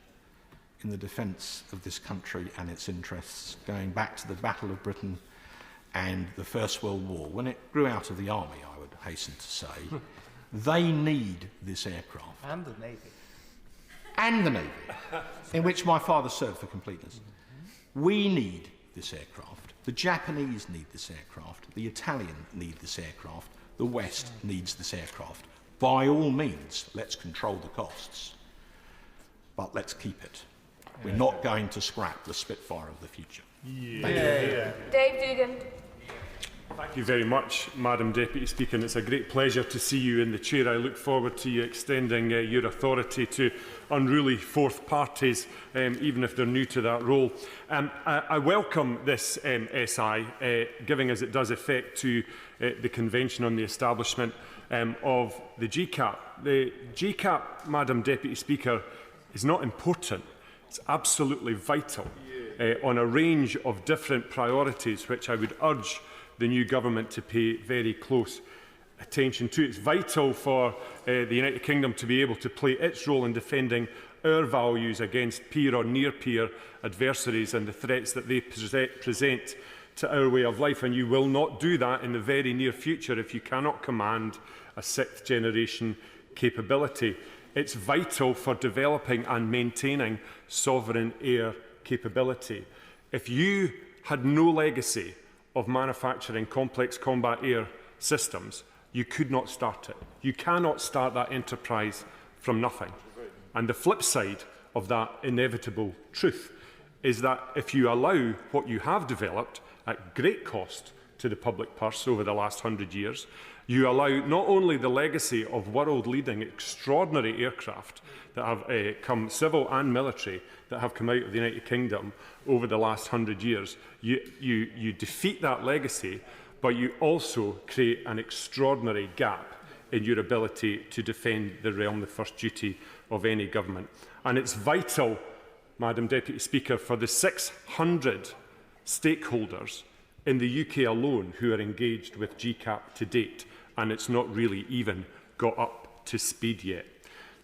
S5: in the defence of this country and its interests, going back to the Battle of Britain and the First World War. When it grew out of the army, I would hasten to say, they need this aircraft.
S9: And the Navy.
S5: And the Navy, in which my father served for completeness. We need this aircraft. The Japanese need this aircraft. The Italian need this aircraft. The West needs this aircraft. By all means, let's control the costs, but let's keep it. We're not going to scrap the Spitfire of the future.
S15: Yeah.
S14: Dave Dugan.
S15: Thank you very much, Madam Deputy Speaker, and it's a great pleasure to see you in the chair. I look forward to you extending your authority to unruly fourth parties, even if they're new to that role. I welcome this SI, giving as it does effect to the Convention on the Establishment of the GCAP. The GCAP, Madam Deputy Speaker, is not important. It's absolutely vital on a range of different priorities, which I would urge the new government to pay very close attention to. It's vital for the United Kingdom to be able to play its role in defending our values against peer or near-peer adversaries and the threats that they present to our way of life. And you will not do that in the very near future if you cannot command a sixth-generation capability. It's vital for developing and maintaining sovereign air capability. If you had no legacy of manufacturing complex combat air systems, you could not start it. You cannot start that enterprise from nothing. And the flip side of that inevitable truth is that if you allow what you have developed at great cost to the public purse over the last 100 years, you allow not only the legacy of world-leading extraordinary aircraft that have come, civil and military, that have come out of the United Kingdom over the last 100 years, you defeat that legacy, but you also create an extraordinary gap in your ability to defend the realm, the first duty of any government. And it's vital, Madam Deputy Speaker, for the 600 stakeholders in the UK alone who are engaged with GCAP to date, and it's not really even got up to speed yet.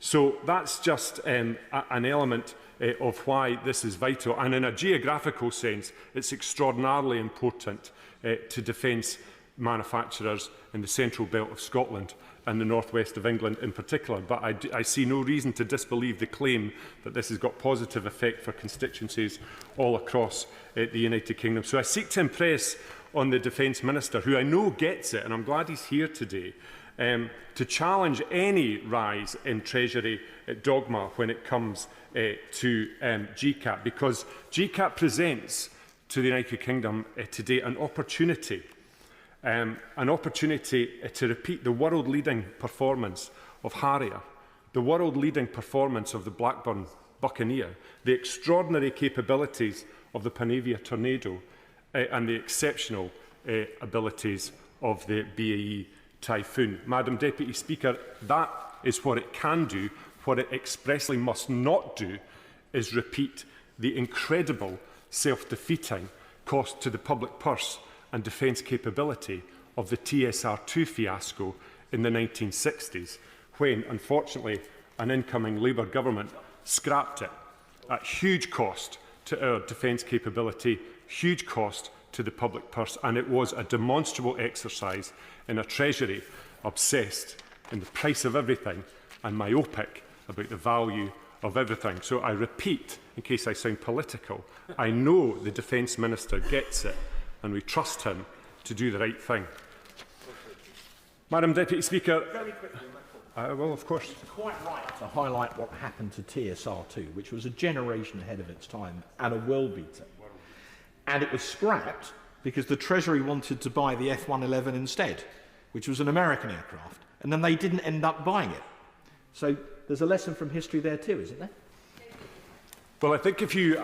S15: So that's just an element of why this is vital. And in a geographical sense, it's extraordinarily important to defence manufacturers in the central belt of Scotland and the northwest of England in particular. But I see no reason to disbelieve the claim that this has got positive effect for constituencies all across the United Kingdom. So I seek to impress on the Defence Minister, who I know gets it, and I'm glad he's here today, to challenge any rise in Treasury dogma when it comes to GCAP, because GCAP presents to the United Kingdom today an opportunity to repeat the world-leading performance of Harrier, the world-leading performance of the Blackburn Buccaneer, the extraordinary capabilities of the Panavia Tornado, and the exceptional abilities of the BAE Typhoon. Madam Deputy Speaker, that is what it can do. What it expressly must not do is repeat the incredible self-defeating cost to the public purse and defence capability of the TSR2 fiasco in the 1960s, when, unfortunately, an incoming Labour government scrapped it at huge cost to our defence capability, huge cost to the public purse, and it was a demonstrable exercise in a Treasury obsessed in the price of everything and myopic about the value of everything. So I repeat, in case I sound political, I know the Defence Minister gets it, and we trust him to do the right thing. Madam Deputy Speaker,
S5: Very quickly,
S15: well, of course.
S5: It's quite right to highlight what happened to TSR2, which was a generation ahead of its time and a world beater. And it was scrapped because the Treasury wanted to buy the F-111 instead, which was an American aircraft, and then they didn't end up buying it. So there's a lesson from history there too, isn't there?
S15: Well, I think if you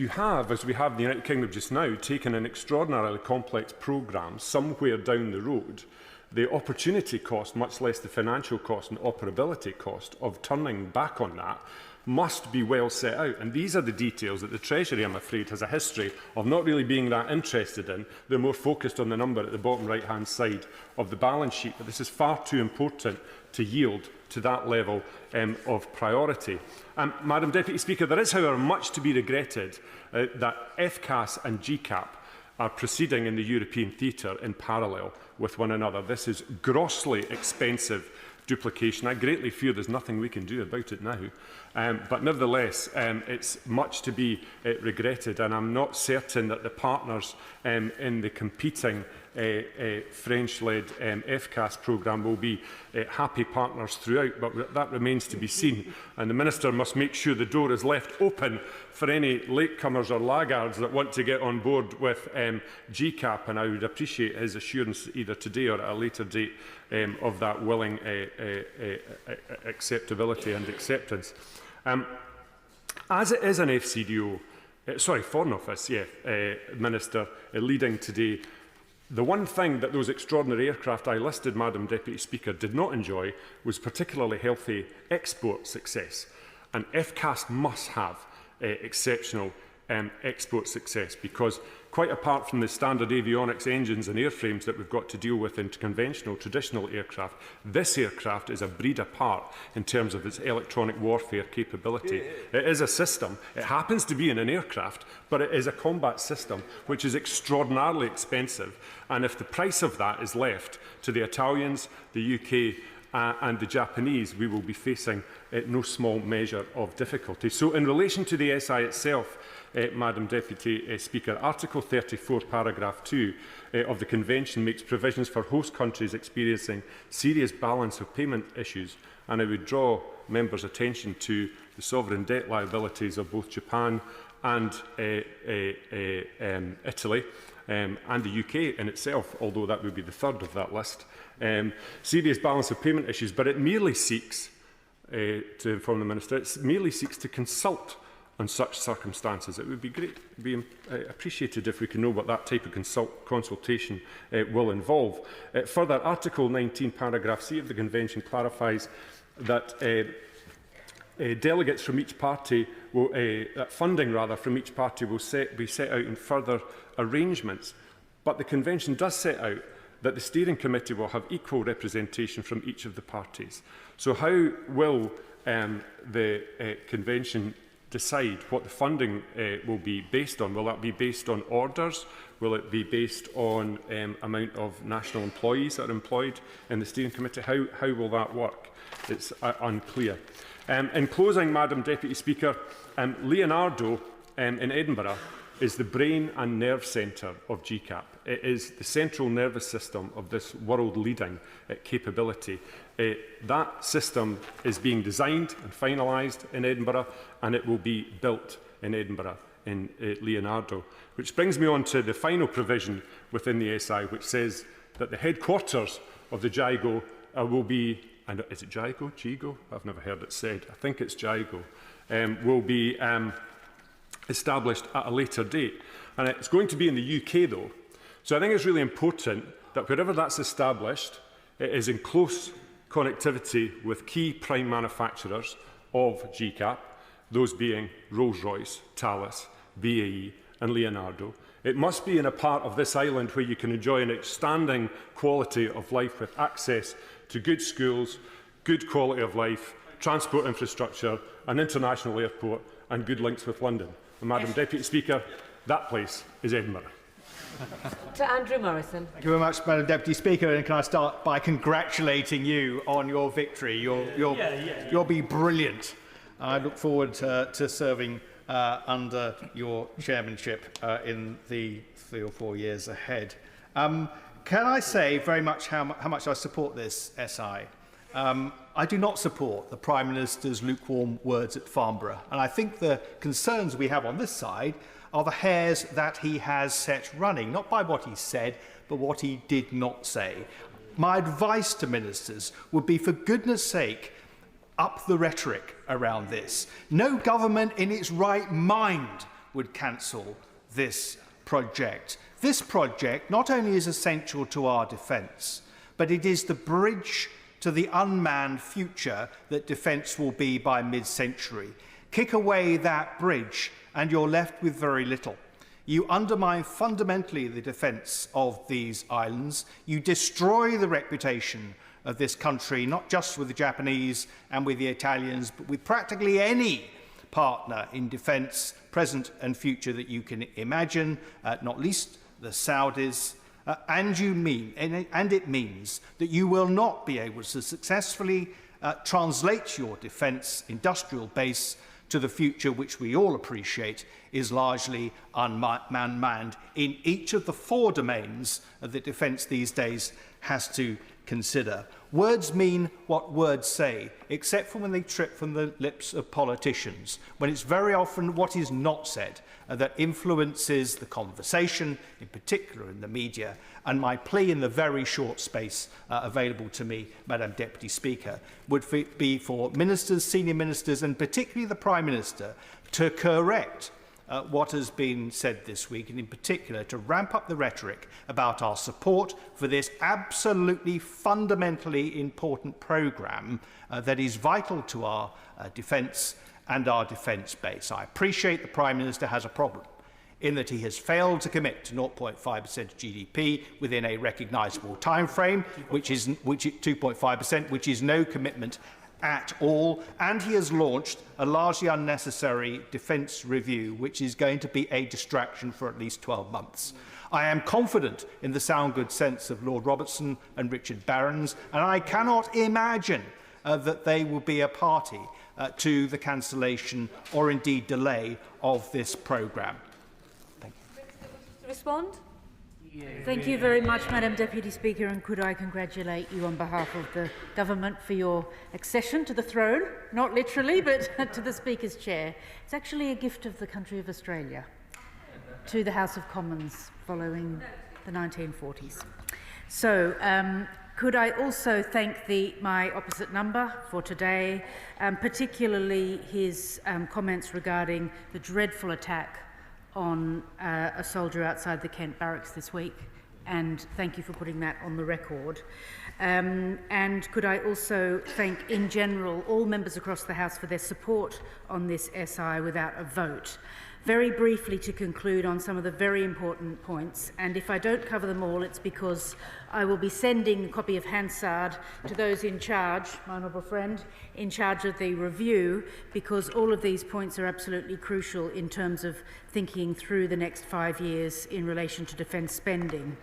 S15: have, as we have in the United Kingdom just now, taken an extraordinarily complex programme somewhere down the road, the opportunity cost, much less the financial cost and operability cost of turning back on that, must be well set out. And these are the details that the Treasury, I'm afraid, has a history of not really being that interested in. They're more focused on the number at the bottom right-hand side of the balance sheet. But this is far too important to yield to that level of priority. Madam Deputy Speaker, there is, however, much to be regretted that FCAS and GCAP are proceeding in the European theatre in parallel with one another. This is grossly expensive duplication. I greatly fear there's nothing we can do about it now. But nevertheless, it's much to be regretted, and I'm not certain that the partners in the competing French-led FCAS programme will be happy partners throughout, but that remains to be seen. And the Minister must make sure the door is left open for any latecomers or laggards that want to get on board with GCAP, and I would appreciate his assurance either today or at a later date of that willing acceptability and acceptance. As it is an FCDO, Foreign Office, Minister, leading today, the one thing that those extraordinary aircraft I listed, Madam Deputy Speaker, did not enjoy was particularly healthy export success. And FCAS must have exceptional export success, because quite apart from the standard avionics engines and airframes that we've got to deal with in conventional, traditional aircraft, this aircraft is a breed apart in terms of its electronic warfare capability. It is a system. It happens to be in an aircraft, but it is a combat system which is extraordinarily expensive. And if the price of that is left to the Italians, the UK, and the Japanese, we will be facing no small measure of difficulty. So in relation to the SI itself, Madam Deputy Speaker, Article 34, paragraph 2 of the Convention makes provisions for host countries experiencing serious balance of payment issues, and I would draw members' attention to the sovereign debt liabilities of both Japan and Italy, and the UK in itself, although that would be the third of that list. Serious balance of payment issues, but it merely seeks, to inform the Minister, it merely seeks to consult on such circumstances. It would be great, be appreciated if we can know what that type of consultation will involve. Further, Article 19, paragraph C of the Convention clarifies that delegates from each party will, funding rather from each party will be set out in further arrangements. But the Convention does set out that the Steering Committee will have equal representation from each of the parties. So how will the Convention decide what the funding will be based on? Will that be based on orders? Will it be based on amount of national employees that are employed in the Steering Committee? How will that work? It's unclear. In closing, Madam Deputy Speaker, Leonardo in Edinburgh is the brain and nerve centre of GCAP. It is the central nervous system of this world-leading capability. That system is being designed and finalised in Edinburgh, and it will be built in Edinburgh in Leonardo. Which brings me on to the final provision within the SI, which says that the headquarters of the JIGO will be, and is it JIGO? GIGO? I've never heard it said. I think it's JIGO. Will be established at a later date. And it's going to be in the UK, though. So I think it's really important that wherever that's established, it is in close connectivity with key prime manufacturers of GCAP, those being Rolls-Royce, Thales, BAE and Leonardo. It must be in a part of this island where you can enjoy an outstanding quality of life with access to good schools, good quality of life, transport infrastructure, an international airport and good links with London. And Madam Deputy Speaker, that place is Edinburgh.
S14: To Andrew Morrison.
S6: Thank you very much, Madam Deputy Speaker. And can I start by congratulating you on your victory? You'll be brilliant. I look forward to serving under your chairmanship in the 3 or 4 years ahead. Can I say very much how much I support this SI? I do not support the Prime Minister's lukewarm words at Farnborough, and I think the concerns we have on this side are the hares that he has set running, not by what he said, but what he did not say. My advice to ministers would be, for goodness sake, up the rhetoric around this. No government in its right mind would cancel this project. This project not only is essential to our defence, but it is the bridge to the unmanned future that defence will be by mid-century. Kick away that bridge and you're left with very little. You undermine fundamentally the defence of these islands. You destroy the reputation of this country, not just with the Japanese and with the Italians, but with practically any partner in defence, present and future, that you can imagine, not least the Saudis. And it means that you will not be able to successfully translate your defence industrial base to the future, which we all appreciate is largely unmanned in each of the 4 domains that defence these days has to consider. Words mean what words say, except for when they trip from the lips of politicians, when it's very often what is not said that influences the conversation, in particular in the media. And my plea in the very short space available to me, Madam Deputy Speaker, would be for ministers, senior ministers, and particularly the Prime Minister to correct what has been said this week, and in particular to ramp up the rhetoric about our support for this absolutely fundamentally important programme that is vital to our defence and our defence base. I appreciate the Prime Minister has a problem in that he has failed to commit to 0.5% of GDP within a recognisable time frame, which is 2.5%, which is no commitment at all, and he has launched a largely unnecessary defence review, which is going to be a distraction for at least 12 months. I am confident in the sound good sense of Lord Robertson and Richard Barrons, and I cannot imagine that they will be a party to the cancellation or indeed delay of this programme. Thank you.
S14: To respond?
S4: Thank you very much, Madam Deputy Speaker, and could I congratulate you on behalf of the government for your accession to the throne, not literally, but to the Speaker's chair. It's actually a gift of the country of Australia to the House of Commons following the 1940s. So, could I also thank my opposite number for today, particularly his comments regarding the dreadful attack on a soldier outside the Kent barracks this week, and thank you for putting that on the record. And could I also thank, in general, all members across the House for their support on this SI without a vote. Very briefly to conclude on some of the very important points, and if I don't cover them all, it's because I will be sending a copy of Hansard to those in charge, my honourable friend, in charge of the review, because all of these points are absolutely crucial in terms of thinking through the next 5 years in relation to defence spending.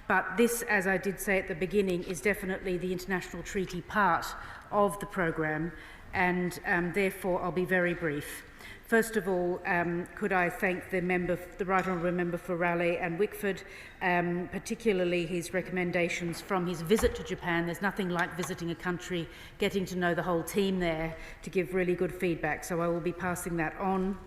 S4: But this, as I did say at the beginning, is definitely the international treaty part of the programme, and therefore I'll be very brief. First of all, could I thank the Right Honourable Member for Raleigh and Wickford, particularly his recommendations from his visit to Japan. There's nothing like visiting a country, getting to know the whole team there to give really good feedback, so I will be passing that on.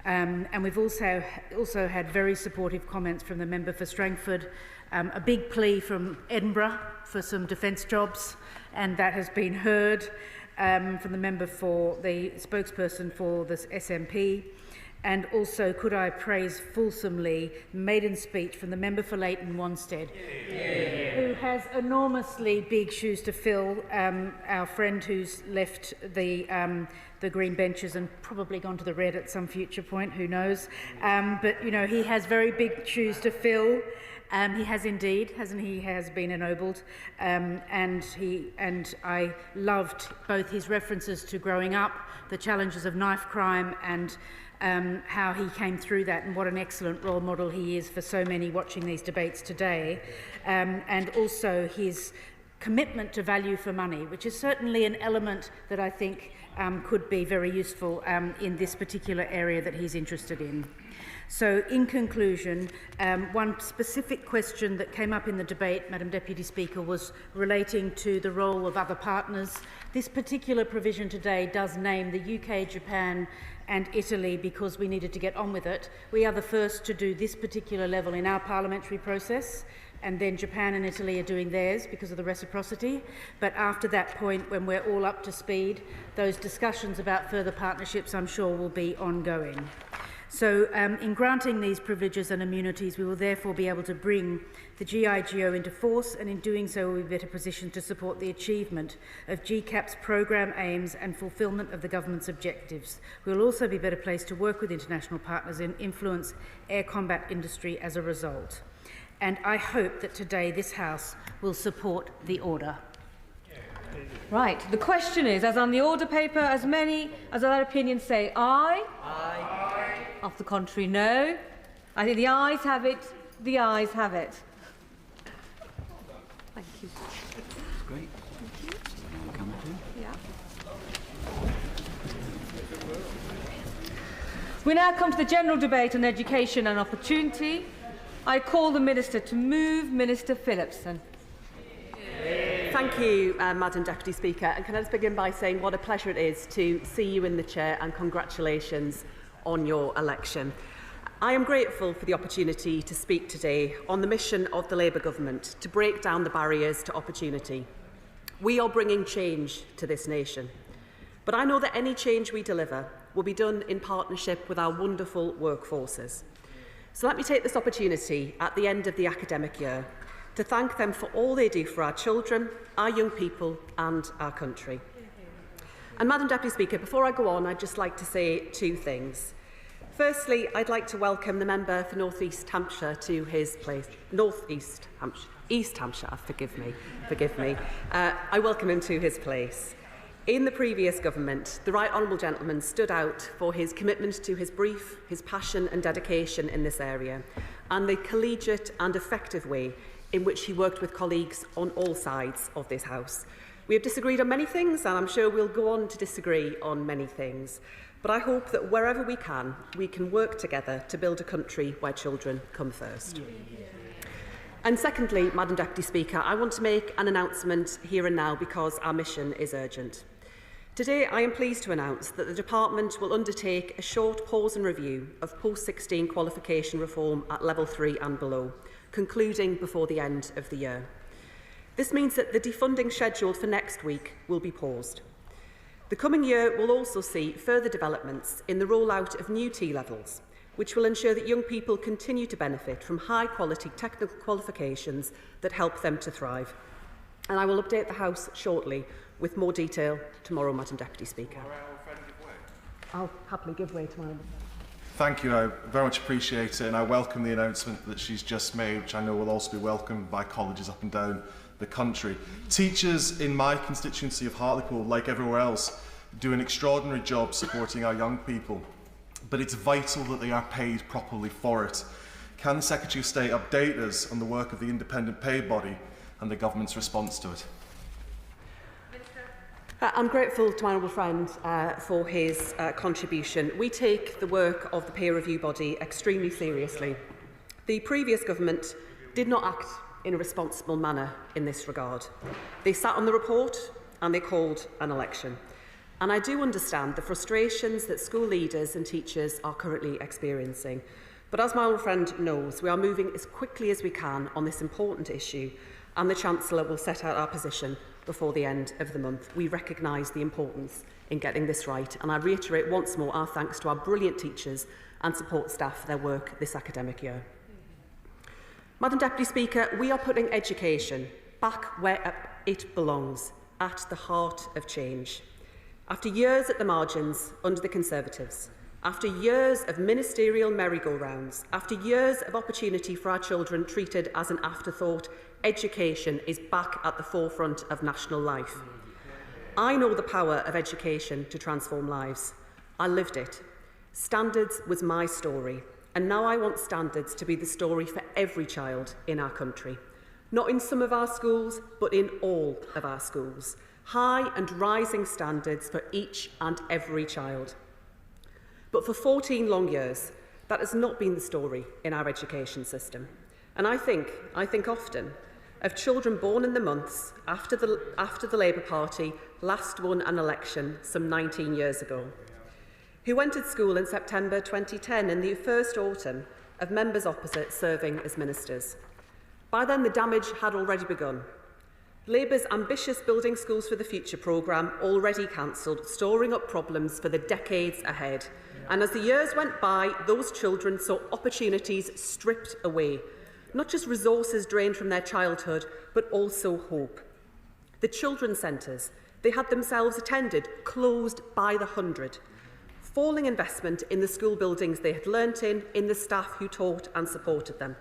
S4: And we've also had very supportive comments from the member for Strangford, a big plea from Edinburgh for some defence jobs, and that has been heard. From the member for the spokesperson for this SNP, and also could I praise fulsomely Maiden's speech from the member for Leighton Wanstead, who has enormously big shoes to fill. Our friend who's left the green benches and probably gone to the red at some future point, who knows? But you know, he has very big shoes to fill. He has indeed, hasn't he? He has been ennobled, and I loved both his references to growing up, the challenges of knife crime, and how he came through that, and what an excellent role model he is for so many watching these debates today, and also his commitment to value for money, which is certainly an element that I think could be very useful in this particular area that he's interested in. So, in conclusion, one specific question that came up in the debate, Madam Deputy Speaker, was relating to the role of other partners. This particular provision today does name the UK, Japan and Italy because we needed to get on with it. We are the first to do this particular level in our parliamentary process, and then Japan and Italy are doing theirs because of the reciprocity. But after that point, when we're all up to speed, those discussions about further partnerships, I'm sure, will be ongoing. So in granting these privileges and immunities, we will therefore be able to bring the GIGO into force, and in doing so we'll be better positioned to support the achievement of GCAP's programme aims and fulfilment of the government's objectives. We will also be better placed to work with international partners and influence air combat industry as a result. And I hope that today this House will support the order.
S14: Right, the question is, as on the order paper, as many as other opinions say aye. Aye. Of the contrary, no. I think the ayes have it. The ayes have it. Thank you.
S17: That's great.
S14: Thank you. Yeah. We now come to the general debate on education and opportunity. I call the Minister to move. Minister Phillipson.
S17: Thank you, Madam Deputy Speaker. And can I just begin by saying what a pleasure it is to see you in the chair, and congratulations on your election. I am grateful for the opportunity to speak today on the mission of the Labour Government to break down the barriers to opportunity. We are bringing change to this nation. But I know that any change we deliver will be done in partnership with our wonderful workforces. So let me take this opportunity at the end of the academic year to thank them for all they do for our children, our young people and our country. And Madam Deputy Speaker, before I go on, I'd just like to say two things. Firstly, I'd like to welcome the member for North East Hampshire to his place. East Hampshire, forgive me. I welcome him to his place. In the previous government, the Right Honourable Gentleman stood out for his commitment to his brief, his passion and dedication in this area, and the collegiate and effective way in which he worked with colleagues on all sides of this House. We have disagreed on many things, and I'm sure we'll go on to disagree on many things. But I hope that wherever we can work together to build a country where children come first. And secondly, Madam Deputy Speaker, I want to make an announcement here and now because our mission is urgent. Today, I am pleased to announce that the Department will undertake a short pause and review of post-16 qualification reform at Level 3 and below, concluding before the end of the year. This means that the defunding scheduled for next week will be paused. The coming year will also see further developments in the rollout of new T-levels, which will ensure that young people continue to benefit from high-quality technical qualifications that help them to thrive. And I will update the House shortly with more detail tomorrow, Madam Deputy Speaker. I'll happily give way to my own.
S18: Thank you. I very much appreciate it, and I welcome the announcement that she's just made, which I know will also be welcomed by colleges up and down the country. Teachers in my constituency of Hartlepool, like everywhere else, do an extraordinary job supporting our young people, but it's vital that they are paid properly for it. Can the Secretary of State update us on the work of the independent pay body and the government's response to it?
S17: I'm grateful to my honourable friend for his contribution. We take the work of the peer review body extremely seriously. The previous government did not act in a responsible manner in this regard. They sat on the report and they called an election. And I do understand the frustrations that school leaders and teachers are currently experiencing. But as my honourable friend knows, we are moving as quickly as we can on this important issue, and the Chancellor will set out our position before the end of the month. We recognise the importance in getting this right, and I reiterate once more our thanks to our brilliant teachers and support staff for their work this academic year. Madam Deputy Speaker, we are putting education back where it belongs, at the heart of change. After years at the margins under the Conservatives, after years of ministerial merry-go-rounds, after years of opportunity for our children treated as an afterthought, education is back at the forefront of national life. I know the power of education to transform lives. I lived it. Standards was my story, and now I want standards to be the story for every child in our country. Not in some of our schools, but in all of our schools. High and rising standards for each and every child. But for 14 long years, that has not been the story in our education system. And I think often of children born in the months after the Labour Party last won an election some 19 years ago, who entered school in September 2010 in the first autumn of members opposite serving as ministers. By then, the damage had already begun. Labour's ambitious Building Schools for the Future programme already cancelled, storing up problems for the decades ahead. And as the years went by, those children saw opportunities stripped away. Not just resources drained from their childhood, but also hope. The children's centres they had themselves attended closed by the hundred. Falling investment in the school buildings they had learnt in the staff who taught and supported them.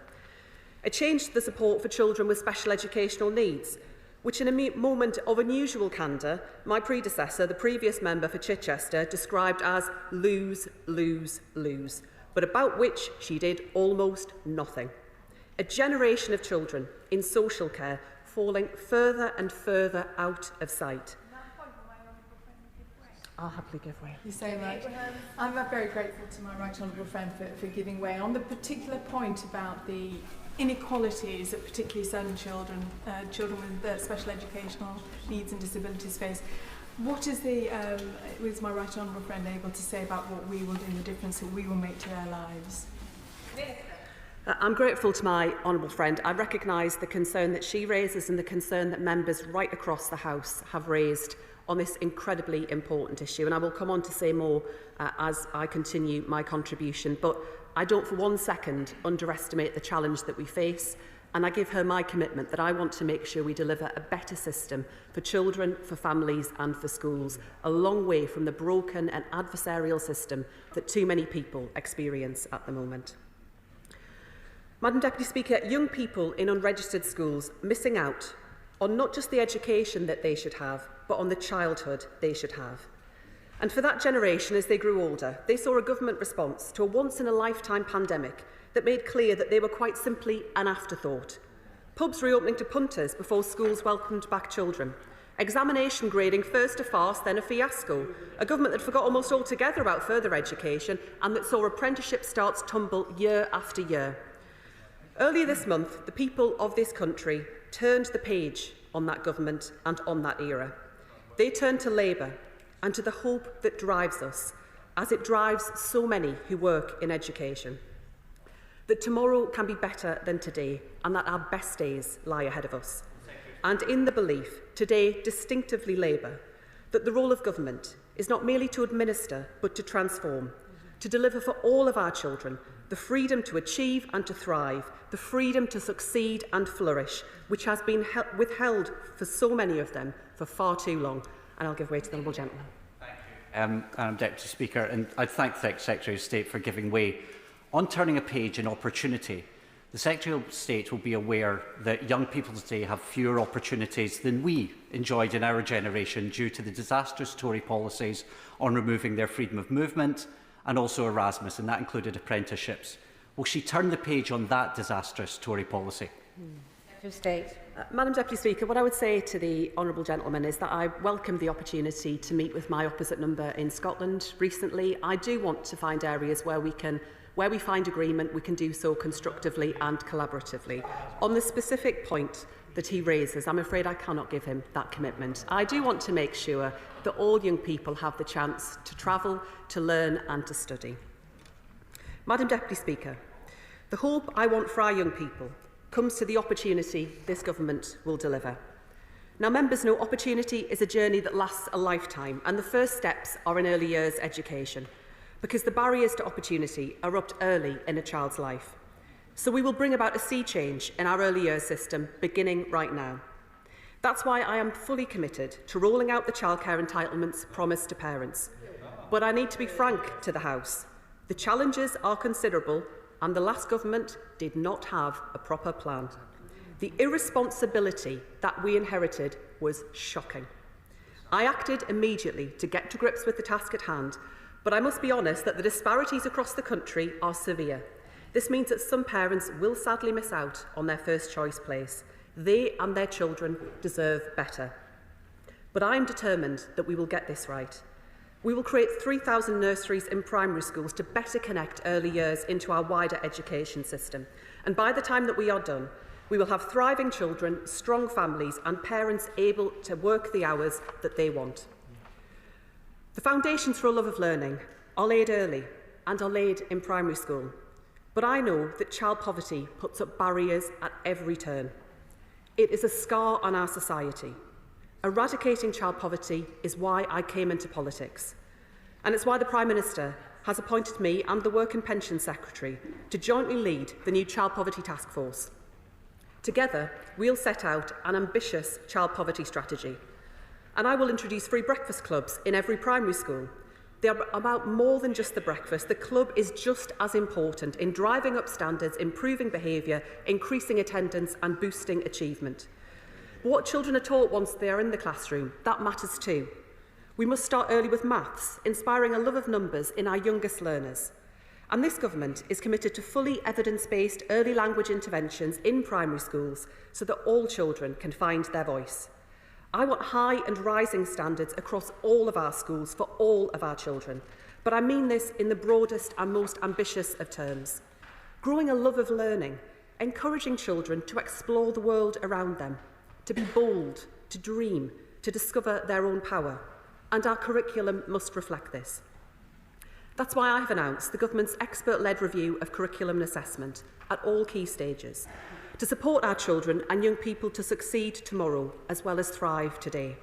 S17: A change to the support for children with special educational needs, which in a moment of unusual candour, my predecessor, the previous member for Chichester, described as lose, lose, lose, but about which she did almost nothing. A generation of children in social care falling further and further out of sight. I'll happily give way.
S2: You so much. I'm very grateful to my right honourable friend for giving way. On the particular point about the inequalities that particularly certain children with special educational needs and disabilities face, what is is my right honourable friend able to say about what we will do and the difference that we will make to their lives?
S17: I'm grateful to my honourable friend. I recognise the concern that she raises and the concern that members right across the House have raised on this incredibly important issue, and I will come on to say more as I continue my contribution, but I don't for one second underestimate the challenge that we face, and I give her my commitment that I want to make sure we deliver a better system for children, for families and for schools, a long way from the broken and adversarial system that too many people experience at the moment. Madam Deputy Speaker, young people in unregistered schools missing out on not just the education that they should have, but on the childhood they should have. And for that generation, as they grew older, they saw a government response to a once-in-a-lifetime pandemic that made clear that they were quite simply an afterthought. Pubs reopening to punters before schools welcomed back children. Examination grading first a farce, then a fiasco. A government that forgot almost altogether about further education and that saw apprenticeship starts tumble year after year. Earlier this month, the people of this country turned the page on that government and on that era. They turned to Labour and to the hope that drives us, as it drives so many who work in education. That tomorrow can be better than today, and that our best days lie ahead of us. And in the belief, today distinctively Labour, that the role of government is not merely to administer, but to transform, to deliver for all of our children the freedom to achieve and to thrive, the freedom to succeed and flourish, which has been withheld for so many of them for far too long. And I'll give way to the honourable gentleman.
S19: Madam Deputy Speaker, and I thank the Secretary of State for giving way. On turning a page in opportunity, the Secretary of State will be aware that young people today have fewer opportunities than we enjoyed in our generation due to the disastrous Tory policies on removing their freedom of movement and also Erasmus, and that included apprenticeships. Will she turn the page on that disastrous Tory policy?
S17: Secretary of State. Madam Deputy Speaker, what I would say to the honourable gentleman is that I welcome the opportunity to meet with my opposite number in Scotland recently. I do want to find areas where we find agreement, we can do so constructively and collaboratively. On the specific point that he raises, I'm afraid I cannot give him that commitment. I do want to make sure that all young people have the chance to travel, to learn and to study. Madam Deputy Speaker, the hope I want for our young people comes to the opportunity this government will deliver. Now, members know opportunity is a journey that lasts a lifetime, and the first steps are in early years education, because the barriers to opportunity erupt early in a child's life. So we will bring about a sea change in our early years system beginning right now. That's why I am fully committed to rolling out the childcare entitlements promised to parents. But I need to be frank to the House. The challenges are considerable, and the last government did not have a proper plan. The irresponsibility that we inherited was shocking. I acted immediately to get to grips with the task at hand, but I must be honest that the disparities across the country are severe. This means that some parents will sadly miss out on their first choice place. They and their children deserve better. But I am determined that we will get this right. We will create 3,000 nurseries in primary schools to better connect early years into our wider education system. And by the time that we are done, we will have thriving children, strong families and parents able to work the hours that they want. The foundations for a love of learning are laid early and are laid in primary school. But I know that child poverty puts up barriers at every turn. It is a scar on our society. Eradicating child poverty is why I came into politics. And it's why the Prime Minister has appointed me and the Work and Pension Secretary to jointly lead the new Child Poverty Task Force. Together, we'll set out an ambitious child poverty strategy. And I will introduce free breakfast clubs in every primary school. They are about more than just the breakfast. The club is just as important in driving up standards, improving behaviour, increasing attendance and boosting achievement. But what children are taught once they are in the classroom, that matters too. We must start early with maths, inspiring a love of numbers in our youngest learners. And this government is committed to fully evidence-based early language interventions in primary schools so that all children can find their voice. I want high and rising standards across all of our schools for all of our children, but I mean this in the broadest and most ambitious of terms. Growing a love of learning, encouraging children to explore the world around them, to be bold, to dream, to discover their own power, and our curriculum must reflect this. That's why I have announced the Government's expert-led review of curriculum and assessment at all key stages, to support our children and young people to succeed tomorrow as well as thrive today.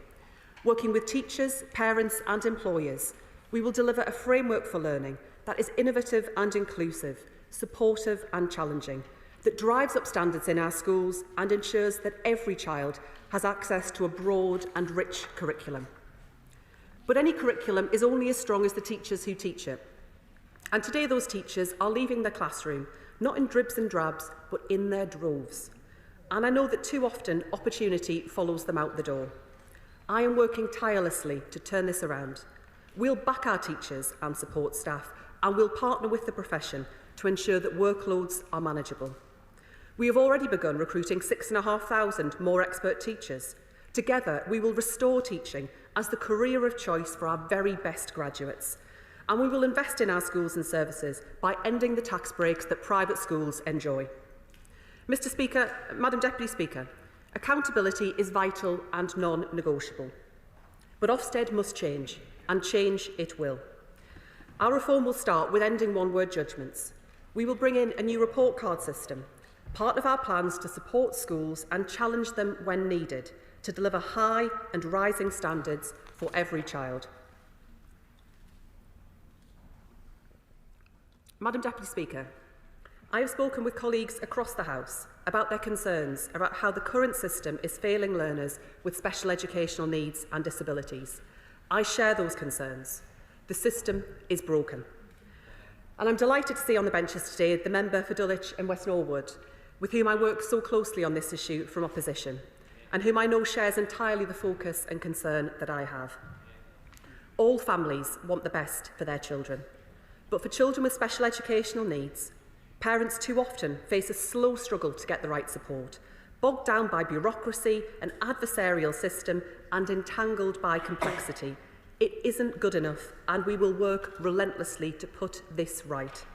S17: Working with teachers, parents and employers, we will deliver a framework for learning that is innovative and inclusive, supportive and challenging, that drives up standards in our schools and ensures that every child has access to a broad and rich curriculum. But any curriculum is only as strong as the teachers who teach it. And today those teachers are leaving the classroom, not in dribs and drabs, but in their droves. And I know that too often opportunity follows them out the door. I am working tirelessly to turn this around. We'll back our teachers and support staff, and we'll partner with the profession to ensure that workloads are manageable. We have already begun recruiting 6,500 more expert teachers. Together, we will restore teaching as the career of choice for our very best graduates. And we will invest in our schools and services by ending the tax breaks that private schools enjoy. Mr. Speaker, Madam Deputy Speaker, accountability is vital and non-negotiable. But Ofsted must change, and change it will. Our reform will start with ending one-word judgments. We will bring in a new report card system, part of our plans to support schools and challenge them when needed to deliver high and rising standards for every child. Madam Deputy Speaker, I have spoken with colleagues across the House about their concerns about how the current system is failing learners with special educational needs and disabilities. I share those concerns. The system is broken. And I'm delighted to see on the benches today the member for Dulwich and West Norwood, with whom I work so closely on this issue from opposition, and whom I know shares entirely the focus and concern that I have. All families want the best for their children, but for children with special educational needs, parents too often face a slow struggle to get the right support, bogged down by bureaucracy, an adversarial system, and entangled by complexity. It isn't good enough, and we will work relentlessly to put this right.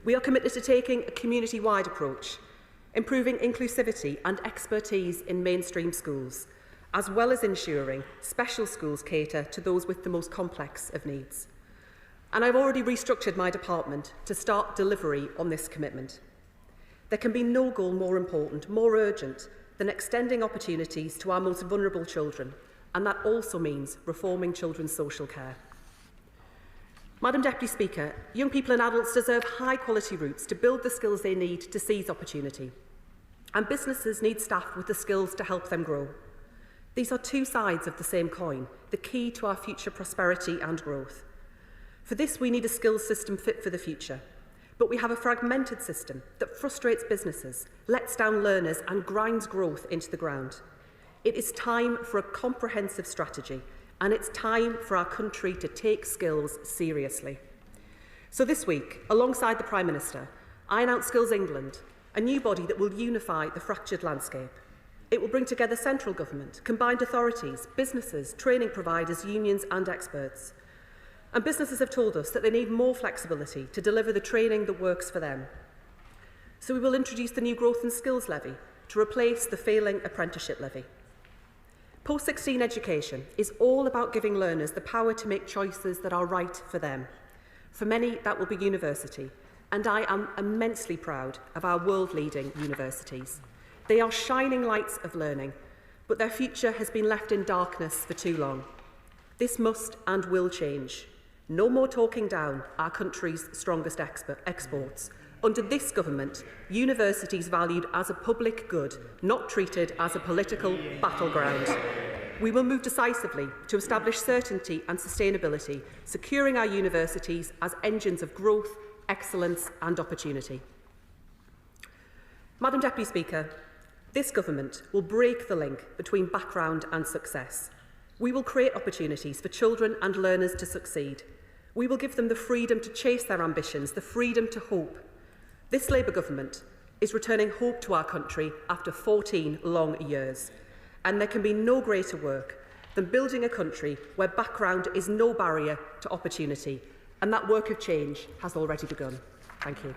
S17: We are committed to taking a community-wide approach, improving inclusivity and expertise in mainstream schools, as well as ensuring special schools cater to those with the most complex of needs. And I've already restructured my department to start delivery on this commitment. There can be no goal more important, more urgent, than extending opportunities to our most vulnerable children, and that also means reforming children's social care. Madam Deputy Speaker, young people and adults deserve high-quality routes to build the skills they need to seize opportunity. And businesses need staff with the skills to help them grow. These are two sides of the same coin, the key to our future prosperity and growth. For this, we need a skills system fit for the future. But we have a fragmented system that frustrates businesses, lets down learners, and grinds growth into the ground. It is time for a comprehensive strategy, and it's time for our country to take skills seriously. So this week, alongside the Prime Minister, I announced Skills England, a new body that will unify the fractured landscape. It will bring together central government, combined authorities, businesses, training providers, unions and experts. And businesses have told us that they need more flexibility to deliver the training that works for them. So we will introduce the new Growth and Skills Levy to replace the failing apprenticeship levy. Post-16 education is all about giving learners the power to make choices that are right for them. For many, that will be university, and I am immensely proud of our world-leading universities. They are shining lights of learning, but their future has been left in darkness for too long. This must and will change. No more talking down our country's strongest exports. Under this government, universities valued as a public good, not treated as a political battleground. We will move decisively to establish certainty and sustainability, securing our universities as engines of growth, excellence and opportunity. Madam Deputy Speaker, this government will break the link between background and success. We will create opportunities for children and learners to succeed. We will give them the freedom to chase their ambitions, the freedom to hope. This Labour government is returning hope to our country after 14 long years. And there can be no greater work than building a country where background is no barrier to opportunity. And that work of change has already begun. Thank you.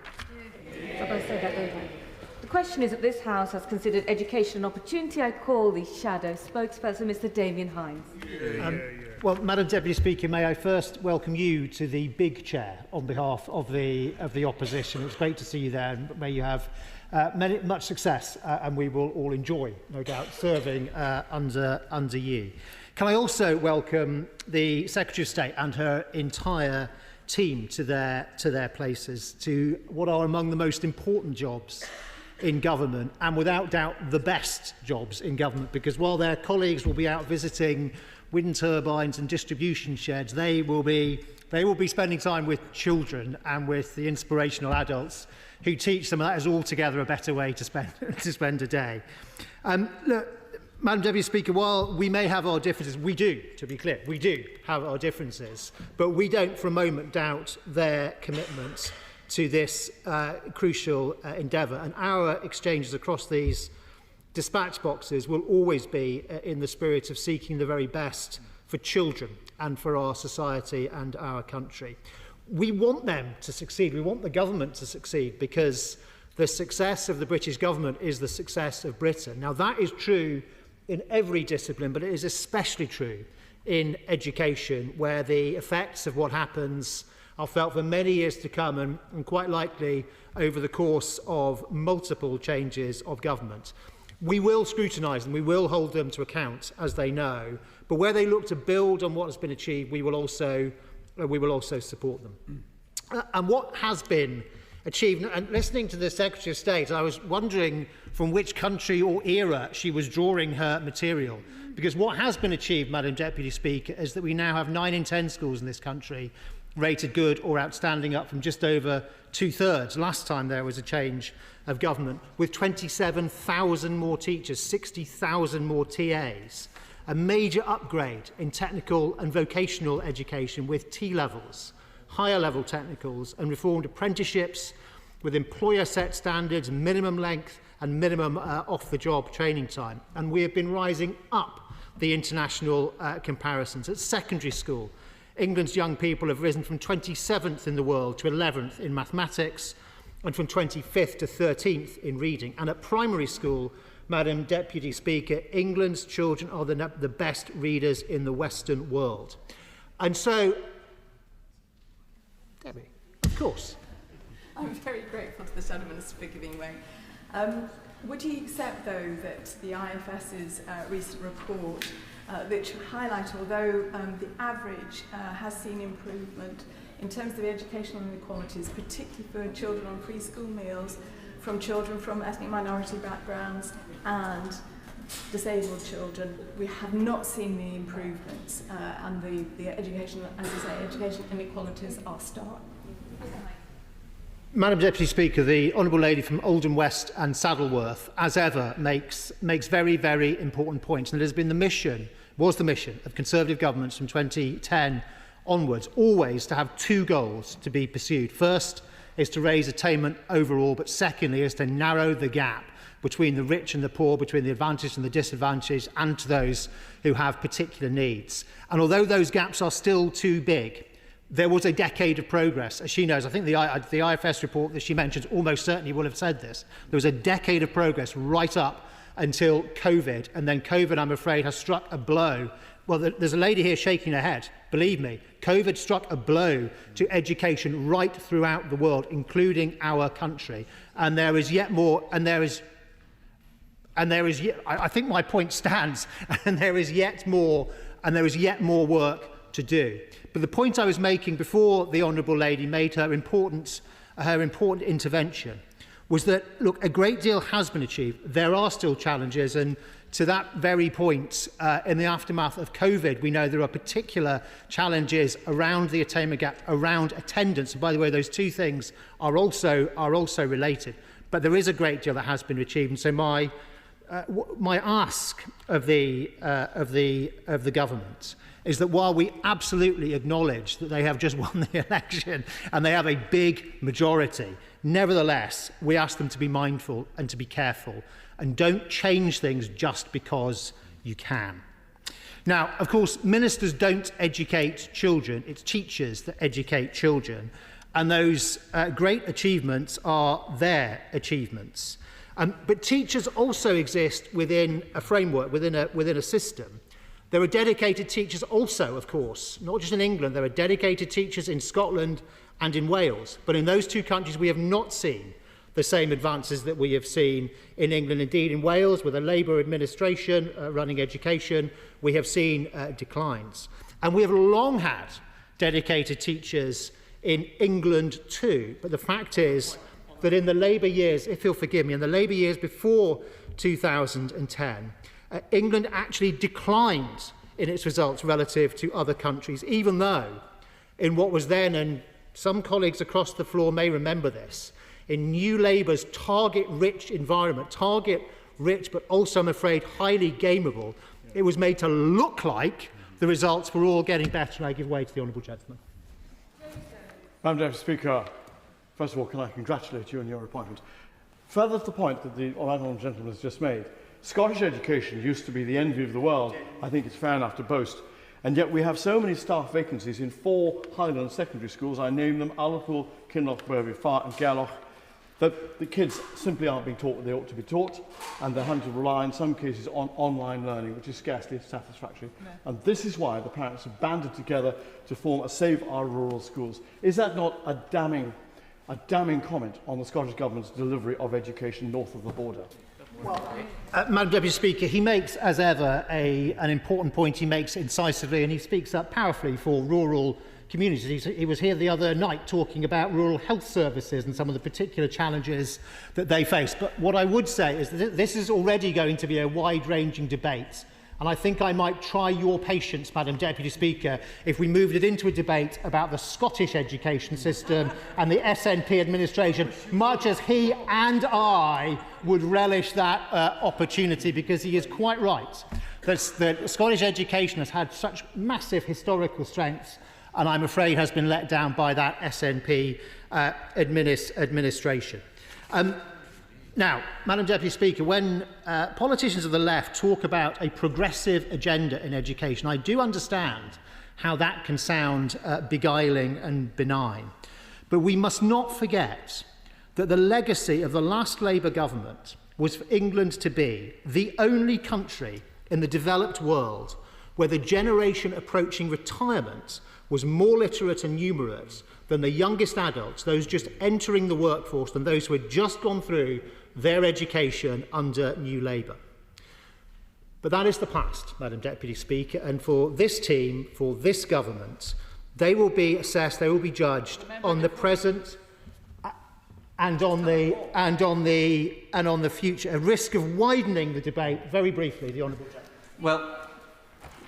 S14: The question is that this House has considered education an opportunity. I call the shadow spokesperson, Mr Damien Hines.
S20: Well, Madam Deputy Speaker, may I first welcome you to the big chair on behalf of the opposition. It's great to see you there, and may you have much success, and we will all enjoy, no doubt, serving under you. Can I also welcome the Secretary of State and her entire team to their places, to what are among the most important jobs in government, and without doubt the best jobs in government, because while their colleagues will be out visiting wind turbines and distribution sheds, they will be spending time with children and with the inspirational adults who teach them that is altogether a better way to spend a day. Look, Madam Deputy Speaker, while we may have our differences, we do, to be clear, we do have our differences, but we don't for a moment doubt their commitment to this crucial endeavour, and our exchanges across these dispatch boxes will always be in the spirit of seeking the very best for children and for our society and our country. We want them to succeed. We want the government to succeed, because the success of the British government is the success of Britain. Now, that is true in every discipline, but it is especially true in education, where the effects of what happens are felt for many years to come, and quite likely over the course of multiple changes of government. We will scrutinise them, we will hold them to account, as they know, but where they look to build on what has been achieved, we will also support them. And what has been achieved, and listening to the Secretary of State, I was wondering from which country or era she was drawing her material, because what has been achieved, Madam Deputy Speaker, is that we now have 9 in 10 schools in this country rated good or outstanding, up from just over 2/3 last time there was a change of government, with 27,000 more teachers, 60,000 more TAs, a major upgrade in technical and vocational education with T-levels, higher level technicals, and reformed apprenticeships with employer set standards, minimum length and minimum off-the-job training time. And we have been rising up the international comparisons. At secondary school, England's young people have risen from 27th in the world to 11th in mathematics, and from 25th to 13th in reading. And at primary school, Madam Deputy Speaker, England's children are the best readers in the Western world. And so, Debbie, of course.
S2: I'm very grateful to the Shadow Minister for giving way. Would you accept, though, that the IFS's recent report, which highlight, although the average has seen improvement in terms of educational inequalities, particularly for children on free school meals, from children from ethnic minority backgrounds and disabled children, we have not seen the improvements, and the education, as you say, education inequalities are stark.
S20: Madam Deputy Speaker, the Honourable Lady from Oldham West and Saddleworth, as ever, makes very, very important points. And it has been was the mission of Conservative governments from 2010 onwards, always to have 2 goals to be pursued. First is to raise attainment overall, but secondly is to narrow the gap between the rich and the poor, between the advantaged and the disadvantaged, and to those who have particular needs. And although those gaps are still too big, there was a decade of progress. As she knows, I think the IFS report that she mentions almost certainly will have said this. There was a decade of progress right up until COVID, and then COVID, I'm afraid, has struck a blow. Well, there's a lady here shaking her head. Believe me, COVID struck a blow to education right throughout the world, including our country. And there is yet more, I think my point stands, and there is yet more work to do. But the point I was making before the Honourable Lady made her important intervention was that, look, a great deal has been achieved. There are still challenges, and to that very point, in the aftermath of COVID, we know there are particular challenges around the attainment gap, around attendance. And by the way, those 2 things are also related. But there is a great deal that has been achieved. And so my ask of the government is that while we absolutely acknowledge that they have just won the election and they have a big majority, nevertheless, we ask them to be mindful and to be careful, and don't change things just because you can. Now, of course, ministers don't educate children. It's teachers that educate children. And those great achievements are their achievements. But teachers also exist within a framework, within a system. There are dedicated teachers also, of course, not just in England. There are dedicated teachers in Scotland and in Wales. But in those two countries, we have not seen the same advances that we have seen in England. Indeed, in Wales, with a Labour administration running education, we have seen declines. And we have long had dedicated teachers in England too. But the fact is that in the Labour years, if you'll forgive me, in the Labour years before 2010, England actually declined in its results relative to other countries, even though in what was then, and some colleagues across the floor may remember this, in New Labour's target-rich environment, target-rich but also, I'm afraid, highly gameable, it was made to look like the results were all getting better. And I give way to the honourable gentleman.
S21: Madam Deputy Speaker, first of all, can I congratulate you on your appointment? Further to the point that the honourable gentleman has just made, Scottish education used to be the envy of the world. I think it's fair enough to boast. And yet we have so many staff vacancies in 4 Highland secondary schools, I name them Allerpool, Kinloch, Berby, Fart and Galloch, that the kids simply aren't being taught what they ought to be taught, and they're having to rely in some cases on online learning, which is scarcely satisfactory. No. And this is why the parents have banded together to form a Save Our Rural Schools. Is that not a damning comment on the Scottish Government's delivery of education north of the border?
S20: Madam Deputy Speaker, he makes, as ever, an important point. He makes incisively, and he speaks up powerfully for rural communities. He was here the other night talking about rural health services and some of the particular challenges that they face. But what I would say is that this is already going to be a wide-ranging debate. And I think I might try your patience, Madam Deputy Speaker, if we moved it into a debate about the Scottish education system and the SNP administration, much as he and I would relish that opportunity, because he is quite right that Scottish education has had such massive historical strengths, and I'm afraid has been let down by that SNP administration. Now, Madam Deputy Speaker, when politicians of the left talk about a progressive agenda in education, I do understand how that can sound beguiling and benign. But we must not forget that the legacy of the last Labour government was for England to be the only country in the developed world where the generation approaching retirement was more literate and numerate than the youngest adults, those just entering the workforce, than those who had just gone through their education under New Labour. But that is the past, Madam Deputy Speaker, and for this team, for this government, they will be assessed, they will be judged on the present and on the future. A risk of widening the debate, very briefly, the honourable gentleman.
S19: Well,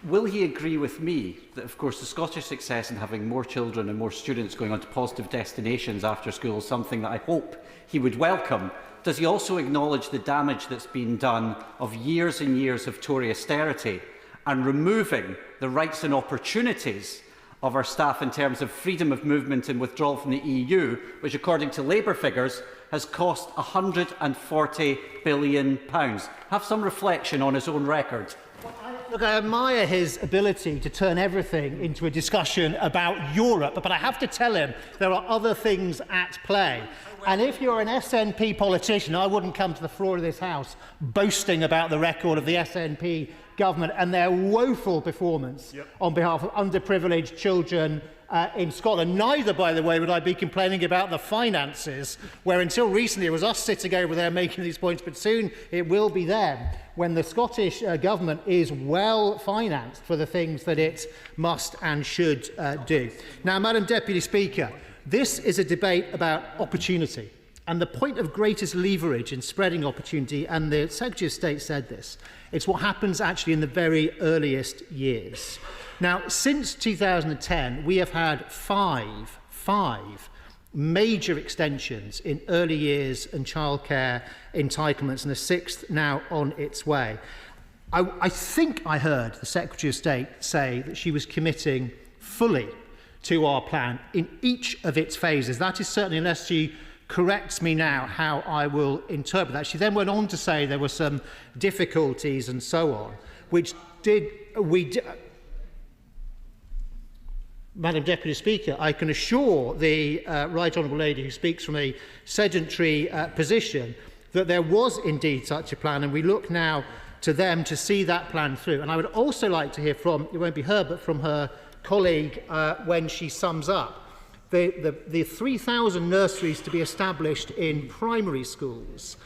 S19: will he agree with me that, of course, the Scottish success in having more children and more students going on to positive destinations after school is something that I hope he would welcome? Does he also acknowledge the damage that's been done of years and years of Tory austerity and removing the rights and opportunities of our staff in terms of freedom of movement and withdrawal from the EU, which, according to Labour figures, has cost £140 billion? Have some reflection on his own record.
S20: Look, I admire his ability to turn everything into a discussion about Europe, but I have to tell him there are other things at play. And if you're an SNP politician, I wouldn't come to the floor of this House boasting about the record of the SNP government and their woeful performance on behalf of underprivileged children in Scotland. Neither, by the way, would I be complaining about the finances, where until recently it was us sitting over there making these points, but soon it will be them, when the Scottish Government is well financed for the things that it must and should do. Now, Madam Deputy Speaker, this is a debate about opportunity, and the point of greatest leverage in spreading opportunity, and the Secretary of State said this, it's what happens actually in the very earliest years. Now, since 2010, we have had five major extensions in early years and childcare entitlements, and a sixth now on its way. I think I heard the Secretary of State say that she was committing fully to our plan in each of its phases. That is certainly, unless she corrects me now, how I will interpret that. She then went on to say there were some difficulties and so on. which Madam Deputy Speaker, I can assure the Right Honourable Lady who speaks from a sedentary position that there was indeed such a plan, and we look now to them to see that plan through. And I would also like to hear from, it won't be her, but from her colleague when she sums up the 3,000 nurseries to be established in primary schools.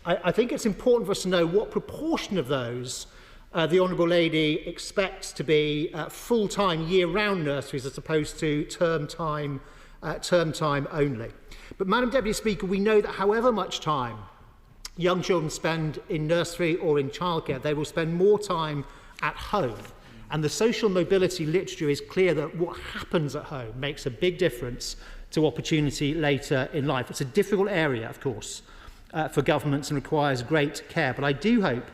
S20: I think it's important for us to know what proportion of those the Honourable Lady expects to be full-time, year-round nurseries as opposed to term time only. But, Madam Deputy Speaker, we know that however much time young children spend in nursery or in childcare, they will spend more time at home. And the social mobility literature is clear that what happens at home makes a big difference to opportunity later in life. It's a difficult area, of course, for governments and requires great care. But I do hope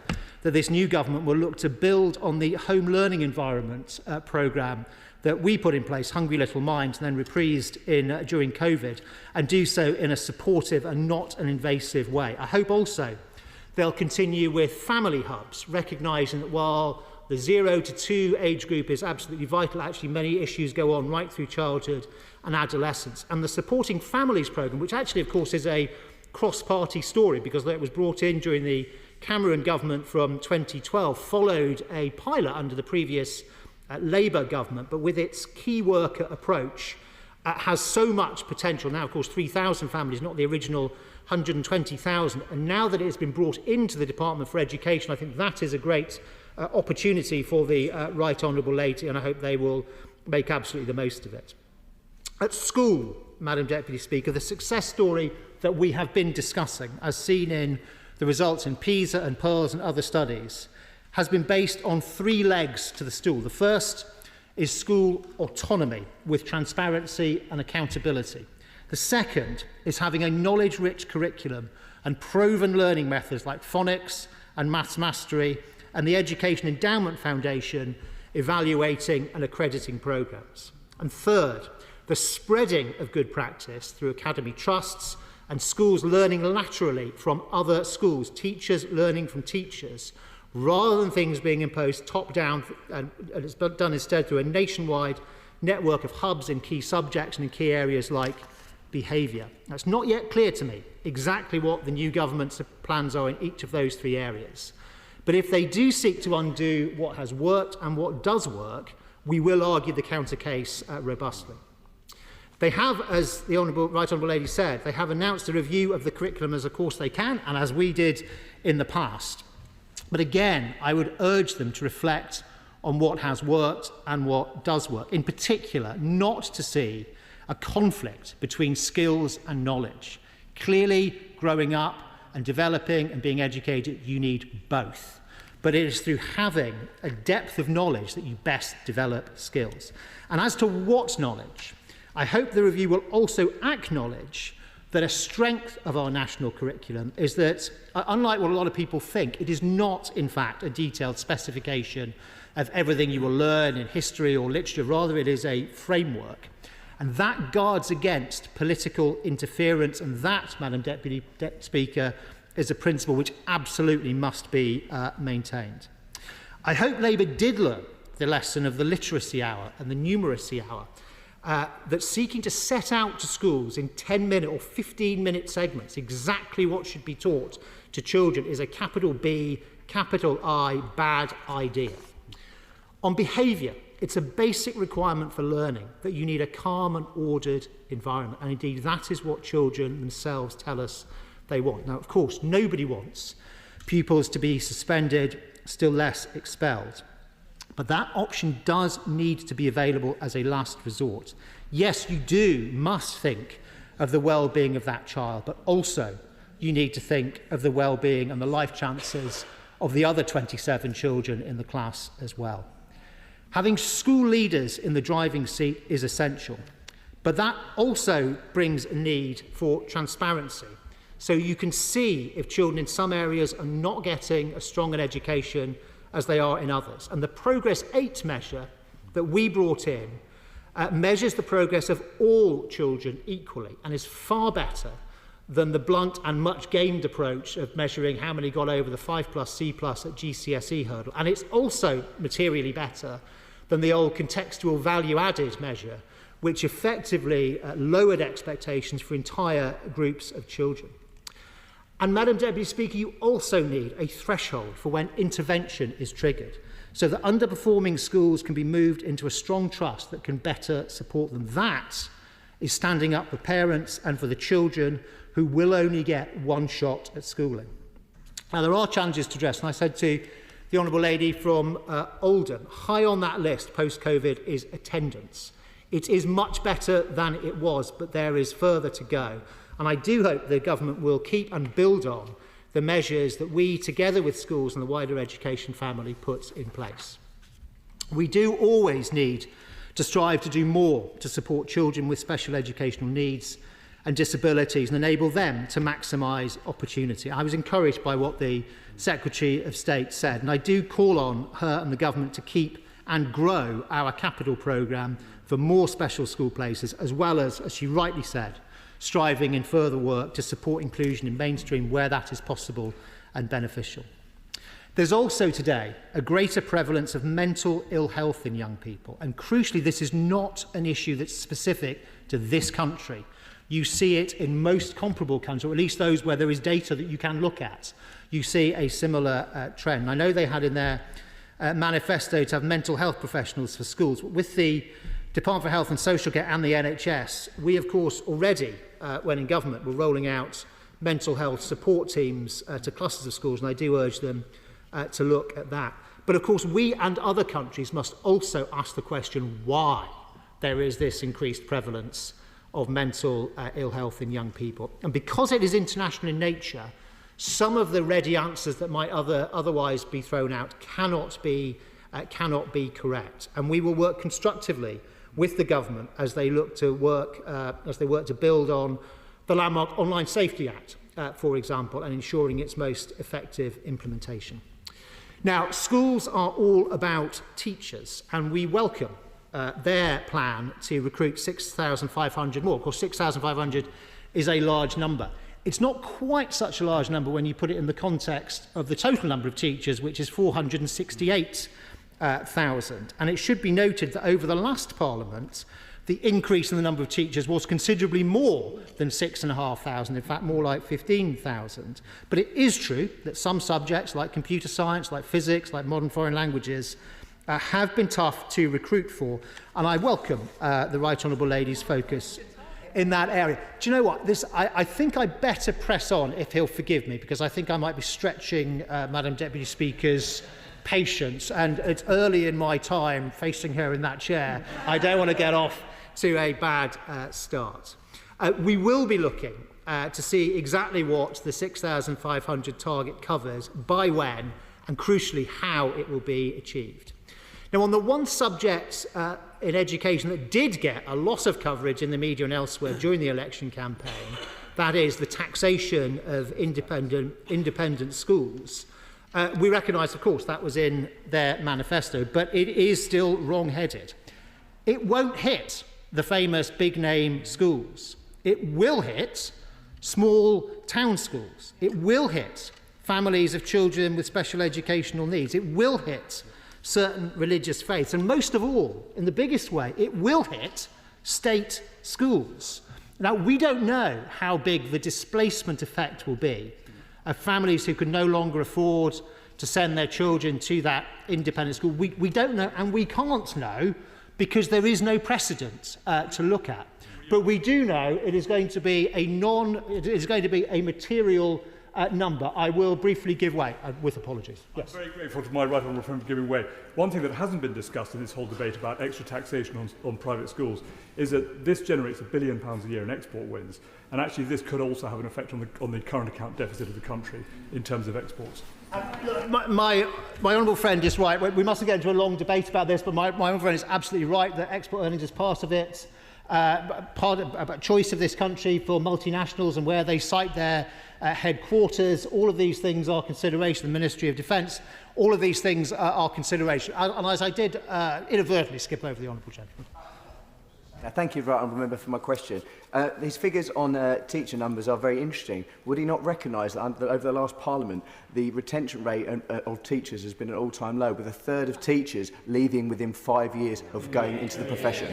S20: that this new government will look to build on the home learning environment programme that we put in place, Hungry Little Minds, and then reprised during COVID, and do so in a supportive and not an invasive way. I hope also they'll continue with family hubs, recognising that while the 0 to 2 age group is absolutely vital, actually many issues go on right through childhood and adolescence. And the Supporting Families programme, which actually, of course, is a cross-party story because it was brought in during the Cameron government from 2012, followed a pilot under the previous Labour government, but with its key worker approach, has so much potential. Now, of course, 3,000 families, not the original 120,000. And now that it has been brought into the Department for Education, I think that is a great opportunity for the Right Honourable Lady, and I hope they will make absolutely the most of it. At school, Madam Deputy Speaker, the success story that we have been discussing, as seen in the results in PISA and PIRLS and other studies, has been based on 3 legs to the stool. The first is school autonomy with transparency and accountability. The second is having a knowledge-rich curriculum and proven learning methods like phonics and maths mastery, and the Education Endowment Foundation evaluating and accrediting programmes. And third, the spreading of good practice through academy trusts and schools learning laterally from other schools, teachers learning from teachers, rather than things being imposed top-down, and it's done instead through a nationwide network of hubs in key subjects and in key areas like behaviour. Now, it's not yet clear to me exactly what the new government's plans are in each of those 3 areas. But if they do seek to undo what has worked and what does work, we will argue the counter case robustly. They have, as the Right Honourable Lady said, they have announced a review of the curriculum as of course they can, and as we did in the past. But again, I would urge them to reflect on what has worked and what does work. In particular, not to see a conflict between skills and knowledge. Clearly, growing up and developing and being educated, you need both. But it is through having a depth of knowledge that you best develop skills. And as to what knowledge, I hope the review will also acknowledge that a strength of our national curriculum is that, unlike what a lot of people think, it is not, in fact, a detailed specification of everything you will learn in history or literature. Rather, it is a framework. And that guards against political interference, and that, Madam Deputy Speaker, is a principle which absolutely must be maintained. I hope Labour did learn the lesson of the literacy hour and the numeracy hour, that seeking to set out to schools in 10-minute or 15-minute segments exactly what should be taught to children is a capital B, capital I, bad idea. On behaviour, it's a basic requirement for learning that you need a calm and ordered environment, and indeed that is what children themselves tell us they want. Now, of course, nobody wants pupils to be suspended, still less expelled. But that option does need to be available as a last resort. Yes, you must think of the well-being of that child, but also you need to think of the well-being and the life chances of the other 27 children in the class as well. Having school leaders in the driving seat is essential, but that also brings a need for transparency. So you can see if children in some areas are not getting as strong an education as they are in others. And the Progress 8 measure that we brought in measures the progress of all children equally and is far better than the blunt and much gamed approach of measuring how many got over the 5+, C+ at GCSE hurdle. And it's also materially better than the old contextual value-added measure, which effectively lowered expectations for entire groups of children. And, Madam Deputy Speaker, you also need a threshold for when intervention is triggered, so that underperforming schools can be moved into a strong trust that can better support them. That is standing up for parents and for the children who will only get one shot at schooling. Now, there are challenges to address, and I said to the Honourable Lady from Oldham, high on that list post-COVID is attendance. It is much better than it was, but there is further to go. And I do hope the government will keep and build on the measures that we, together with schools and the wider education family, put in place. We do always need to strive to do more to support children with special educational needs and disabilities and enable them to maximise opportunity. I was encouraged by what the Secretary of State said, and I do call on her and the government to keep and grow our capital programme for more special school places, as well as she rightly said, striving in further work to support inclusion in mainstream where that is possible and beneficial. There's also today a greater prevalence of mental ill health in young people, and crucially this is not an issue that's specific to this country. You see it in most comparable countries, or at least those where there is data that you can look at. You see a similar trend. I know they had in their manifesto to have mental health professionals for schools. With the Department for Health and Social Care and the NHS, we of course already, when in government, were rolling out mental health support teams to clusters of schools, and I do urge them to look at that. But of course we and other countries must also ask the question why there is this increased prevalence of mental ill health in young people. And because it is international in nature, some of the ready answers that might otherwise be thrown out cannot be correct. And we will work constructively with the government as they look to build on the landmark Online Safety Act, for example, and ensuring its most effective implementation. Now, schools are all about teachers, and we welcome their plan to recruit 6,500 more. Of course, 6,500 is a large number. It's not quite such a large number when you put it in the context of the total number of teachers, which is 468,000. And it should be noted that over the last Parliament, the increase in the number of teachers was considerably more than 6,500, in fact more like 15,000. But it is true that some subjects like computer science, like physics, like modern foreign languages, have been tough to recruit for, and I welcome the Right Honourable Lady's focus in that area. Do you know what? I think I better press on, if he'll forgive me, because I think I might be stretching Madam Deputy Speaker's patience, and it's early in my time facing her in that chair. I don't want to get off to a bad start. We will be looking to see exactly what the 6,500 target covers, by when, and crucially how it will be achieved. Now, on the one subject in education that did get a lot of coverage in the media and elsewhere during the election campaign, that is the taxation of independent schools, we recognise, of course, that was in their manifesto, but it is still wrong-headed. It won't hit the famous big-name schools. It will hit small town schools. It will hit families of children with special educational needs. It will hit certain religious faiths, and most of all, in the biggest way, it will hit state schools. Now, we don't know how big the displacement effect will be of families who can no longer afford to send their children to that independent school. We don't know, and we can't know, because there is no precedent to look at. But we do know it is going to be a material number. I will briefly give way, with apologies. Yes.
S15: I'm very grateful to my right honourable friend for giving way. One thing that hasn't been discussed in this whole debate about extra taxation on private schools is that this generates £1 billion a year in export wins, and actually this could also have an effect on the current account deficit of the country in terms of exports.
S20: My honourable friend is right. We mustn't get into a long debate about this, but my honourable friend is absolutely right that export earnings is part of it. About choice of this country for multinationals and where they site their headquarters. All of these things are consideration. The Ministry of Defence, all of these things are consideration. And as I did inadvertently skip over the honourable gentleman.
S1: Thank you, Right Honourable Member, for my question. His figures on teacher numbers are very interesting. Would he not recognise that over the last Parliament, the retention rate of teachers has been at an all-time low, with a third of teachers leaving within 5 years of going into the profession?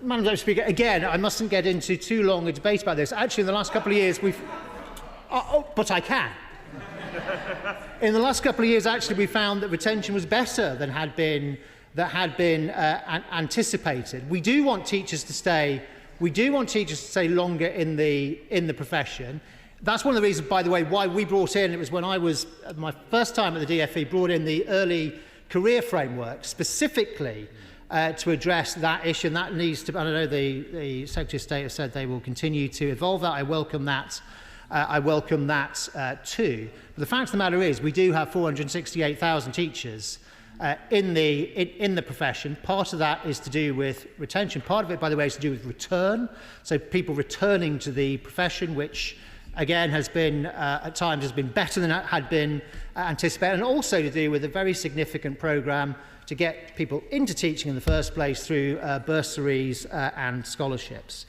S20: Madam Deputy Speaker, again, I mustn't get into too long a debate about this. Actually, in the last couple of years, we've... but I can. In the last couple of years, actually, we found that retention was better than had been anticipated. We do want teachers to stay. We do want teachers to stay longer in the profession. That's one of the reasons, by the way, why we brought in. It was when I was my first time at the DFE, brought in the early career framework specifically to address that issue. And that needs to. I know the Secretary of State has said they will continue to evolve that. I welcome that. Too. But the fact of the matter is, we do have 468,000 teachers in the profession. Part of that is to do with retention. Part of it, by the way, is to do with return. So people returning to the profession, which again has been at times has been better than had been anticipated, and also to do with a very significant programme to get people into teaching in the first place through bursaries and scholarships.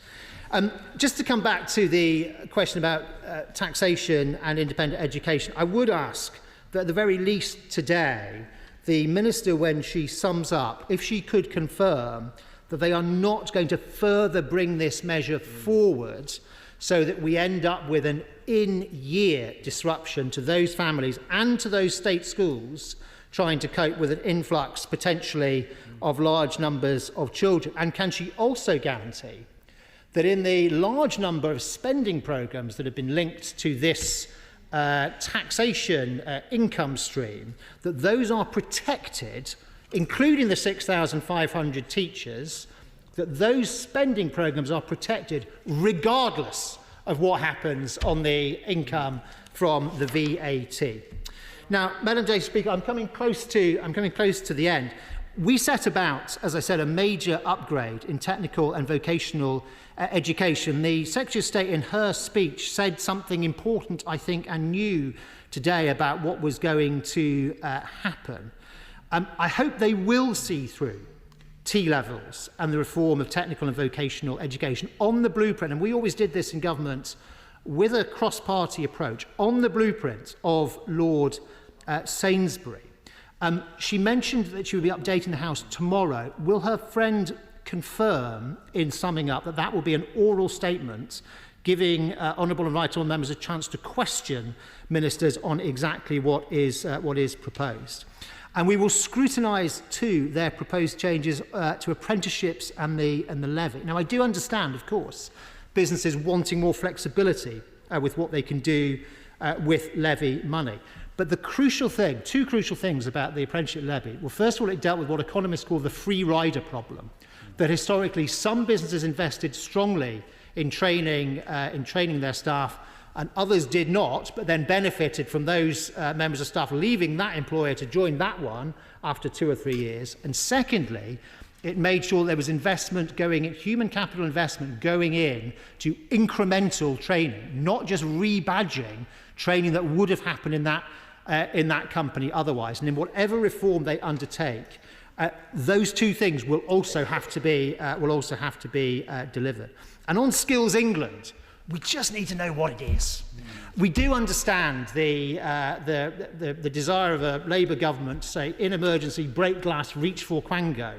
S20: Just to come back to the question about taxation and independent education, I would ask that at the very least today, the Minister, when she sums up, if she could confirm that they are not going to further bring this measure forward so that we end up with an in-year disruption to those families and to those state schools trying to cope with an influx potentially of large numbers of children. And can she also guarantee that in the large number of spending programmes that have been linked to this taxation income stream, that those are protected, including the 6,500 teachers, that those spending programmes are protected regardless of what happens on the income from the VAT. Now, Madam Deputy Speaker, I'm coming close to the end. We set about, as I said, a major upgrade in technical and vocational education. The Secretary of State in her speech said something important, I think, and new today about what was going to happen. I hope they will see through T-levels and the reform of technical and vocational education on the blueprint, and we always did this in government with a cross-party approach, on the blueprint of Lord Sainsbury. She mentioned that she will be updating the House tomorrow. Will her friend confirm, in summing up, that that will be an oral statement, giving honourable and right honourable members a chance to question ministers on exactly what is proposed? And we will scrutinise too their proposed changes to apprenticeships and the levy. Now, I do understand, of course, businesses wanting more flexibility with what they can do with levy money. But the crucial thing, two crucial things about the apprenticeship levy. Well, first of all, it dealt with what economists call the free rider problem. That historically some businesses invested strongly in training their staff, and others did not, but then benefited from those members of staff leaving that employer to join that one after 2 or 3 years. And secondly, it made sure there was investment going in, human capital investment going in to incremental training, not just rebadging training that would have happened in that company otherwise. And in whatever reform they undertake, those two things will also have to be delivered. And on Skills England, we just need to know what it is. We do understand the desire of a Labour government to say, in emergency, break glass, reach for Quango.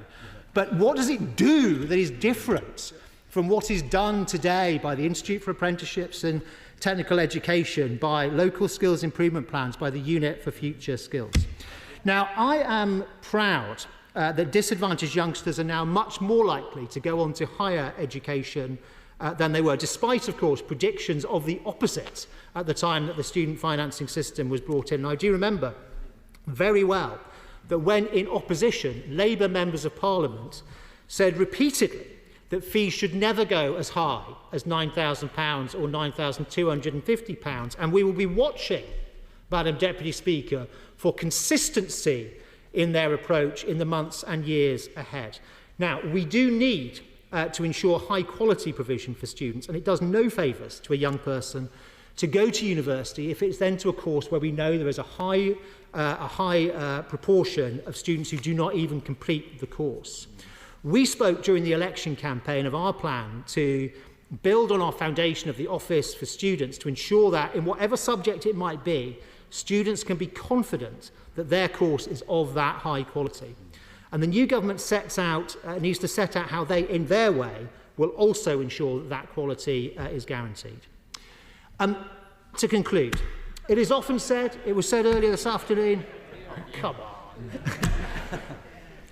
S20: But what does it do that is different from what is done today by the Institute for Apprenticeships and Technical Education, by local skills improvement plans, by the Unit for Future Skills? Now, I am proud that disadvantaged youngsters are now much more likely to go on to higher education than they were, despite, of course, predictions of the opposite at the time that the student financing system was brought in. And I do remember very well that when in opposition, Labour members of Parliament said repeatedly that fees should never go as high as £9,000 or £9,250. And we will be watching, Madam Deputy Speaker, for consistency in their approach in the months and years ahead. Now, we do need to ensure high quality provision for students, and it does no favours to a young person to go to university if it's then to a course where we know there is a high proportion of students who do not even complete the course. We spoke during the election campaign of our plan to build on our foundation of the Office for Students to ensure that, in whatever subject it might be, students can be confident that their course is of that high quality. And the new government needs to set out how they, in their way, will also ensure that that quality is guaranteed. To conclude, it is often said, it was said earlier this afternoon, come on,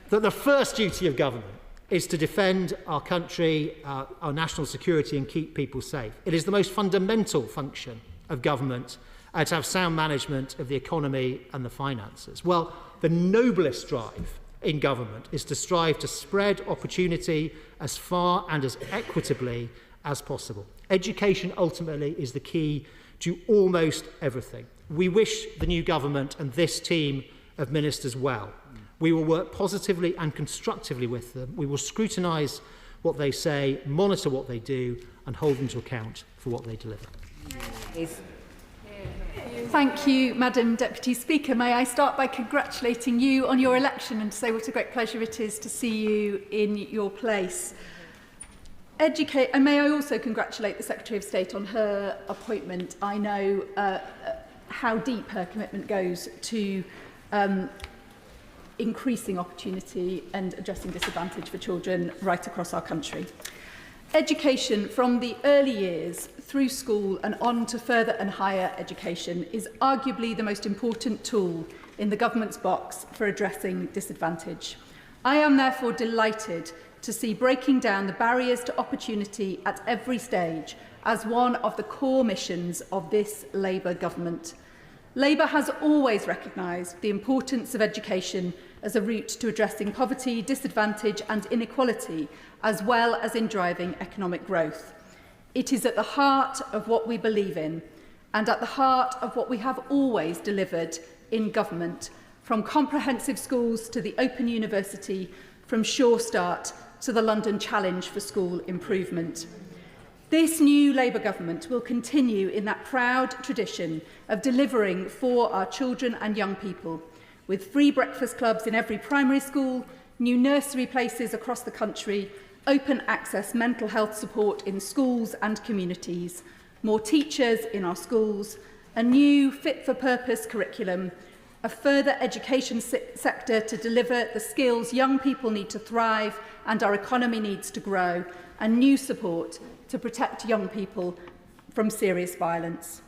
S20: that the first duty of government is to defend our country, our national security, and keep people safe. It is the most fundamental function of government to have sound management of the economy and the finances. Well, the noblest drive in government is to strive to spread opportunity as far and as equitably as possible. Education ultimately is the key to almost everything. We wish the new government and this team of ministers well. We will work positively and constructively with them. We will scrutinise what they say, monitor what they do, and hold them to account for what they deliver.
S11: Thank you, Madam Deputy Speaker. May I start by congratulating you on your election and to say what a great pleasure it is to see you in your place. And may I also congratulate the Secretary of State on her appointment. I know how deep her commitment goes to increasing opportunity and addressing disadvantage for children right across our country. Education from the early years through school and on to further and higher education is arguably the most important tool in the government's box for addressing disadvantage. I am therefore delighted to see breaking down the barriers to opportunity at every stage as one of the core missions of this Labour government. Labour has always recognised the importance of education as a route to addressing poverty, disadvantage and inequality, as well as in driving economic growth. It is at the heart of what we believe in and at the heart of what we have always delivered in government, from comprehensive schools to the Open University, from Sure Start to the London Challenge for School Improvement. This new Labour government will continue in that proud tradition of delivering for our children and young people, with free breakfast clubs in every primary school, new nursery places across the country, open access mental health support in schools and communities, more teachers in our schools, a new fit-for-purpose curriculum, a further education sector to deliver the skills young people need to thrive and our economy needs to grow, and new support to protect young people from serious violence.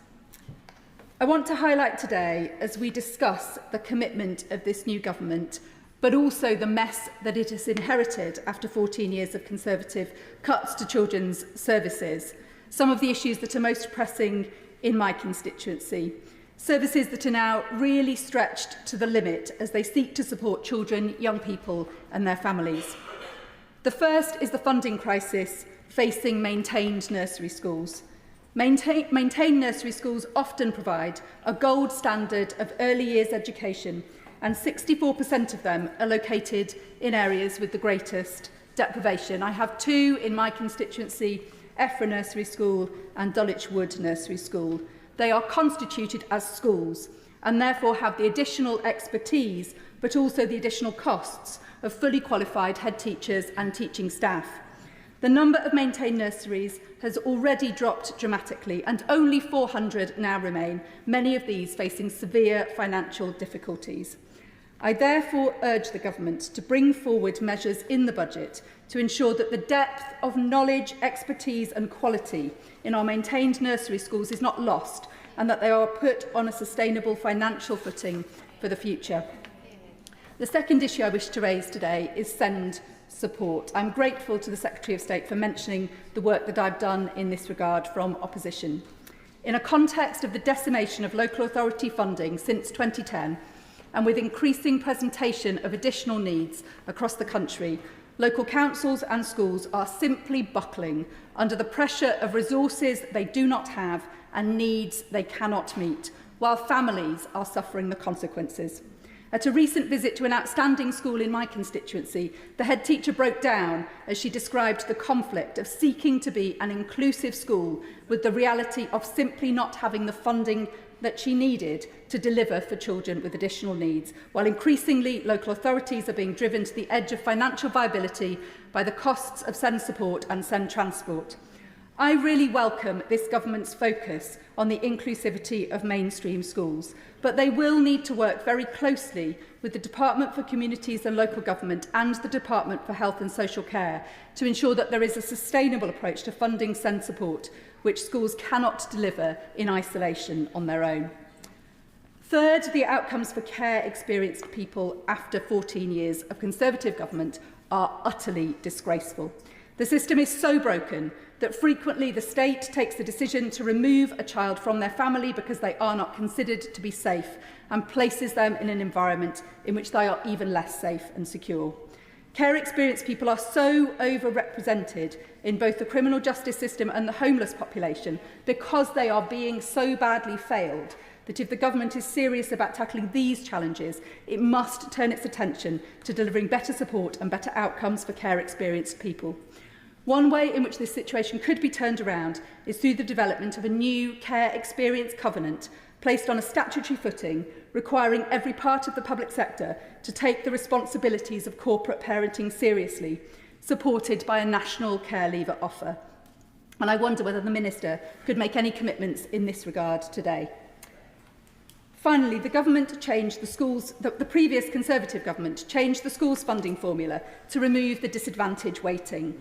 S11: I want to highlight today, as we discuss the commitment of this new government, but also the mess that it has inherited after 14 years of Conservative cuts to children's services, some of the issues that are most pressing in my constituency, services that are now really stretched to the limit as they seek to support children, young people and their families. The first is the funding crisis facing maintained nursery schools. Maintained nursery schools often provide a gold standard of early years education, and 64% of them are located in areas with the greatest deprivation. I have two in my constituency, Effra Nursery School and Dulwich Wood Nursery School. They are constituted as schools and therefore have the additional expertise, but also the additional costs of fully qualified head teachers and teaching staff. The number of maintained nurseries has already dropped dramatically, and only 400 now remain, many of these facing severe financial difficulties. I therefore urge the government to bring forward measures in the budget to ensure that the depth of knowledge, expertise and quality in our maintained nursery schools is not lost, and that they are put on a sustainable financial footing for the future. The second issue I wish to raise today is SEND support. I'm grateful to the Secretary of State for mentioning the work that I've done in this regard from opposition. In a context of the decimation of local authority funding since 2010, and with increasing presentation of additional needs across the country, local councils and schools are simply buckling under the pressure of resources they do not have and needs they cannot meet, while families are suffering the consequences. At a recent visit to an outstanding school in my constituency, the head teacher broke down as she described the conflict of seeking to be an inclusive school with the reality of simply not having the funding that she needed to deliver for children with additional needs, while increasingly local authorities are being driven to the edge of financial viability by the costs of SEND support and SEND transport. I really welcome this government's focus on the inclusivity of mainstream schools, but they will need to work very closely with the Department for Communities and Local Government and the Department for Health and Social Care to ensure that there is a sustainable approach to funding SEND support, which schools cannot deliver in isolation on their own. Third, the outcomes for care experienced people after 14 years of Conservative government are utterly disgraceful. The system is so broken that frequently the state takes the decision to remove a child from their family because they are not considered to be safe and places them in an environment in which they are even less safe and secure. Care experienced people are so overrepresented in both the criminal justice system and the homeless population because they are being so badly failed that if the government is serious about tackling these challenges, it must turn its attention to delivering better support and better outcomes for care experienced people. One way in which this situation could be turned around is through the development of a new care experience covenant placed on a statutory footing, requiring every part of the public sector to take the responsibilities of corporate parenting seriously, supported by a national care leaver offer. And I wonder whether the Minister could make any commitments in this regard today. Finally, the previous Conservative government changed the schools funding formula to remove the disadvantage weighting.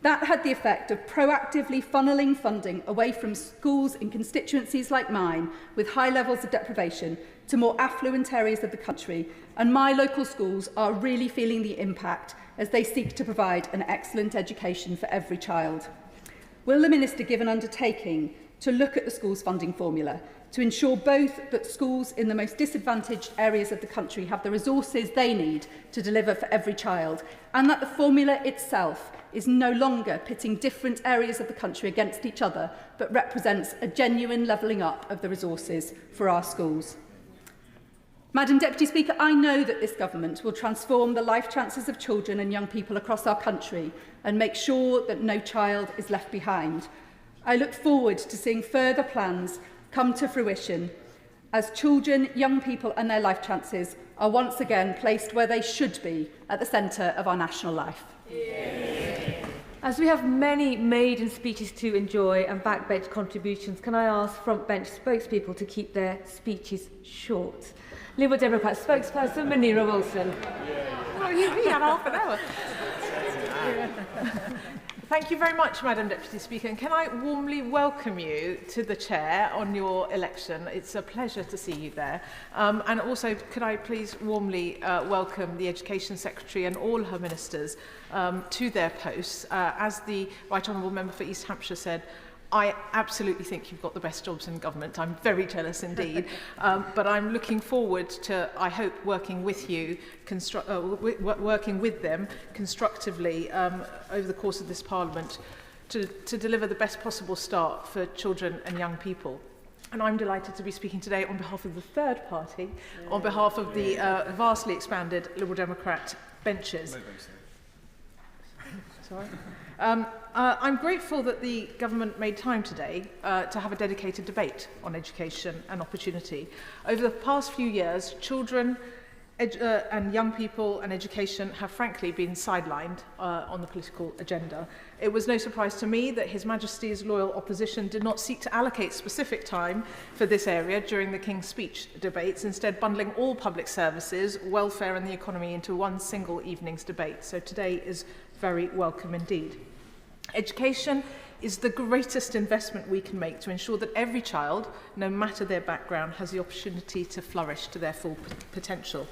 S11: That had the effect of proactively funnelling funding away from schools in constituencies like mine with high levels of deprivation to more affluent areas of the country, and my local schools are really feeling the impact as they seek to provide an excellent education for every child. Will the Minister give an undertaking to look at the schools funding formula to ensure both that schools in the most disadvantaged areas of the country have the resources they need to deliver for every child, and that the formula itself is no longer pitting different areas of the country against each other, but represents a genuine levelling up of the resources for our schools? Madam Deputy Speaker, I know that this government will transform the life chances of children and young people across our country and make sure that no child is left behind. I look forward to seeing further plans come to fruition as children, young people and their life chances are once again placed where they should be, at the centre of our national life.
S14: As we have many maiden speeches to enjoy and backbench contributions, can I ask frontbench spokespeople to keep their speeches short? Liberal Democrat spokesperson Munira Wilson.
S7: Oh, you had half an hour. Thank you very much, Madam Deputy Speaker, and can I warmly welcome you to the Chair on your election. It's a pleasure to see you there. And also, could I please warmly welcome the Education Secretary and all her ministers to their posts. As the Right Honourable Member for East Hampshire said, I absolutely think you've got the best jobs in government. I'm very jealous indeed. But I'm looking forward to, I hope, working with you, working with them constructively over the course of this Parliament to deliver the best possible start for children and young people. And I'm delighted to be speaking today on behalf of the third party, on behalf of the vastly expanded Liberal Democrat benches. Sorry. I'm grateful that the government made time today to have a dedicated debate on education and opportunity. Over the past few years, children and young people and education have frankly been sidelined on the political agenda. It was no surprise to me that His Majesty's loyal opposition did not seek to allocate specific time for this area during the King's Speech debates, instead bundling all public services, welfare and the economy into one single evening's debate. So today is very welcome indeed. Education is the greatest investment we can make to ensure that every child, no matter their background, has the opportunity to flourish to their full potential.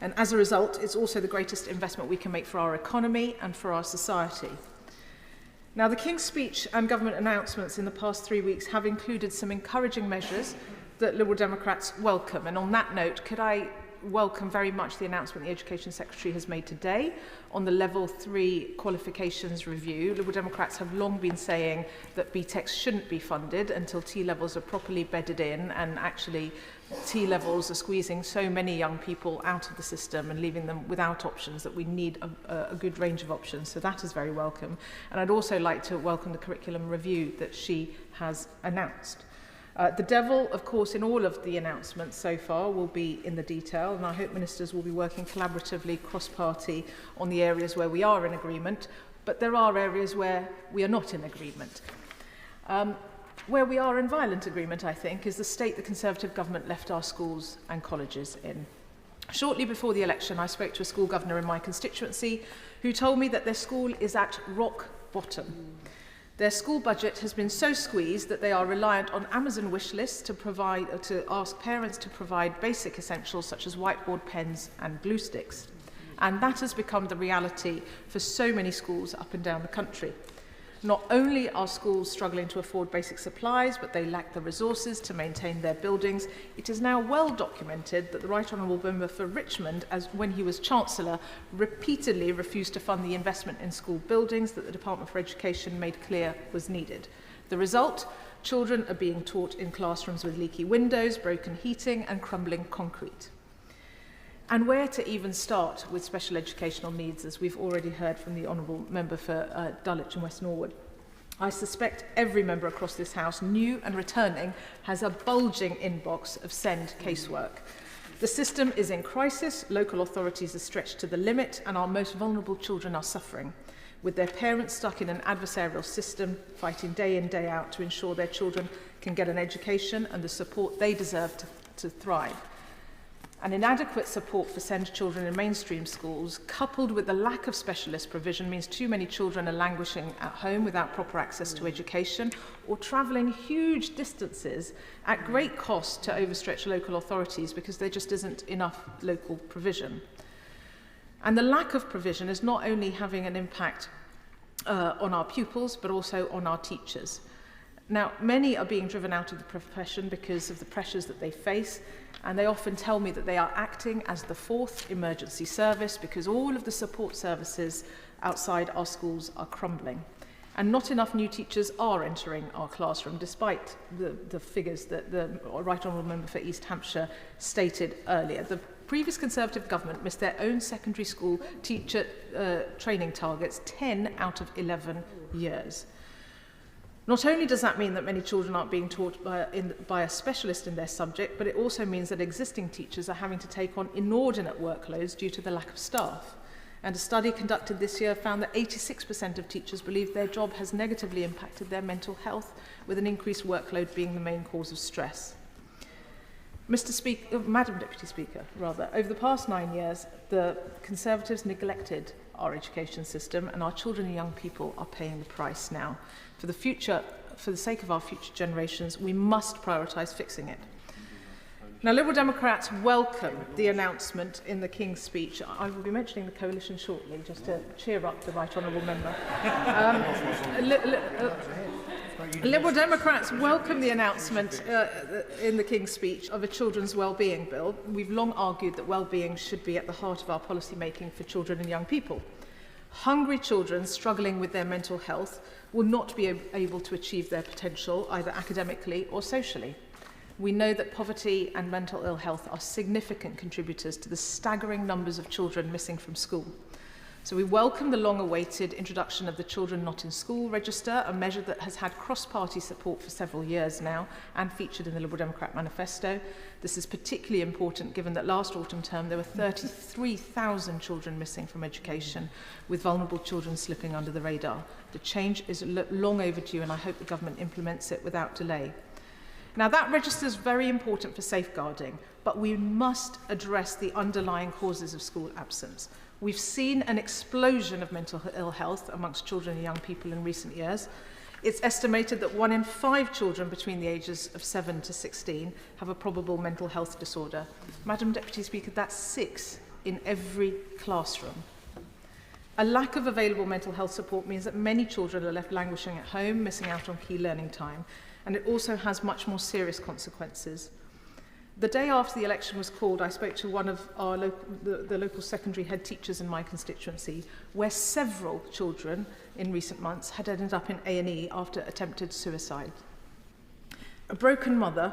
S7: And as a result, it's also the greatest investment we can make for our economy and for our society. Now, the King's Speech and government announcements in the past 3 weeks have included some encouraging measures that Liberal Democrats welcome. And on that note, could I welcome very much the announcement the Education Secretary has made today on the Level 3 qualifications review. Liberal Democrats have long been saying that BTECs shouldn't be funded until T-levels are properly bedded in, and actually T-levels are squeezing so many young people out of the system and leaving them without options that we need a good range of options. So that is very welcome. And I'd also like to welcome the curriculum review that she has announced. The devil, of course, in all of the announcements so far will be in the detail, and I hope ministers will be working collaboratively, cross-party, on the areas where we are in agreement, but there are areas where we are not in agreement. Where we are in violent agreement, I think, is the state the Conservative government left our schools and colleges in. Shortly before the election, I spoke to a school governor in my constituency who told me that their school is at rock bottom. Their school budget has been so squeezed that they are reliant on Amazon wish lists to ask parents to provide basic essentials such as whiteboard pens and glue sticks. And that has become the reality for so many schools up and down the country. Not only are schools struggling to afford basic supplies, but they lack the resources to maintain their buildings. It is now well documented that the Right Honourable Member for Richmond, when he was Chancellor, repeatedly refused to fund the investment in school buildings that the Department for Education made clear was needed. The result? Children are being taught in classrooms with leaky windows, broken heating and crumbling concrete. And where to even start with special educational needs, as we've already heard from the Honourable Member for Dulwich and West Norwood. I suspect every member across this House, new and returning, has a bulging inbox of send casework. The system is in crisis, local authorities are stretched to the limit, and our most vulnerable children are suffering, with their parents stuck in an adversarial system, fighting day in, day out to ensure their children can get an education and the support they deserve to thrive. And inadequate support for SEND children in mainstream schools, coupled with the lack of specialist provision, means too many children are languishing at home without proper access to education, or travelling huge distances at great cost to overstretch local authorities because there just isn't enough local provision. And the lack of provision is not only having an impact on our pupils, but also on our teachers. Now, many are being driven out of the profession because of the pressures that they face, and they often tell me that they are acting as the fourth emergency service because all of the support services outside our schools are crumbling. And not enough new teachers are entering our classroom, despite the figures that the Right Honourable Member for East Hampshire stated earlier. The previous Conservative government missed their own secondary school teacher training targets 10 out of 11 years. Not only does that mean that many children aren't being taught by a specialist in their subject, but it also means that existing teachers are having to take on inordinate workloads due to the lack of staff. And a study conducted this year found that 86% of teachers believe their job has negatively impacted their mental health, with an increased workload being the main cause of stress. Madam Deputy Speaker, over the past 9 years, the Conservatives neglected our education system, and our children and young people are paying the price now. For the sake of our future generations, we must prioritise fixing it. Now, Liberal Democrats welcome the announcement in the King's speech. I will be mentioning the coalition shortly, just to cheer up the Right Honourable Member. Liberal Democrats welcome the announcement in the King's speech of a children's wellbeing bill. We've long argued that wellbeing should be at the heart of our policy making for children and young people. Hungry children struggling with their mental health will not be able to achieve their potential either academically or socially. We know that poverty and mental ill health are significant contributors to the staggering numbers of children missing from school. So we welcome the long-awaited introduction of the Children Not in School Register, a measure that has had cross-party support for several years now and featured in the Liberal Democrat manifesto. This is particularly important given that last autumn term there were 33,000 children missing from education, with vulnerable children slipping under the radar. The change is long overdue, and I hope the government implements it without delay. Now, that register is very important for safeguarding, but we must address the underlying causes of school absence. We've seen an explosion of mental ill health amongst children and young people in recent years. It's estimated that 1 in 5 children between the ages of 7 to 16 have a probable mental health disorder. Madam Deputy Speaker, that's 6 in every classroom. A lack of available mental health support means that many children are left languishing at home, missing out on key learning time, and it also has much more serious consequences. The day after the election was called, I spoke to one of our the local secondary head teachers in my constituency, where several children in recent months had ended up in A&E after attempted suicide. A broken mother,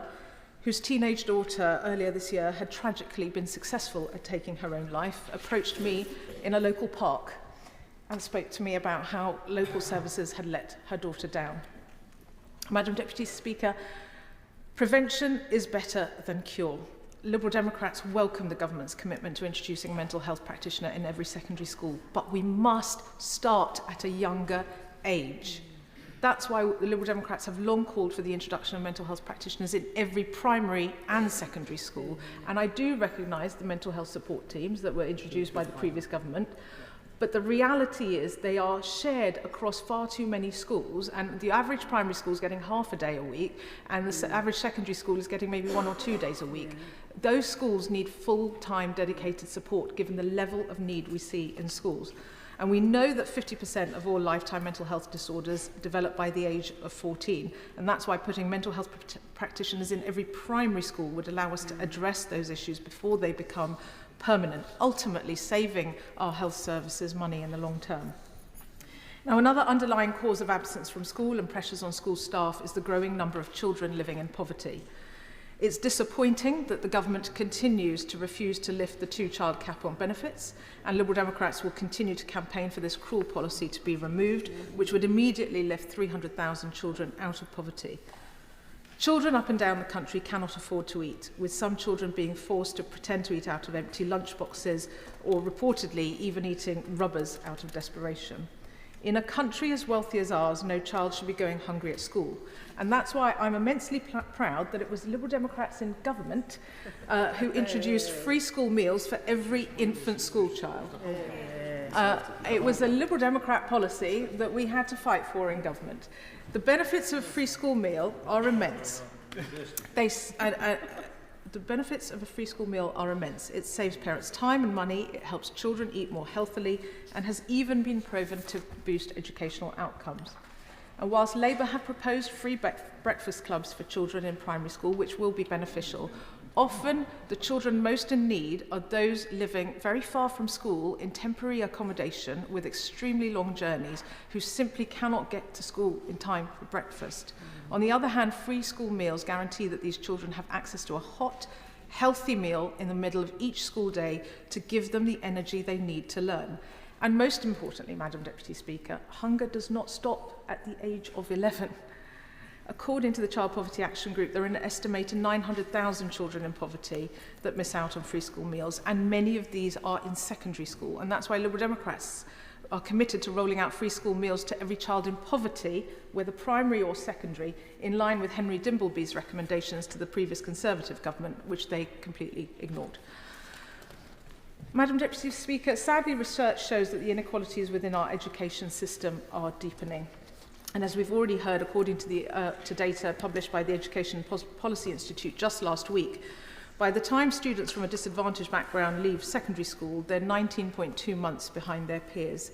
S7: whose teenage daughter earlier this year had tragically been successful at taking her own life, approached me in a local park and spoke to me about how local services had let her daughter down. Madam Deputy Speaker, prevention is better than cure. Liberal Democrats welcome the government's commitment to introducing a mental health practitioner in every secondary school, but we must start at a younger age. That's why the Liberal Democrats have long called for the introduction of mental health practitioners in every primary and secondary school. And I do recognise the mental health support teams that were introduced by the previous government, but the reality is they are shared across far too many schools, and the average primary school is getting half a day a week, and the average secondary school is getting maybe 1 or 2 days a week. Those schools need full-time dedicated support given the level of need we see in schools. And we know that 50% of all lifetime mental health disorders develop by the age of 14, and that's why putting mental health practitioners in every primary school would allow us to address those issues before they become permanent, ultimately saving our health services money in the long term. Now, another underlying cause of absence from school and pressures on school staff is the growing number of children living in poverty. It's disappointing that the government continues to refuse to lift the 2-child cap on benefits, and Liberal Democrats will continue to campaign for this cruel policy to be removed, which would immediately lift 300,000 children out of poverty. Children up and down the country cannot afford to eat, with some children being forced to pretend to eat out of empty lunchboxes or reportedly even eating rubbers out of desperation. In a country as wealthy as ours, no child should be going hungry at school. And that's why I'm immensely proud that it was the Liberal Democrats in government who introduced free school meals for every infant school child. It was a Liberal Democrat policy that we had to fight for in government. The benefits of a free school meal are immense. The benefits of a free school meal are immense. It saves parents time and money, it helps children eat more healthily, and has even been proven to boost educational outcomes. And whilst Labour have proposed free breakfast clubs for children in primary school, which will be beneficial, often the children most in need are those living very far from school in temporary accommodation with extremely long journeys who simply cannot get to school in time for breakfast. On the other hand, free school meals guarantee that these children have access to a hot, healthy meal in the middle of each school day to give them the energy they need to learn. And most importantly, Madam Deputy Speaker, hunger does not stop at the age of 11. According to the Child Poverty Action Group, there are an estimated 900,000 children in poverty that miss out on free school meals, and many of these are in secondary school. And that's why Liberal Democrats are committed to rolling out free school meals to every child in poverty, whether primary or secondary, in line with Henry Dimbleby's recommendations to the previous Conservative government, which they completely ignored. Madam Deputy Speaker, sadly, research shows that the inequalities within our education system are deepening. And as we've already heard, according to data published by the Education Policy Institute just last week, by the time students from a disadvantaged background leave secondary school, they're 19.2 months behind their peers.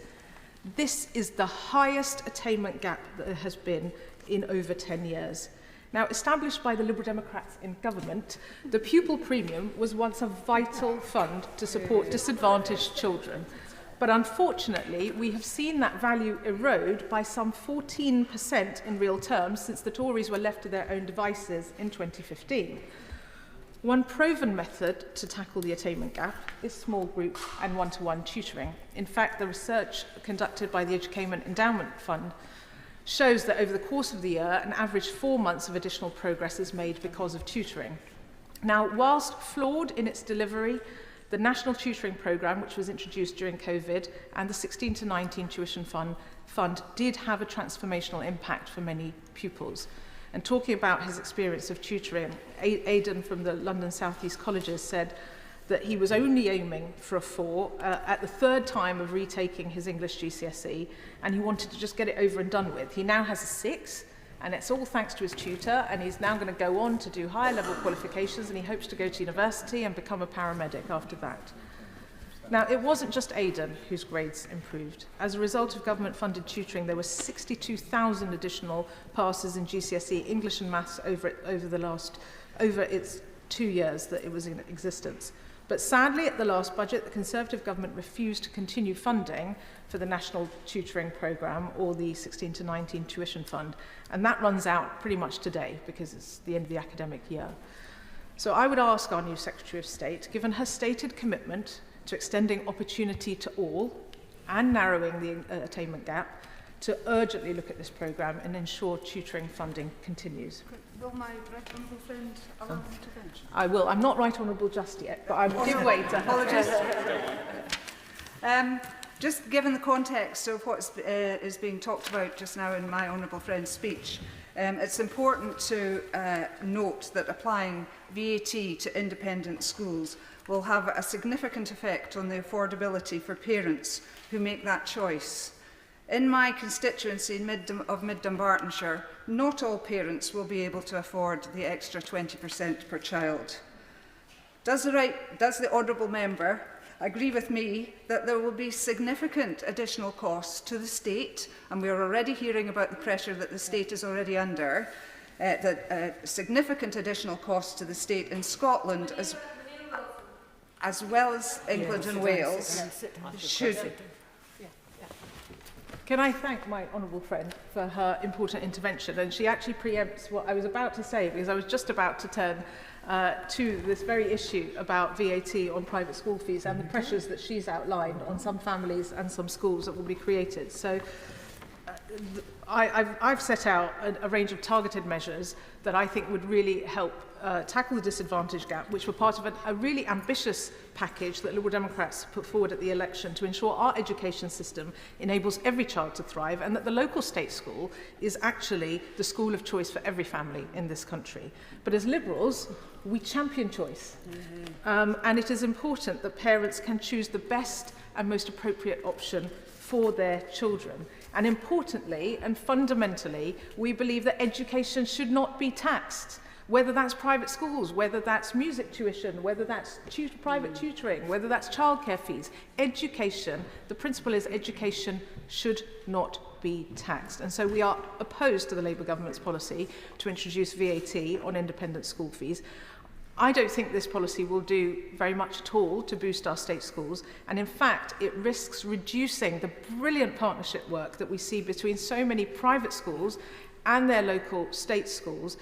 S7: This is the highest attainment gap that there has been in over 10 years. Now, established by the Liberal Democrats in government, the pupil premium was once a vital fund to support disadvantaged children. But unfortunately, we have seen that value erode by some 14% in real terms since the Tories were left to their own devices in 2015. One proven method to tackle the attainment gap is small group and one-to-one tutoring. In fact, the research conducted by the Education Endowment Fund shows that over the course of the year, an average 4 months of additional progress is made because of tutoring. Now, whilst flawed in its delivery, the National Tutoring Programme, which was introduced during COVID, and the 16 to 19 Tuition Fund did have a transformational impact for many pupils. And talking about his experience of tutoring, Aidan from the London South East Colleges said that he was only aiming for a 4 at the 3rd time of retaking his English GCSE, and he wanted to just get it over and done with. He now has a 6, and it's all thanks to his tutor, and he's now going to go on to do higher level qualifications, and he hopes to go to university and become a paramedic after that. Now, it wasn't just Aidan whose grades improved. As a result of government-funded tutoring, there were 62,000 additional passes in GCSE English and Maths over its 2 years that it was in existence. But sadly, at the last budget, the Conservative government refused to continue funding for the National Tutoring Programme or the 16 to 19 Tuition Fund. And that runs out pretty much today because it's the end of the academic year. So I would ask our new Secretary of State, given her stated commitment to extending opportunity to all and narrowing the attainment gap, to urgently look at this programme and ensure tutoring funding continues.
S4: Will my right honourable friend allow intervention?
S7: I will. I'm not right honourable just yet, but I will give way to her.
S10: Apologies. Just given the context of what is being talked about just now in my honourable friend's speech, it's important to note that applying VAT to independent schools will have a significant effect on the affordability for parents who make that choice. In my constituency of Mid-Dumbartonshire, not all parents will be able to afford the extra 20% per child. Does the honourable member agree with me that there will be significant additional costs to the state, and we are already hearing about the pressure that the state is already under, significant additional costs to the state in Scotland as well as England and Wales should...
S7: Can I thank my honourable friend for her important intervention? And she actually preempts what I was about to say, because I was just about to turn to this very issue about VAT on private school fees and the pressures that she's outlined on some families and some schools that will be created. So I've set out a range of targeted measures that I think would really help tackle the disadvantage gap, which were part of a really ambitious package that Liberal Democrats put forward at the election to ensure our education system enables every child to thrive and that the local state school is actually the school of choice for every family in this country. But as Liberals, we champion choice. And it is important that parents can choose the best and most appropriate option for their children. And importantly and fundamentally, we believe that education should not be taxed. Whether that's private schools, whether that's music tuition, whether that's private tutoring, whether that's childcare fees, education, the principle is education should not be taxed. And so we are opposed to the Labour government's policy to introduce VAT on independent school fees. I don't think this policy will do very much at all to boost our state schools, and in fact it risks reducing the brilliant partnership work that we see between so many private schools and their local state schools,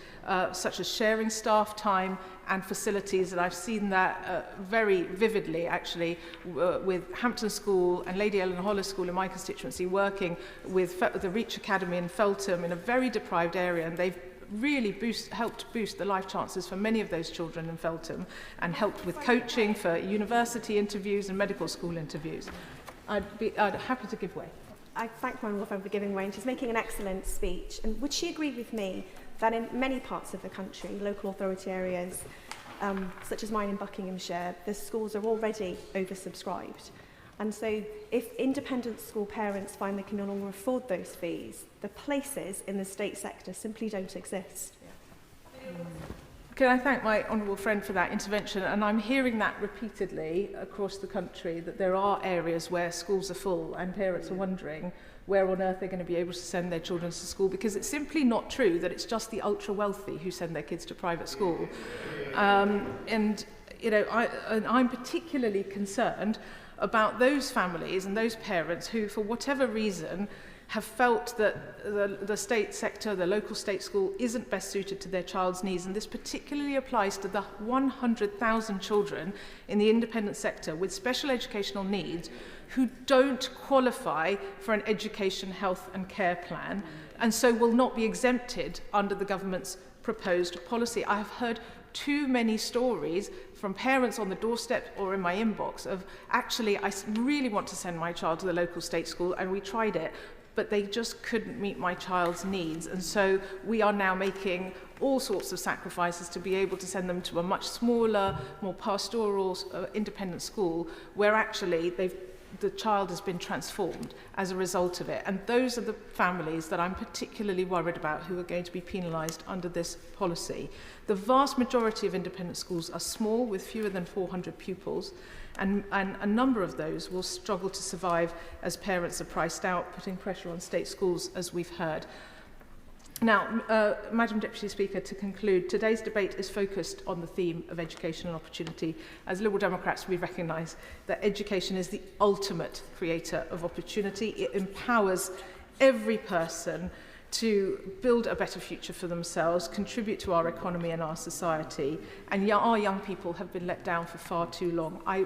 S7: such as sharing staff time and facilities. And I've seen that very vividly, actually, with Hampton School and Lady Eleanor Hollis School in my constituency, working with the Reach Academy in Feltham in a very deprived area, and they've really helped boost the life chances for many of those children in Feltham and helped with coaching for university interviews and medical school interviews. I'd be happy to give way.
S22: I thank my honourable friend for giving way, and she's making an excellent speech. And would she agree with me that in many parts of the country, local authority areas, such as mine in Buckinghamshire, the schools are already oversubscribed? And so if independent school parents find they can no longer afford those fees, the places in the state sector simply don't exist.
S7: Can I thank my honourable friend for that intervention? And I'm hearing that repeatedly across the country, that there are areas where schools are full and parents are wondering where on earth they're going to be able to send their children to school, because it's simply not true that it's just the ultra-wealthy who send their kids to private school. And, you know, I'm particularly concerned about those families and those parents who, for whatever reason, have felt that the state sector, the local state school, isn't best suited to their child's needs. And this particularly applies to the 100,000 children in the independent sector with special educational needs who don't qualify for an education, health and care plan, and so will not be exempted under the government's proposed policy. I have heard too many stories from parents on the doorstep or in my inbox of, actually, I really want to send my child to the local state school and we tried it, but they just couldn't meet my child's needs. And so we are now making all sorts of sacrifices to be able to send them to a much smaller, more pastoral, independent school where actually the child has been transformed as a result of it. And those are the families that I'm particularly worried about who are going to be penalised under this policy. The vast majority of independent schools are small with fewer than 400 pupils, and a number of those will struggle to survive as parents are priced out, putting pressure on state schools, as we've heard. Now, Madam Deputy Speaker, to conclude, today's debate is focused on the theme of education and opportunity. As Liberal Democrats, we recognise that education is the ultimate creator of opportunity. It empowers every person to build a better future for themselves, contribute to our economy and our society. And our young people have been let down for far too long. I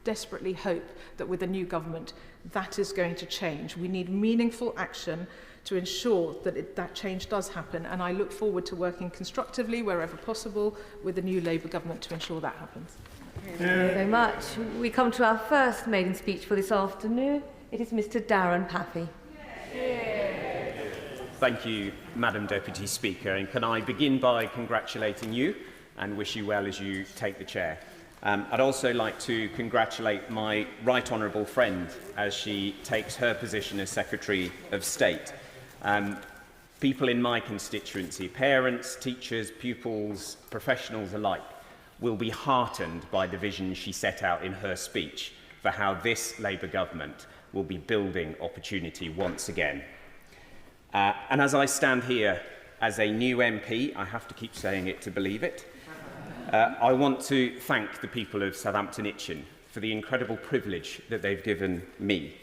S7: desperately hope that with the new government, that is going to change. We need meaningful action to ensure that that change does happen, and I look forward to working constructively wherever possible with the new Labour government to ensure that happens.
S14: Thank you very much. We come to our first maiden speech for this afternoon. It is Mr. Darren Paffy.
S8: Thank you, Madam Deputy Speaker, and can I begin by congratulating you and wish you well as you take the chair. I'd also like to congratulate my right honourable friend as she takes her position as Secretary of State. People in my constituency, parents, teachers, pupils, professionals alike, will be heartened by the vision she set out in her speech for how this Labour government will be building opportunity once again. And as I stand here as a new MP, I have to keep saying it to believe it, I want to thank the people of Southampton-Itchen for the incredible privilege that they've given me.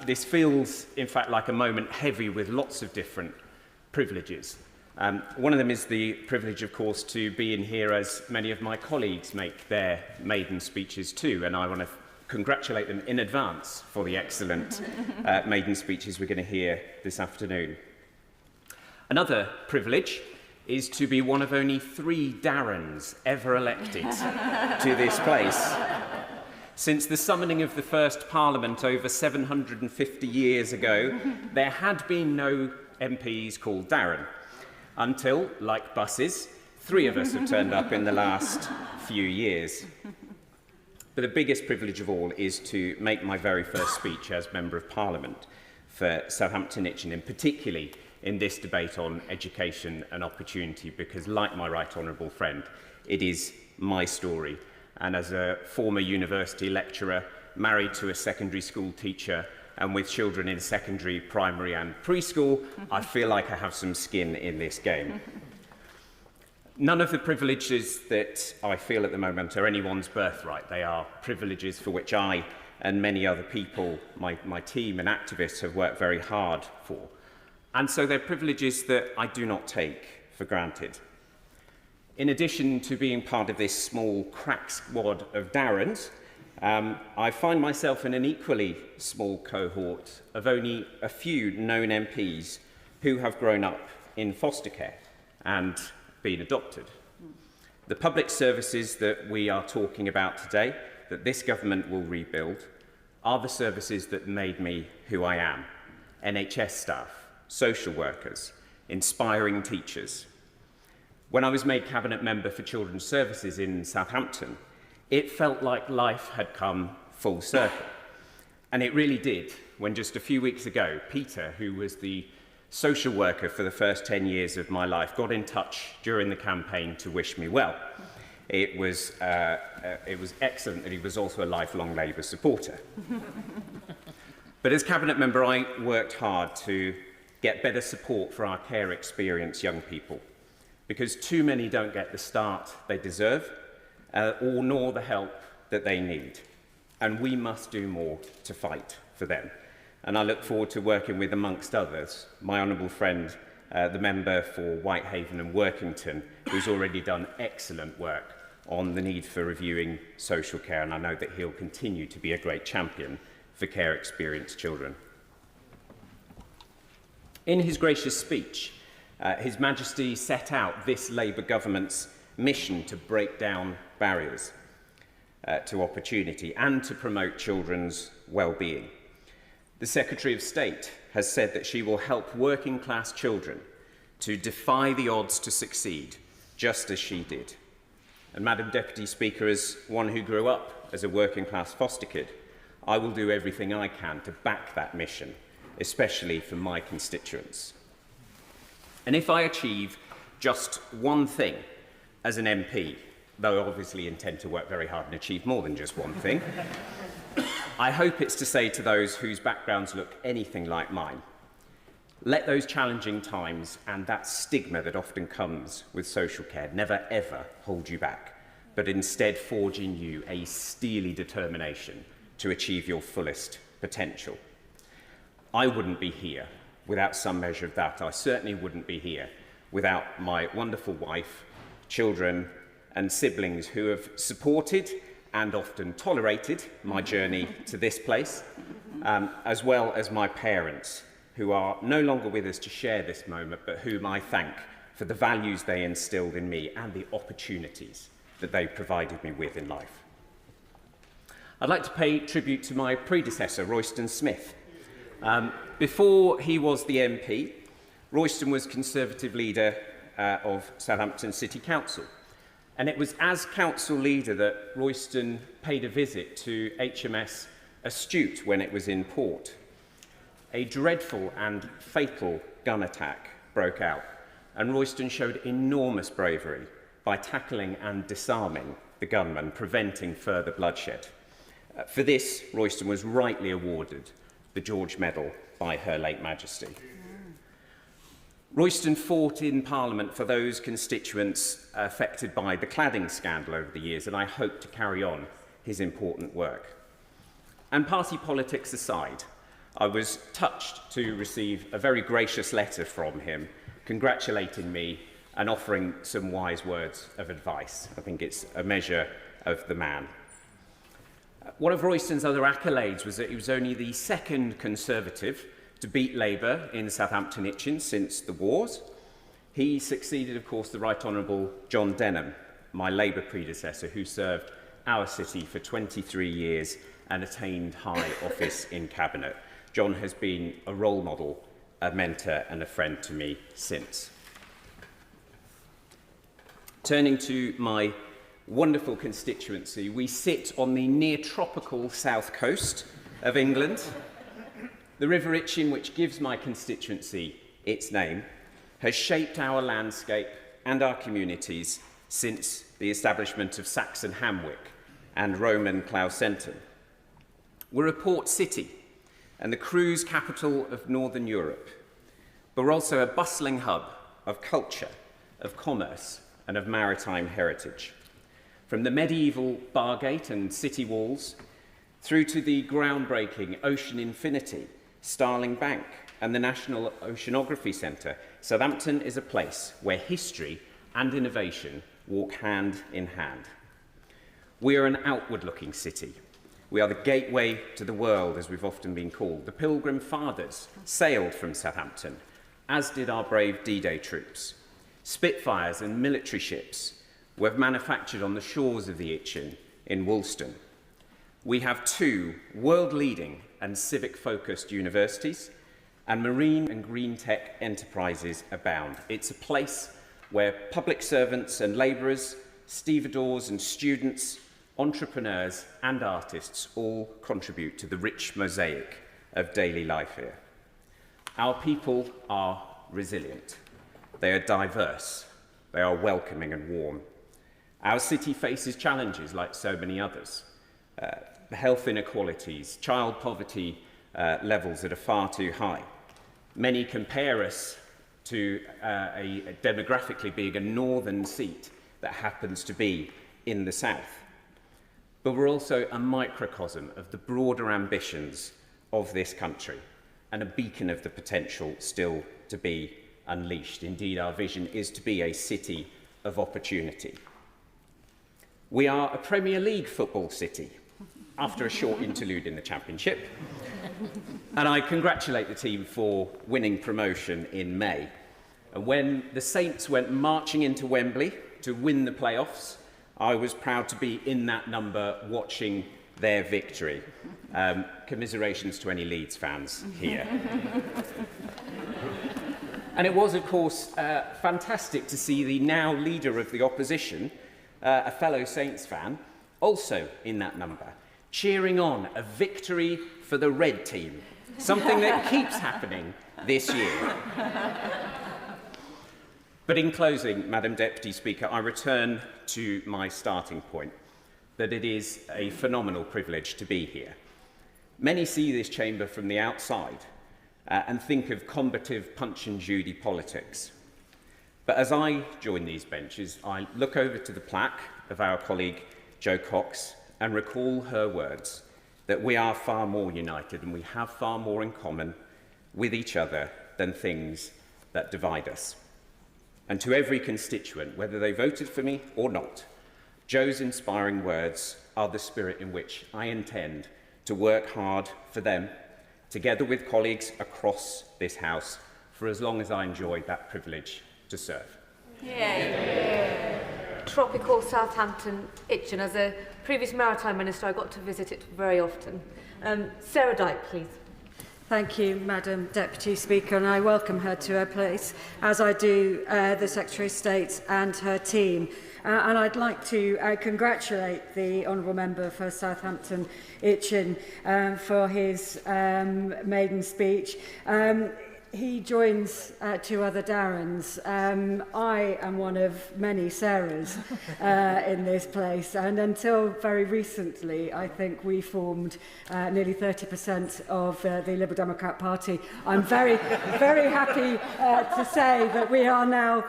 S8: This feels, in fact, like a moment heavy with lots of different privileges. One of them is the privilege, of course, to be in here as many of my colleagues make their maiden speeches too, and I want to congratulate them in advance for the excellent maiden speeches we're going to hear this afternoon. Another privilege is to be one of only 3 Darrens ever elected to this place. Since the summoning of the first Parliament over 750 years ago, there had been no MPs called Darren, until, like buses, 3 of us have turned up in the last few years. But the biggest privilege of all is to make my very first speech as Member of Parliament for Southampton-Itchen, and particularly in this debate on education and opportunity, because, like my right honourable friend, it is my story. And as a former university lecturer, married to a secondary school teacher, and with children in secondary, primary and preschool, I feel like I have some skin in this game. None of the privileges that I feel at the moment are anyone's birthright. They are privileges for which I and many other people, my team and activists, have worked very hard for. And so they're privileges that I do not take for granted. In addition to being part of this small crack squad of Darrens, I find myself in an equally small cohort of only a few known MPs who have grown up in foster care and been adopted. The public services that we are talking about today, that this government will rebuild, are the services that made me who I am. NHS staff, social workers, inspiring teachers. When I was made Cabinet Member for Children's Services in Southampton, it felt like life had come full circle. And it really did, when just a few weeks ago, Peter, who was the social worker for the first 10 years of my life, got in touch during the campaign to wish me well. It was excellent that he was also a lifelong Labour supporter. But as Cabinet Member, I worked hard to get better support for our care experienced young people, because too many don't get the start they deserve, or nor the help that they need. And we must do more to fight for them. And I look forward to working with, amongst others, my honourable friend, the member for Whitehaven and Workington, who's already done excellent work on the need for reviewing social care, and I know that he'll continue to be a great champion for care experienced children. In his gracious speech, His Majesty set out this Labour government's mission to break down barriers to opportunity and to promote children's well-being. The Secretary of State has said that she will help working-class children to defy the odds to succeed, just as she did. And Madam Deputy Speaker, as one who grew up as a working-class foster kid, I will do everything I can to back that mission, especially for my constituents. And if I achieve just one thing as an MP, though I obviously intend to work very hard and achieve more than just one thing, I hope it's to say to those whose backgrounds look anything like mine, Let those challenging times and that stigma that often comes with social care never ever hold you back, but instead forge in you a steely determination to achieve your fullest potential. I wouldn't be here without some measure of that. I certainly wouldn't be here without my wonderful wife, children and siblings who have supported and often tolerated my journey to this place, as well as my parents, who are no longer with us to share this moment, but whom I thank for the values they instilled in me and the opportunities that they provided me with in life. I'd like to pay tribute to my predecessor, Royston Smith. Before he was the MP, Royston was Conservative leader of Southampton City Council. And it was as council leader that Royston paid a visit to HMS Astute when it was in port. A dreadful and fatal gun attack broke out, and Royston showed enormous bravery by tackling and disarming the gunman, preventing further bloodshed. For this, Royston was rightly awarded the George Medal by Her late Majesty. Royston fought in Parliament for those constituents affected by the cladding scandal over the years, and I hope to carry on his important work. And party politics aside, I was touched to receive a very gracious letter from him, congratulating me and offering some wise words of advice. I think it's a measure of the man. One of Royston's other accolades was that he was only the second Conservative to beat Labour in Southampton Hitchin since the wars. He succeeded, of course, the Right Honourable John Denham, my Labour predecessor, who served our city for 23 years and attained high office in Cabinet. John has been a role model, a mentor and a friend to me since. Turning to my wonderful constituency, we sit on the near-tropical south coast of England. The River Itchen, which gives my constituency its name, has shaped our landscape and our communities since the establishment of Saxon Hamwick and Roman Clausentum. We're a port city and the cruise capital of Northern Europe, but we're also a bustling hub of culture, of commerce, and of maritime heritage. From the medieval Bargate and city walls, through to the groundbreaking Ocean Infinity, Starling Bank, and the National Oceanography Centre, Southampton is a place where history and innovation walk hand in hand. We are an outward-looking city. We are the gateway to the world, as we've often been called. The Pilgrim Fathers sailed from Southampton, as did our brave D-Day troops. Spitfires and military ships were manufactured on the shores of the Itchen in Woolston. We have two world-leading and civic-focused universities, and marine and green tech enterprises abound. It's a place where public servants and labourers, stevedores and students, entrepreneurs and artists all contribute to the rich mosaic of daily life here. Our people are resilient. They are diverse. They are welcoming and warm. Our city faces challenges like so many others. Health inequalities, child poverty levels that are far too high. Many compare us to demographically being a northern seat that happens to be in the south. But we're also a microcosm of the broader ambitions of this country and a beacon of the potential still to be unleashed. Indeed, our vision is to be a city of opportunity. We are a Premier League football city after a short interlude in the Championship. And I congratulate the team for winning promotion in May. And when the Saints went marching into Wembley to win the playoffs, I was proud to be in that number watching their victory. Commiserations to any Leeds fans here. And it was, of course, fantastic to see the now leader of the opposition, a fellow Saints fan, also in that number, cheering on a victory for the red team, something that keeps happening this year. But in closing, Madam Deputy Speaker, I return to my starting point, that it is a phenomenal privilege to be here. Many see this chamber from the outside and think of combative Punch and Judy politics. But as I join these benches, I look over to the plaque of our colleague Jo Cox and recall her words that we are far more united and we have far more in common with each other than things that divide us. And to every constituent, whether they voted for me or not, Jo's inspiring words are the spirit in which I intend to work hard for them, together with colleagues across this House, for as long as I enjoy that privilege to serve.
S14: Yeah. Tropical Southampton Itchen. As a previous maritime minister, I got to visit it very often. Sarah Dyke, please.
S3: Thank you, Madam Deputy Speaker, and I welcome her to her place, as I do the Secretary of State and her team. And I'd like to congratulate the Honourable Member for Southampton Itchen for his maiden speech. He joins two other Darrens. I am one of many Sarahs in this place, and until very recently, I think we formed nearly 30% of the Liberal Democrat Party. I'm very, very happy to say that we are now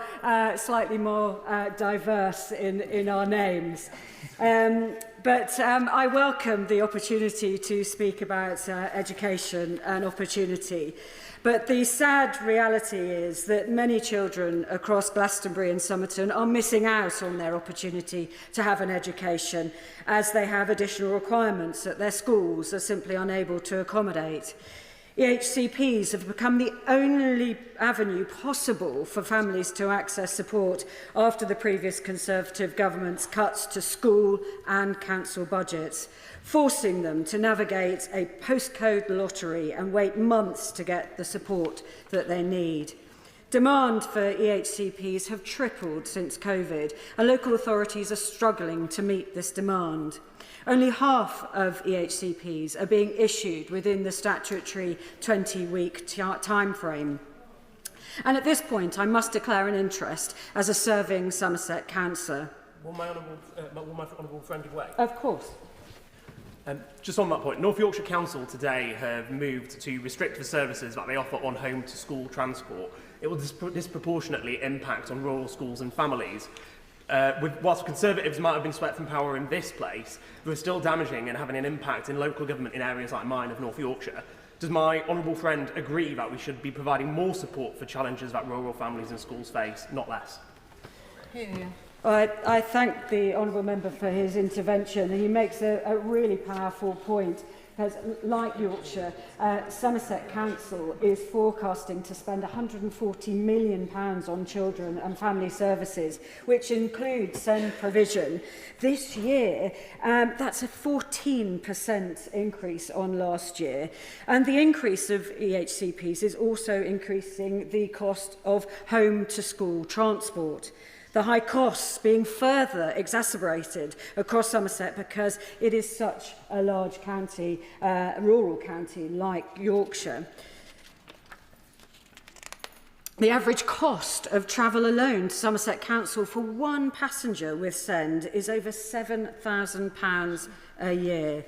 S3: slightly more diverse in our names. But I welcome the opportunity to speak about education and opportunity. But the sad reality is that many children across Glastonbury and Somerton are missing out on their opportunity to have an education, as they have additional requirements that their schools are simply unable to accommodate. EHCPs have become the only avenue possible for families to access support after the previous Conservative government's cuts to school and council budgets, forcing them to navigate a postcode lottery and wait months to get the support that they need. Demand for EHCPs have tripled since COVID, and local authorities are struggling to meet this demand. Only half of EHCPs are being issued within the statutory 20-week time frame. And at this point, I must declare an interest as a serving Somerset councillor.
S13: Will my honourable friend give way?
S3: Of course.
S13: Just on that point, North Yorkshire Council today have moved to restrict the services that they offer on home-to-school transport. It will disproportionately impact on rural schools and families. Whilst Conservatives might have been swept from power in this place, they're still damaging and having an impact in local government in areas like mine of North Yorkshire. Does my honourable friend agree that we should be providing more support for challenges that rural families and schools face, not less?
S3: I thank the Honourable Member for his intervention. He makes a really powerful point, because like Yorkshire, Somerset Council is forecasting to spend £140 million on children and family services, which includes SEND provision. This year, that's a 14% increase on last year. And the increase of EHCPs is also increasing the cost of home-to-school transport. The high costs being further exacerbated across Somerset because it is such a large county, rural county like Yorkshire. The average cost of travel alone to Somerset Council for one passenger with SEND is over £7,000 a year.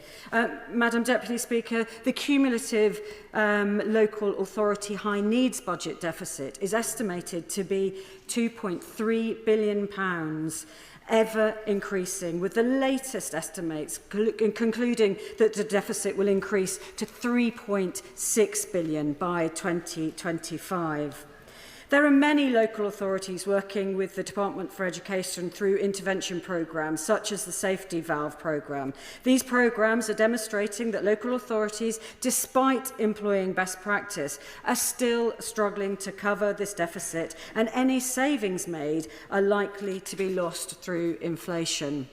S3: Madam Deputy Speaker, the cumulative local authority high needs budget deficit is estimated to be £2.3 billion, ever increasing, with the latest estimates concluding that the deficit will increase to £3.6 billion by 2025. There are many local authorities working with the Department for Education through intervention programmes, such as the Safety Valve programme. These programmes are demonstrating that local authorities, despite employing best practice, are still struggling to cover this deficit, and any savings made are likely to be lost through inflation.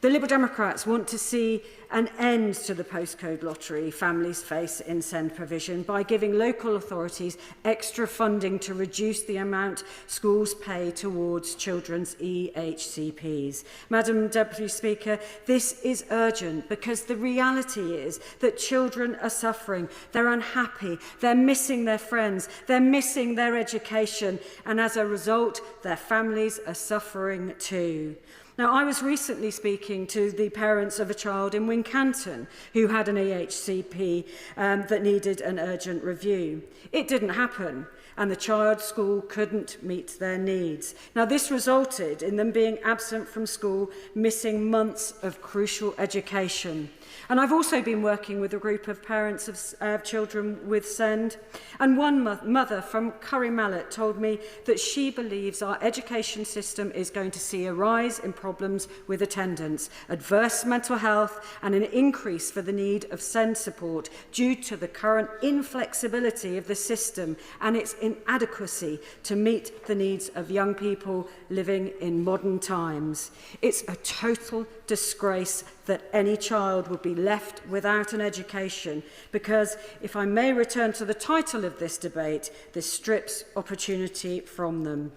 S3: The Liberal Democrats want to see an end to the postcode lottery families face in SEND provision by giving local authorities extra funding to reduce the amount schools pay towards children's EHCPs. Madam Deputy Speaker, this is urgent because the reality is that children are suffering, they're unhappy, they're missing their friends, they're missing their education, and as a result, their families are suffering too. Now, I was recently speaking to the parents of a child in Wincanton who had an EHCP that needed an urgent review. It didn't happen, and the child's school couldn't meet their needs. Now, this resulted in them being absent from school, missing months of crucial education. And I've also been working with a group of parents of children with SEND, and one mother from Curry Mallet told me that she believes our education system is going to see a rise in problems with attendance, adverse mental health, and an increase for the need of SEND support due to the current inflexibility of the system and its inadequacy to meet the needs of young people living in modern times. It's a total disgrace that any child would be left without an education because, if I may return to the title of this debate, this strips opportunity from them.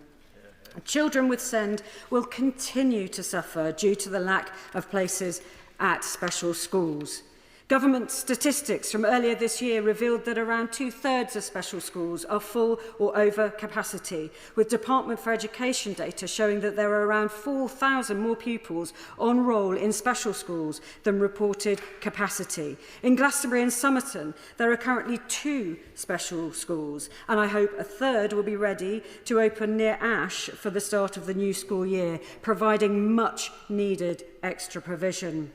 S3: Children with SEND will continue to suffer due to the lack of places at special schools. Government statistics from earlier this year revealed that around 2/3 of special schools are full or over capacity, with Department for Education data showing that there are around 4,000 more pupils on roll in special schools than reported capacity. In Glastonbury and Somerton, there are currently 2 special schools, and I hope a third will be ready to open near Ash for the start of the new school year, providing much needed extra provision.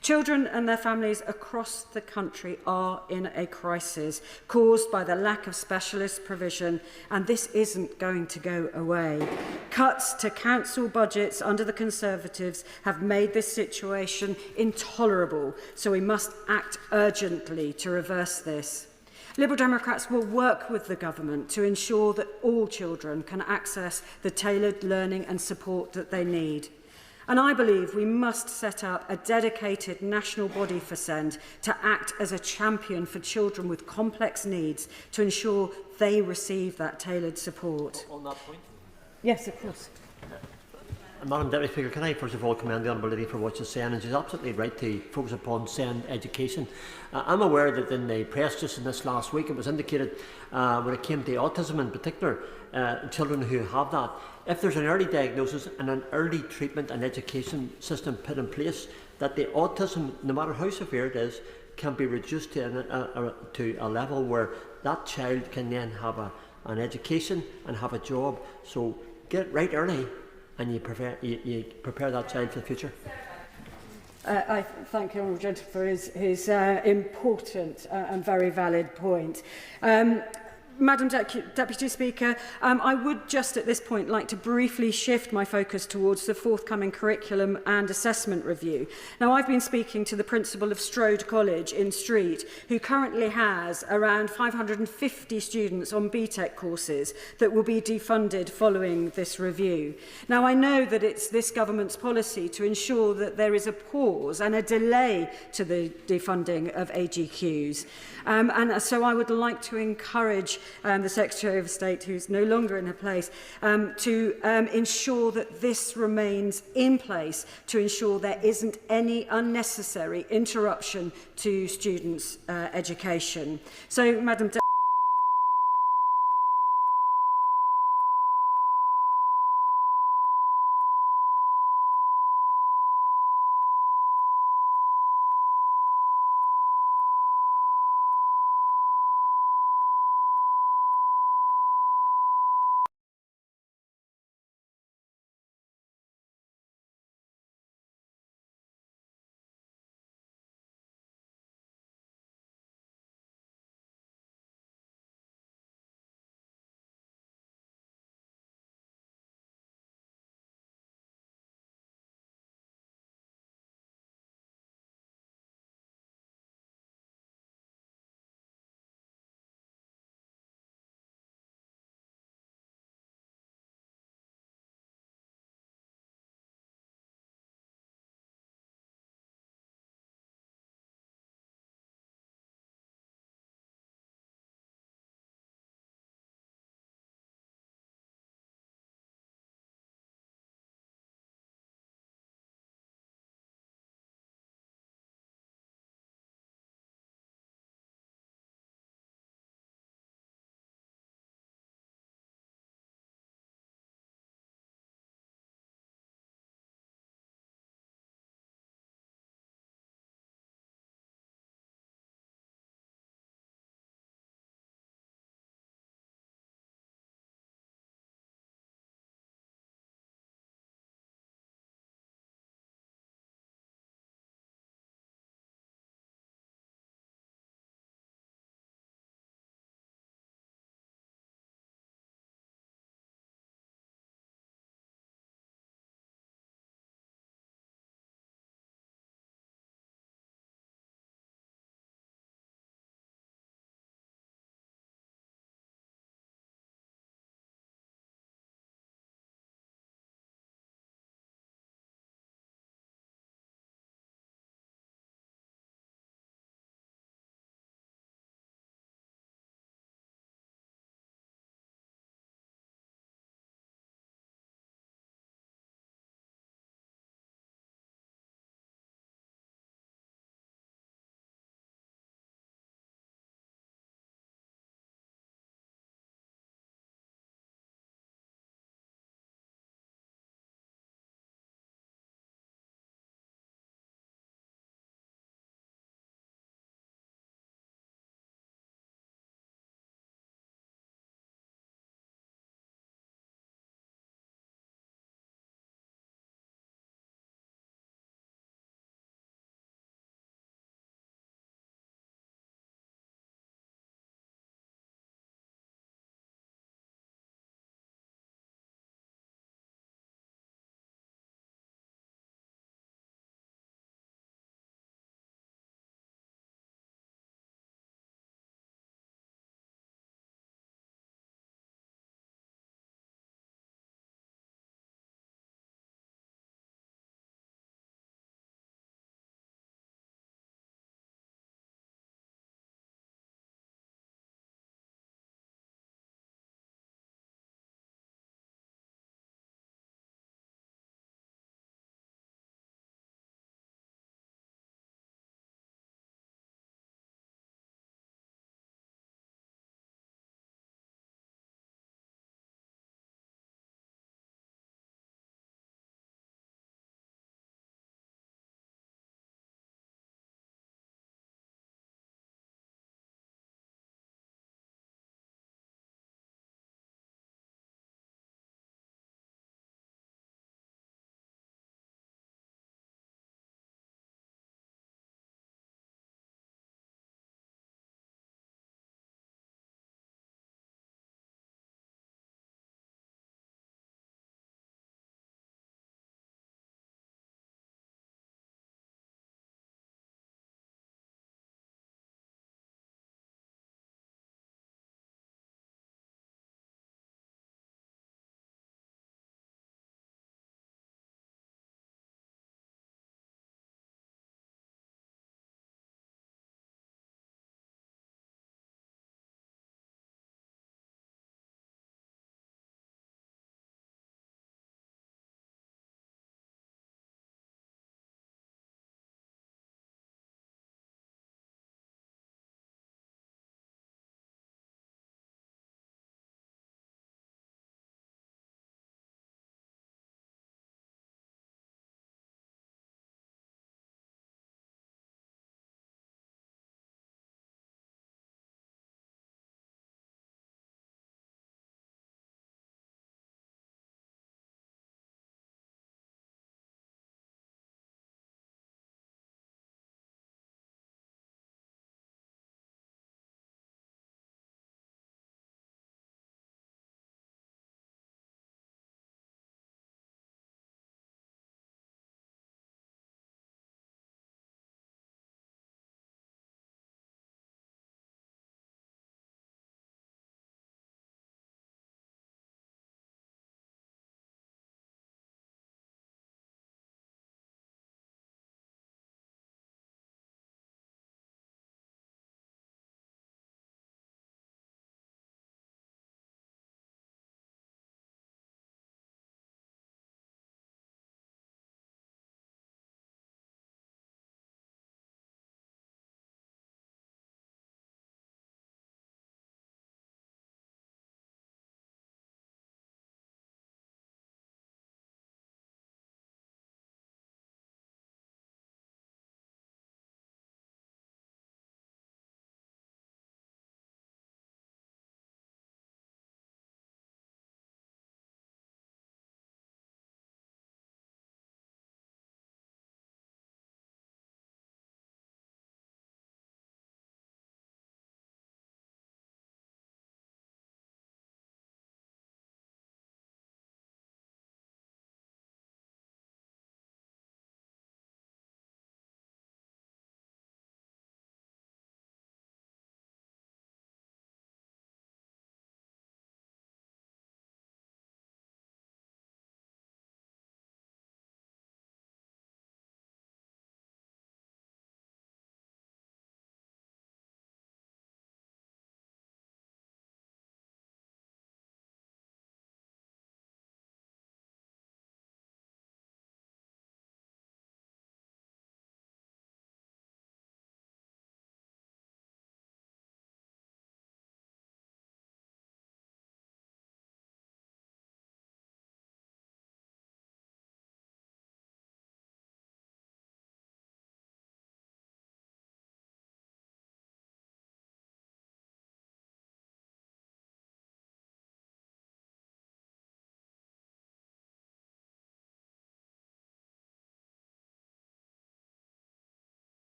S3: Children and their families across the country are in a crisis caused by the lack of specialist provision, and this isn't going to go away. Cuts to council budgets under the Conservatives have made this situation intolerable, so we must act urgently to reverse this. Liberal Democrats will work with the government to ensure that all children can access the tailored learning and support that they need. And I believe we must set up a dedicated national body for SEND to act as a champion for children with complex needs to ensure they receive that tailored support.
S12: On that point?
S3: Yes, of course.
S12: Madam Deputy Speaker, can I first of all commend the Honourable Lady for what she's saying, and she's absolutely right to focus upon SEND education. I'm aware that in the press just in this last week it was indicated when it came to autism in particular, children who have that, if there's an early diagnosis and an early treatment and education system put in place, that the autism, no matter how severe it is, can be reduced to a level where that child can then have an education and have a job. So get it right early, and you prepare that child for the future.
S3: I thank the Honourable Gentleman for his important and very valid point. Madam Deputy Speaker, I would just at this point like to briefly shift my focus towards the forthcoming curriculum and assessment review. Now, I've been speaking to the principal of Strode College in Street, who currently has around 550 students on BTEC courses that will be defunded following this review. Now, I know that it's this government's policy to ensure that there is a pause and a delay to the defunding of AGQs. And so I would like to encourage the Secretary of State, who's no longer in her place, to ensure that this remains in place to ensure there isn't any unnecessary interruption to students' education. So, Madam